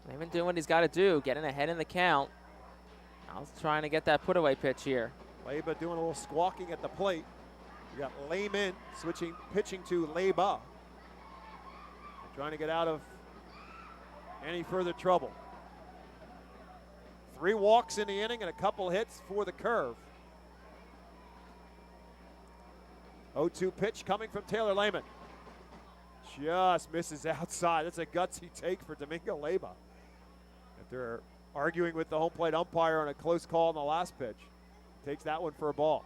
Lehman doing what he's got to do, getting ahead in the count. Now trying to get that put-away pitch here. Leyba doing a little squawking at the plate. We got Lehman pitching to Leyba. Trying to get out of any further trouble. 3 walks in the inning and a couple hits for the curve. 0-2 pitch coming from Taylor Lehman. Just misses outside. That's a gutsy take for Domingo Leyba. After arguing with the home plate umpire on a close call on the last pitch, takes that one for a ball.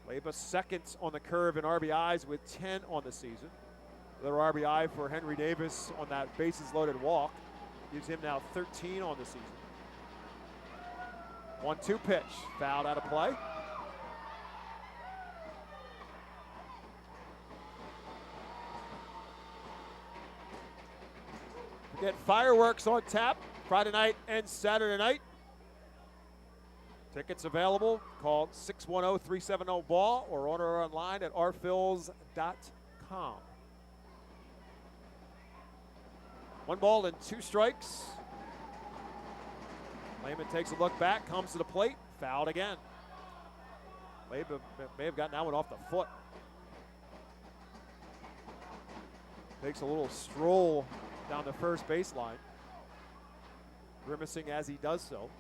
Leyba second on the curve in RBIs with 10 on the season. Another RBI for Henry Davis on that bases loaded walk. Gives him now 13 on the season. 1-2 pitch, fouled out of play. Get fireworks on tap Friday night and Saturday night. Tickets available. Call 610-370-BALL or order online at rphils.com. 1 ball and 2 strikes. Lehman takes a look back, comes to the plate, fouled again. Leyba may have gotten that one off the foot. Takes a little stroll down the first baseline, grimacing as he does so.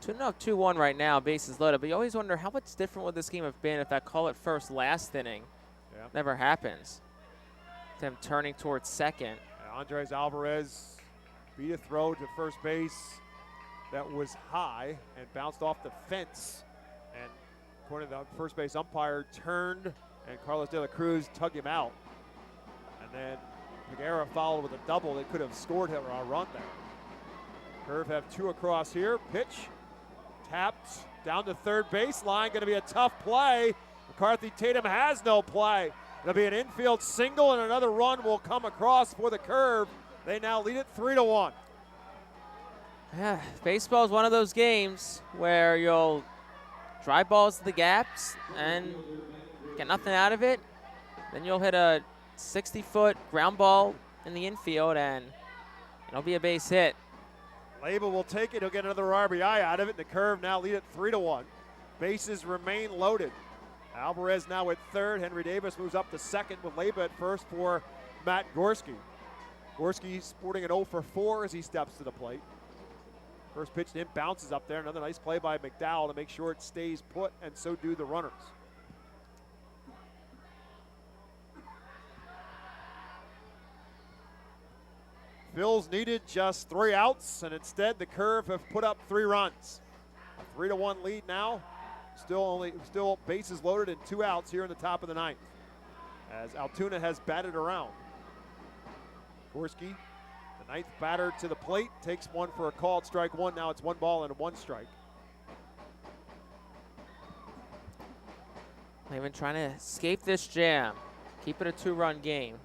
2-2-1 right now, bases loaded, but you always wonder how much different would this game have been if that call at first last inning never happens. Them turning towards second. Andres Alvarez beat a throw to first base that was high and bounced off the fence. And according to the first base umpire, turned and Carlos De La Cruz tugged him out. And then Peguera followed with a double that could have scored him a run there. Curve have 2 across here. Pitch tapped down the third baseline. Going to be a tough play. McCarthy Tatum has no play. It'll be an infield single, and another run will come across for the curve. They now lead it 3-1. Yeah, baseball is one of those games where you'll Dry balls to the gaps and get nothing out of it. Then you'll hit a 60-foot ground ball in the infield, and it'll be a base hit. Label will take it. He'll get another RBI out of it. The Curve now lead it 3-1. Bases remain loaded. Alvarez now at third. Henry Davis moves up to second with Leyba at first for Matt Gorski. Gorski sporting an 0 for 4 as he steps to the plate. First pitch to him bounces up there. Another nice play by McDowell to make sure it stays put, and so do the runners. Phil's needed just 3 outs, and instead the Curve have put up 3 runs. A 3-1 lead now. Still bases loaded and 2 outs here in the top of the 9th, as Altoona has batted around. Gorski, the 9th batter to the plate, takes one for a called strike 1. Now it's 1 ball and 1 strike. They've been trying to escape this jam, keep it a 2-run game.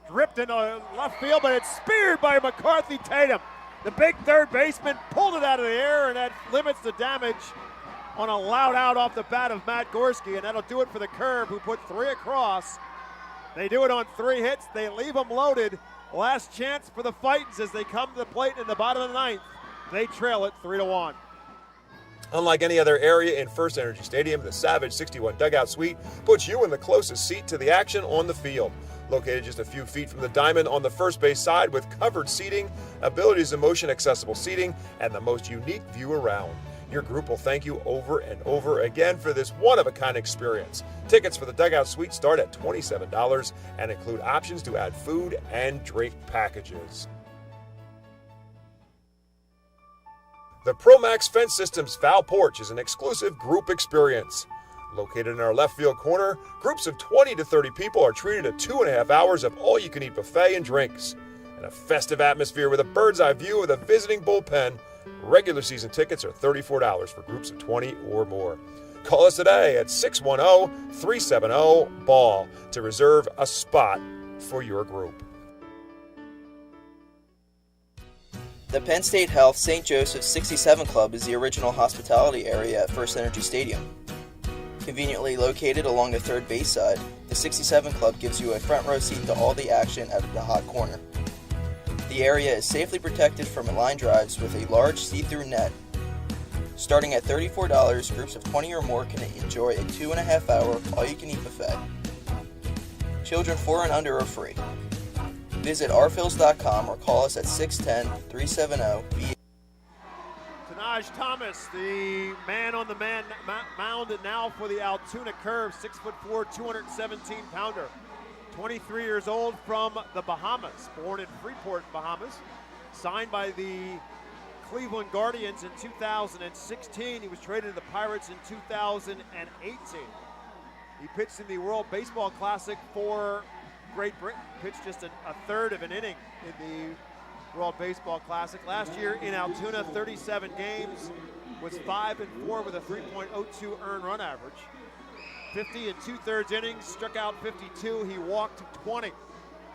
Ripped into left field, but it's speared by McCarthy Tatum. The big third baseman pulled it out of the air, and that limits the damage on a loud out off the bat of Matt Gorski, and that'll do it for the Curve, who put 3 across. They do it on 3 hits. They leave them loaded. Last chance for the Fightins as they come to the plate in the bottom of the 9th. They trail it 3-1. Unlike any other area in FirstEnergy Stadium, the Savage 61 Dugout Suite puts you in the closest seat to the action on the field. Located just a few feet from the diamond on the first base side with covered seating, abilities of motion accessible seating, and the most unique view around. Your group will thank you over and over again for this one-of-a-kind experience. Tickets for the Dugout Suite start at $27 and include options to add food and drink packages. The ProMax Fence Systems Foul Porch is an exclusive group experience. Located in our left field corner, groups of 20 to 30 people are treated to 2.5 hours of all-you-can-eat buffet and drinks. In a festive atmosphere with a bird's-eye view of the visiting bullpen, regular season tickets are $34 for groups of 20 or more. Call us today at 610-370-BALL to reserve a spot for your group. The Penn State Health St. Joseph's 67 Club is the original hospitality area at FirstEnergy Stadium. Conveniently located along the third base side, the 67 Club gives you a front row seat to all the action out of the hot corner. The area is safely protected from line drives with a large see-through net. Starting at $34, groups of 20 or more can enjoy a 2.5-hour all-you-can-eat buffet. Children 4 and under are free. Visit rphils.com or call us at 610-370-BA. Tanaj Thomas, the man on the mound now for the Altoona Curve, 6'4", 217-pounder. 23 years old from the Bahamas, born in Freeport, Bahamas. Signed by the Cleveland Guardians in 2016. He was traded to the Pirates in 2018. He pitched in the World Baseball Classic for Great Britain. Pitched just a third of an inning in the World Baseball Classic. Last year in Altoona, 37 games, was 5-4 with a 3.02 earned run average. 50 and 2/3 innings, struck out 52, he walked 20.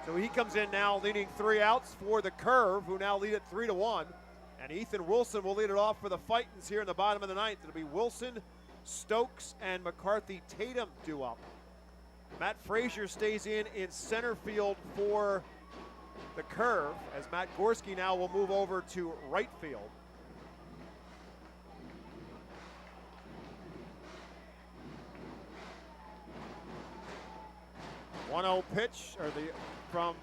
So he comes in now leading 3 outs for the Curve, who now lead it 3-1. And Ethan Wilson will lead it off for the Fightins here in the bottom of the 9th. It'll be Wilson, Stokes, and McCarthy Tatum due up. Matt Frazier stays in center field for the Curve, as Matt Gorski now will move over to right field. One-0 pitch from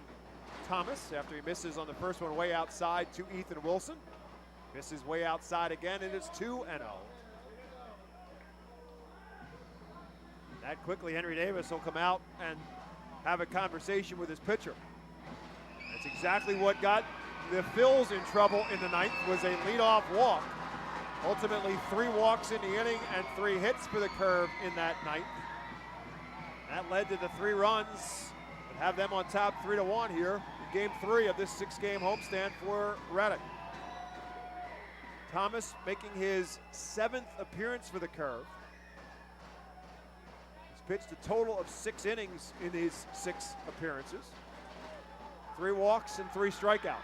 Thomas after he misses on the first one way outside to Ethan Wilson. Misses way outside again, and it's 2-0. That quickly, Henry Davis will come out and have a conversation with his pitcher. That's exactly what got the Phils in trouble in the 9th, was a leadoff walk. Ultimately, 3 walks in the inning and 3 hits for the Curve in that 9th. That led to the 3 runs and have them on top 3-1 here in Game 3 of this 6-game homestand for Reading. Thomas making his 7th appearance for the Curve. He's pitched a total of 6 innings in these 6 appearances. 3 walks and 3 strikeouts.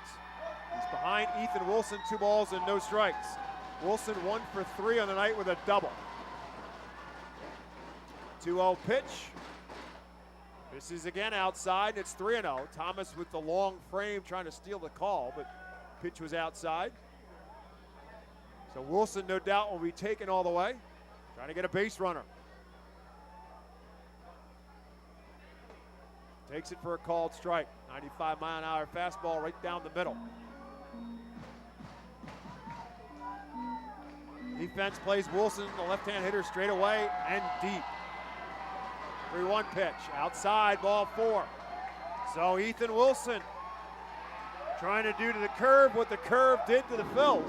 He's behind Ethan Wilson, 2 balls and no strikes. Wilson 1 for 3 on the night with a double. 2-0 pitch. This is again outside, and it's 3-0. Thomas with the long frame trying to steal the call, but pitch was outside. So Wilson, no doubt, will be taken all the way, trying to get a base runner. Takes it for a called strike. 95-mile-an-hour fastball right down the middle. Defense plays Wilson, the left-hand hitter, straight away and deep. 3-1 pitch, outside, ball 4. So Ethan Wilson trying to do to the curve what the curve did to the Phils.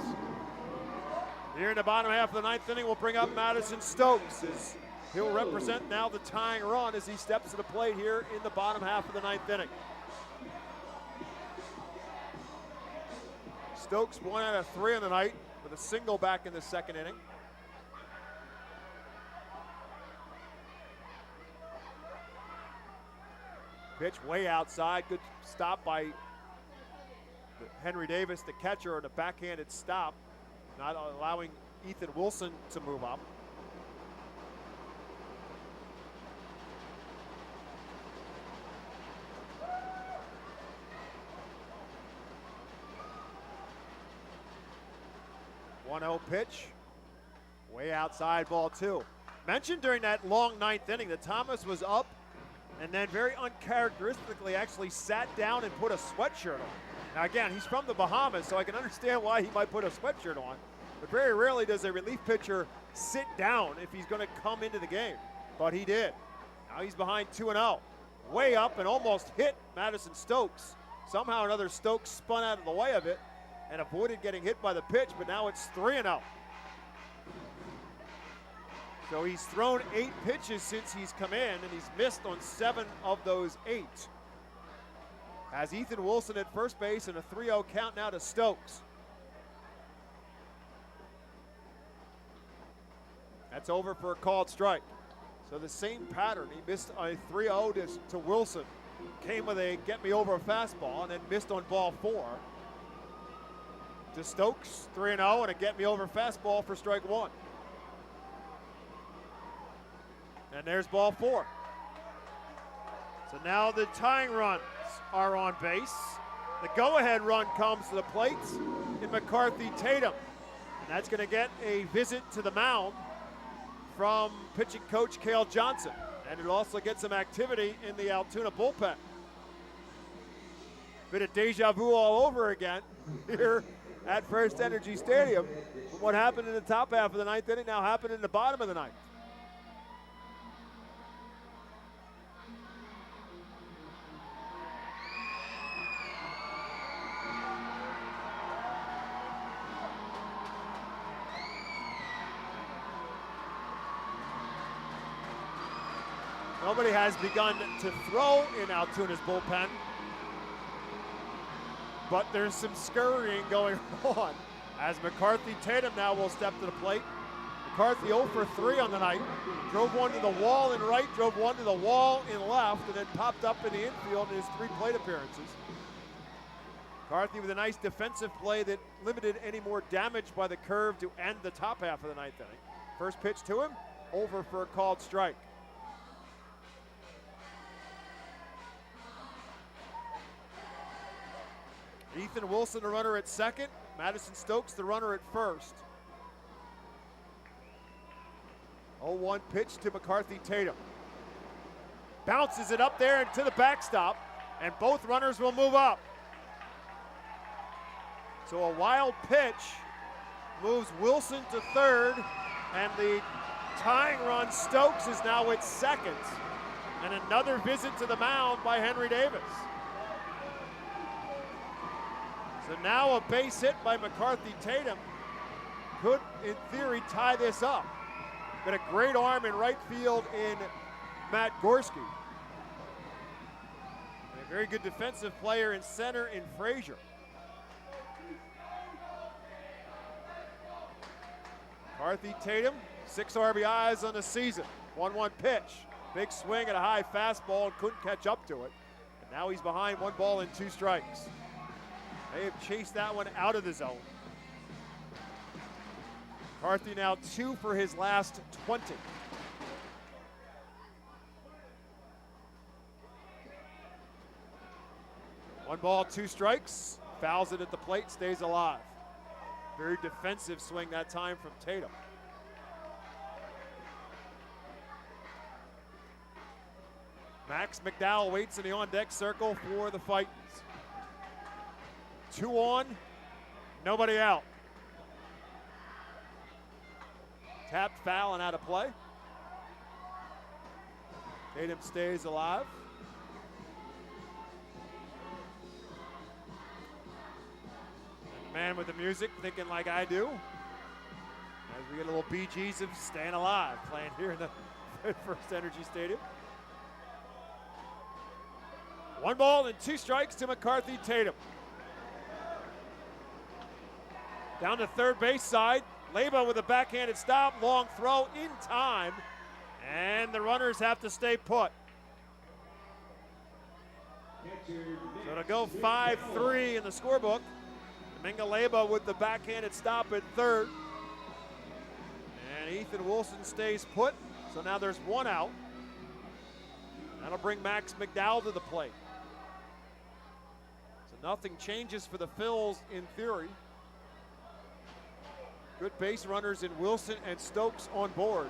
Here in the bottom half of the 9th inning, we'll bring up Madison Stokes as he'll represent now the tying run as he steps to the plate here in the bottom half of the 9th inning. Stokes 1 out of 3 on the night with a single back in the 2nd inning. Pitch way outside, good stop by Henry Davis, the catcher, and a backhanded stop, not allowing Ethan Wilson to move up. One-0 pitch, way outside, ball 2. Mentioned during that long 9th inning that Thomas was up and then very uncharacteristically actually sat down and put a sweatshirt on. Now again, he's from the Bahamas, so I can understand why he might put a sweatshirt on, but very rarely does a relief pitcher sit down if he's gonna come into the game, but he did. Now he's behind 2-0. Way up and almost hit Madison Stokes. Somehow or another Stokes spun out of the way of it and avoided getting hit by the pitch, but now it's 3-0. So he's thrown 8 pitches since he's come in, and he's missed on 7 of those 8. Has Ethan Wilson at first base and a 3-0 count now to Stokes. That's over for a called strike. So the same pattern. He missed a 3-0 to Wilson. Came with a get me over a fastball and then missed on ball 4. To Stokes, 3-0 and a get me over fastball for strike 1. And there's ball 4. So now the tying runs are on base. The go-ahead run comes to the plate in McCarthy Tatum. And that's going to get a visit to the mound from pitching coach Cale Johnson. And it'll also get some activity in the Altoona bullpen. Bit of deja vu all over again here at FirstEnergy Stadium. But what happened in the top half of the 9th inning now happened in the bottom of the 9th. Nobody has begun to throw in Altoona's bullpen, but there's some scurrying going on as McCarthy Tatum now will step to the plate. McCarthy 0 for 3 on the night. Drove one to the wall in right, drove one to the wall in left, and then popped up in the infield in his 3 plate appearances. McCarthy with a nice defensive play that limited any more damage by the curve to end the top half of the 9th inning. First pitch to him, over for a called strike. Ethan Wilson, the runner at second. Madison Stokes, the runner at first. 0-1 pitch to McCarthy Tatum. Bounces it up there and to the backstop, and both runners will move up. So a wild pitch moves Wilson to third, and the tying run Stokes is now at second. And another visit to the mound by Henry Davis. So now a base hit by McCarthy Tatum could, in theory, tie this up. Got a great arm in right field in Matt Gorski. And a very good defensive player in center in Frazier. McCarthy Tatum, 6 RBIs on the season. 1-1 pitch. Big swing at a high fastball and couldn't catch up to it. And Now he's behind 1 ball and 2 strikes. They have chased that one out of the zone. McCarthy now 2 for his last 20. One ball, 2 strikes. Fouls it at the plate, stays alive. Very defensive swing that time from Tatum. Max McDowell waits in the on-deck circle for the Fightins. 2 on, nobody out. Tapped foul and out of play. Tatum stays alive. And the man with the music thinking like I do. As we get a little Bee Gees of Staying Alive playing here in the FirstEnergy Stadium. 1 ball and 2 strikes to McCarthy Tatum. Down to third base side. Leba with a backhanded stop. Long throw in time. And the runners have to stay put. So to go 5-3 in the scorebook. Domingo Leba with the backhanded stop at third. And Ethan Wilson stays put. So now there's 1 out. That'll bring Max McDowell to the plate. So nothing changes for the Phils in theory. Good base runners in Wilson and Stokes on board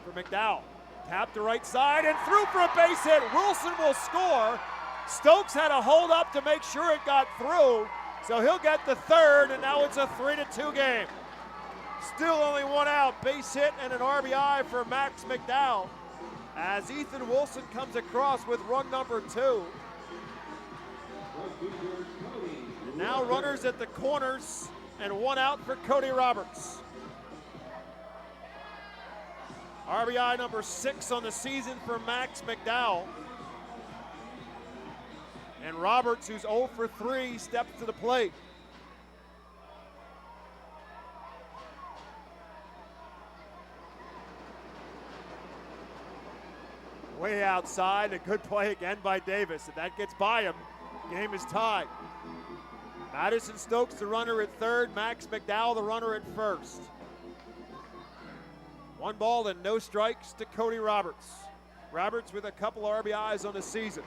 for McDowell. Tap to right side and through for a base hit. Wilson will score. Stokes had a hold up to make sure it got through. So he'll get the third, and now it's a 3-2 game. Still only 1 out. Base hit and an RBI for Max McDowell as Ethan Wilson comes across with run number 2. And now runners at the corners and 1 out for Cody Roberts. RBI number 6 on the season for Max McDowell. And Roberts, who's 0 for 3, steps to the plate. Way outside, a good play again by Davis. If that gets by him, game is tied. Madison Stokes, the runner at third. Max McDowell, the runner at first. 1 ball and no strikes to Cody Roberts. Roberts with a couple RBIs on the season.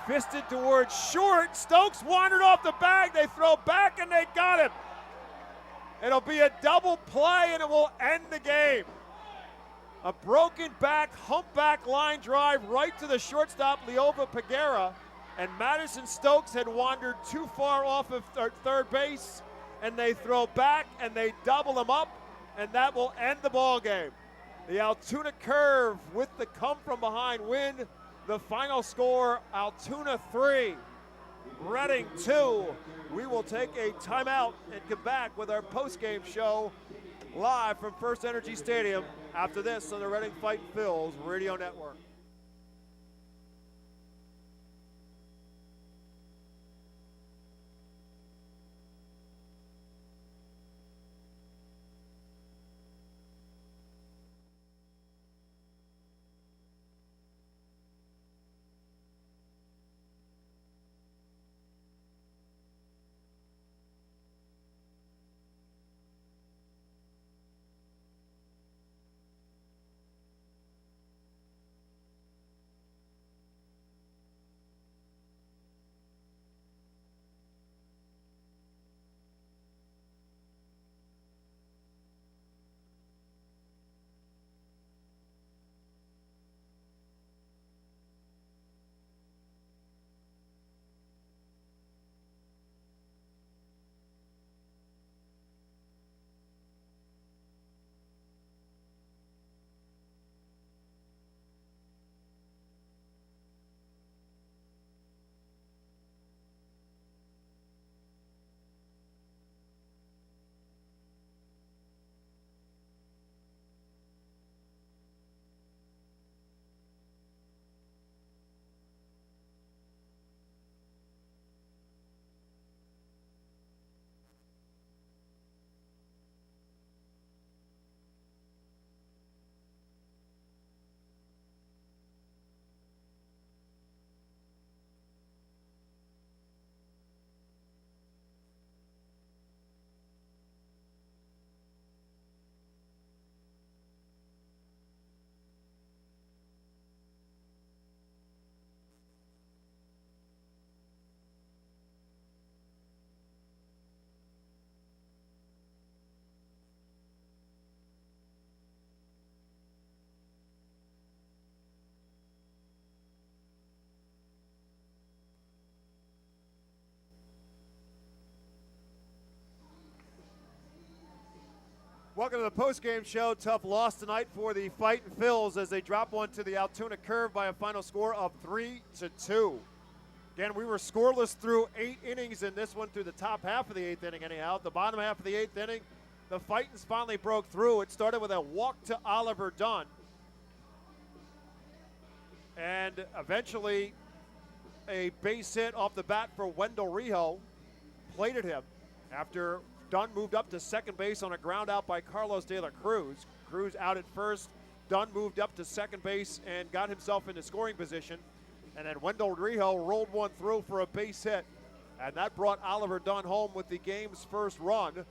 Fisted towards short. Stokes wandered off the bag. They throw back and they got him. It'll be a double play and it will end the game. A broken back, humpback line drive right to the shortstop, Leova Peguera. And Madison Stokes had wandered too far off of third base. And they throw back and they double him up. And that will end the ball game. The Altoona Curve with the come from behind win. The final score, Altoona 3, Reading 2. We will take a timeout and come back with our post-game show live from FirstEnergy Stadium after this on the Reading Fightin' Phils Radio Network. Welcome to the postgame show. Tough loss tonight for the Fightin' Phils as they drop one to the Altoona Curve by a final score of 3-2. Again, we were scoreless through 8 innings in this one through the top half of the 8th inning anyhow. The bottom half of the 8th inning, the Fightins finally broke through. It started with a walk to Oliver Dunn. And eventually a base hit off the bat for Wendell Rijo plated him after Dunn moved up to second base on a ground out by Carlos De La Cruz. Cruz out at first. Dunn moved up to second base and got himself into scoring position. And then Wendell Rijo rolled one through for a base hit. And that brought Oliver Dunn home with the game's first run.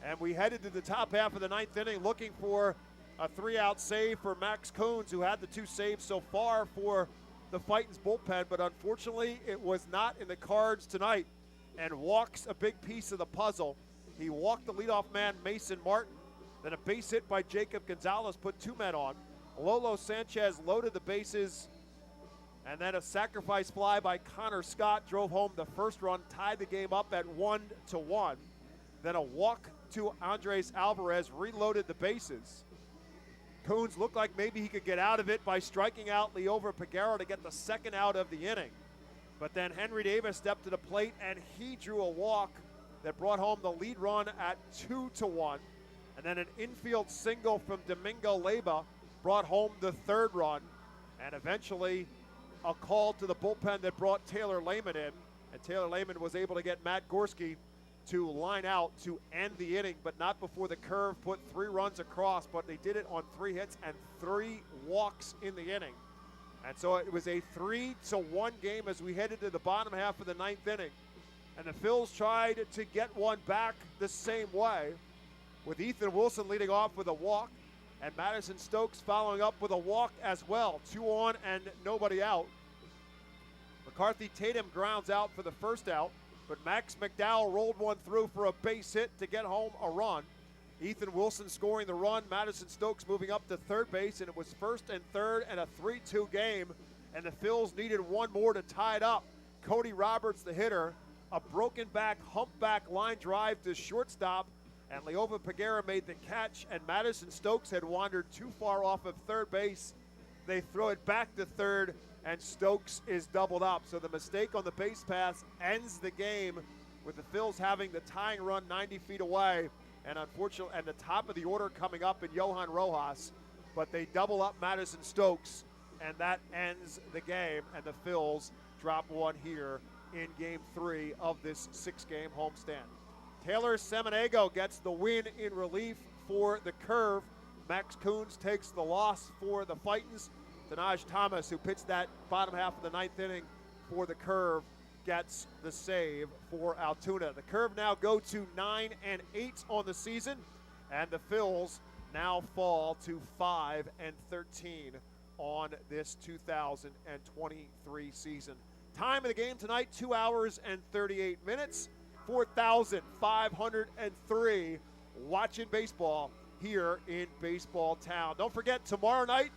And we headed to the top half of the 9th inning looking for a 3-out save for Max Coons, who had the 2 saves so far for the Fightins bullpen. But unfortunately, it was not in the cards tonight. And walks a big piece of the puzzle. He walked the leadoff man, Mason Martin. Then a base hit by Jacob Gonzalez put 2 men on. Lolo Sanchez loaded the bases. And then a sacrifice fly by Connor Scott drove home the first run, tied the game up at 1-1. Then a walk to Andres Alvarez reloaded the bases. Coons looked like maybe he could get out of it by striking out Leover Peguero to get the second out of the inning. But then Henry Davis stepped to the plate and he drew a walk that brought home the lead run at 2-1. And then an infield single from Domingo Leyba brought home the third run. And eventually a call to the bullpen that brought Taylor Lehman in. And Taylor Lehman was able to get Matt Gorski to line out to end the inning, but not before the Curve put 3 runs across, but they did it on 3 hits and 3 walks in the inning. And so it was a 3-1 game as we headed to the bottom half of the 9th inning. And the Phils tried to get one back the same way, with Ethan Wilson leading off with a walk and Madison Stokes following up with a walk as well. 2 on and nobody out. McCarthy Tatum grounds out for the first out, but Max McDowell rolled one through for a base hit to get home a run. Ethan Wilson scoring the run, Madison Stokes moving up to third base, and it was first and third and a 3-2 game, and the Phils needed one more to tie it up. Cody Roberts, the hitter, a broken back, humpback line drive to shortstop, and Leover Peguero made the catch, and Madison Stokes had wandered too far off of third base. They throw it back to third, and Stokes is doubled up. So the mistake on the base pass ends the game with the Phils having the tying run 90 feet away, and unfortunately, and the top of the order coming up in Johan Rojas, but they double up Madison Stokes, and that ends the game, and the Phils drop one here in Game 3 of this 6-game homestand. Taylor Seminego gets the win in relief for the Curve. Max Coons takes the loss for the Fightins. Tanaj Thomas, who pitched that bottom half of the 9th inning for the Curve, gets the save for Altoona. The Curve now go to 9-8 on the season, and the Phils now fall to 5-13 on this 2023 season. Time of the game tonight, 2 hours and 38 minutes. 4,503 watching baseball here in Baseball Town. Don't forget, tomorrow night,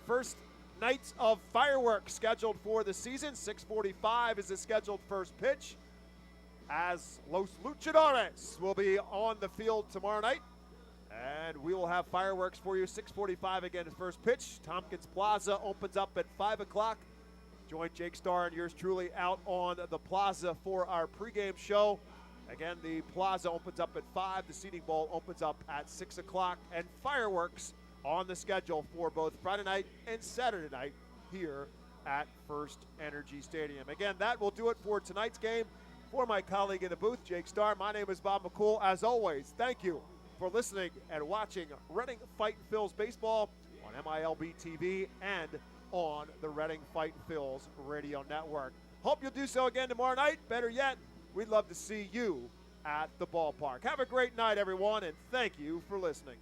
first nights of fireworks scheduled for the season. 6:45 is the scheduled first pitch, as Los Luchadores will be on the field tomorrow night. And we will have fireworks for you. 6:45 again is first pitch. Tompkins Plaza opens up at 5 o'clock. Join Jake Starr and yours truly out on the plaza for our pregame show. Again, the plaza opens up at 5. The seating bowl opens up at 6 o'clock. And fireworks on the schedule for both Friday night and Saturday night here at FirstEnergy Stadium. Again, that will do it for tonight's game. For my colleague in the booth, Jake Starr, my name is Bob McCool. As always, thank you for listening and watching Reading Fightin' Phils baseball on MILB TV and on the Reading Fightin' Phils radio network. Hope you'll do so again tomorrow night. Better yet, we'd love to see you at the ballpark. Have a great night, everyone, and thank you for listening.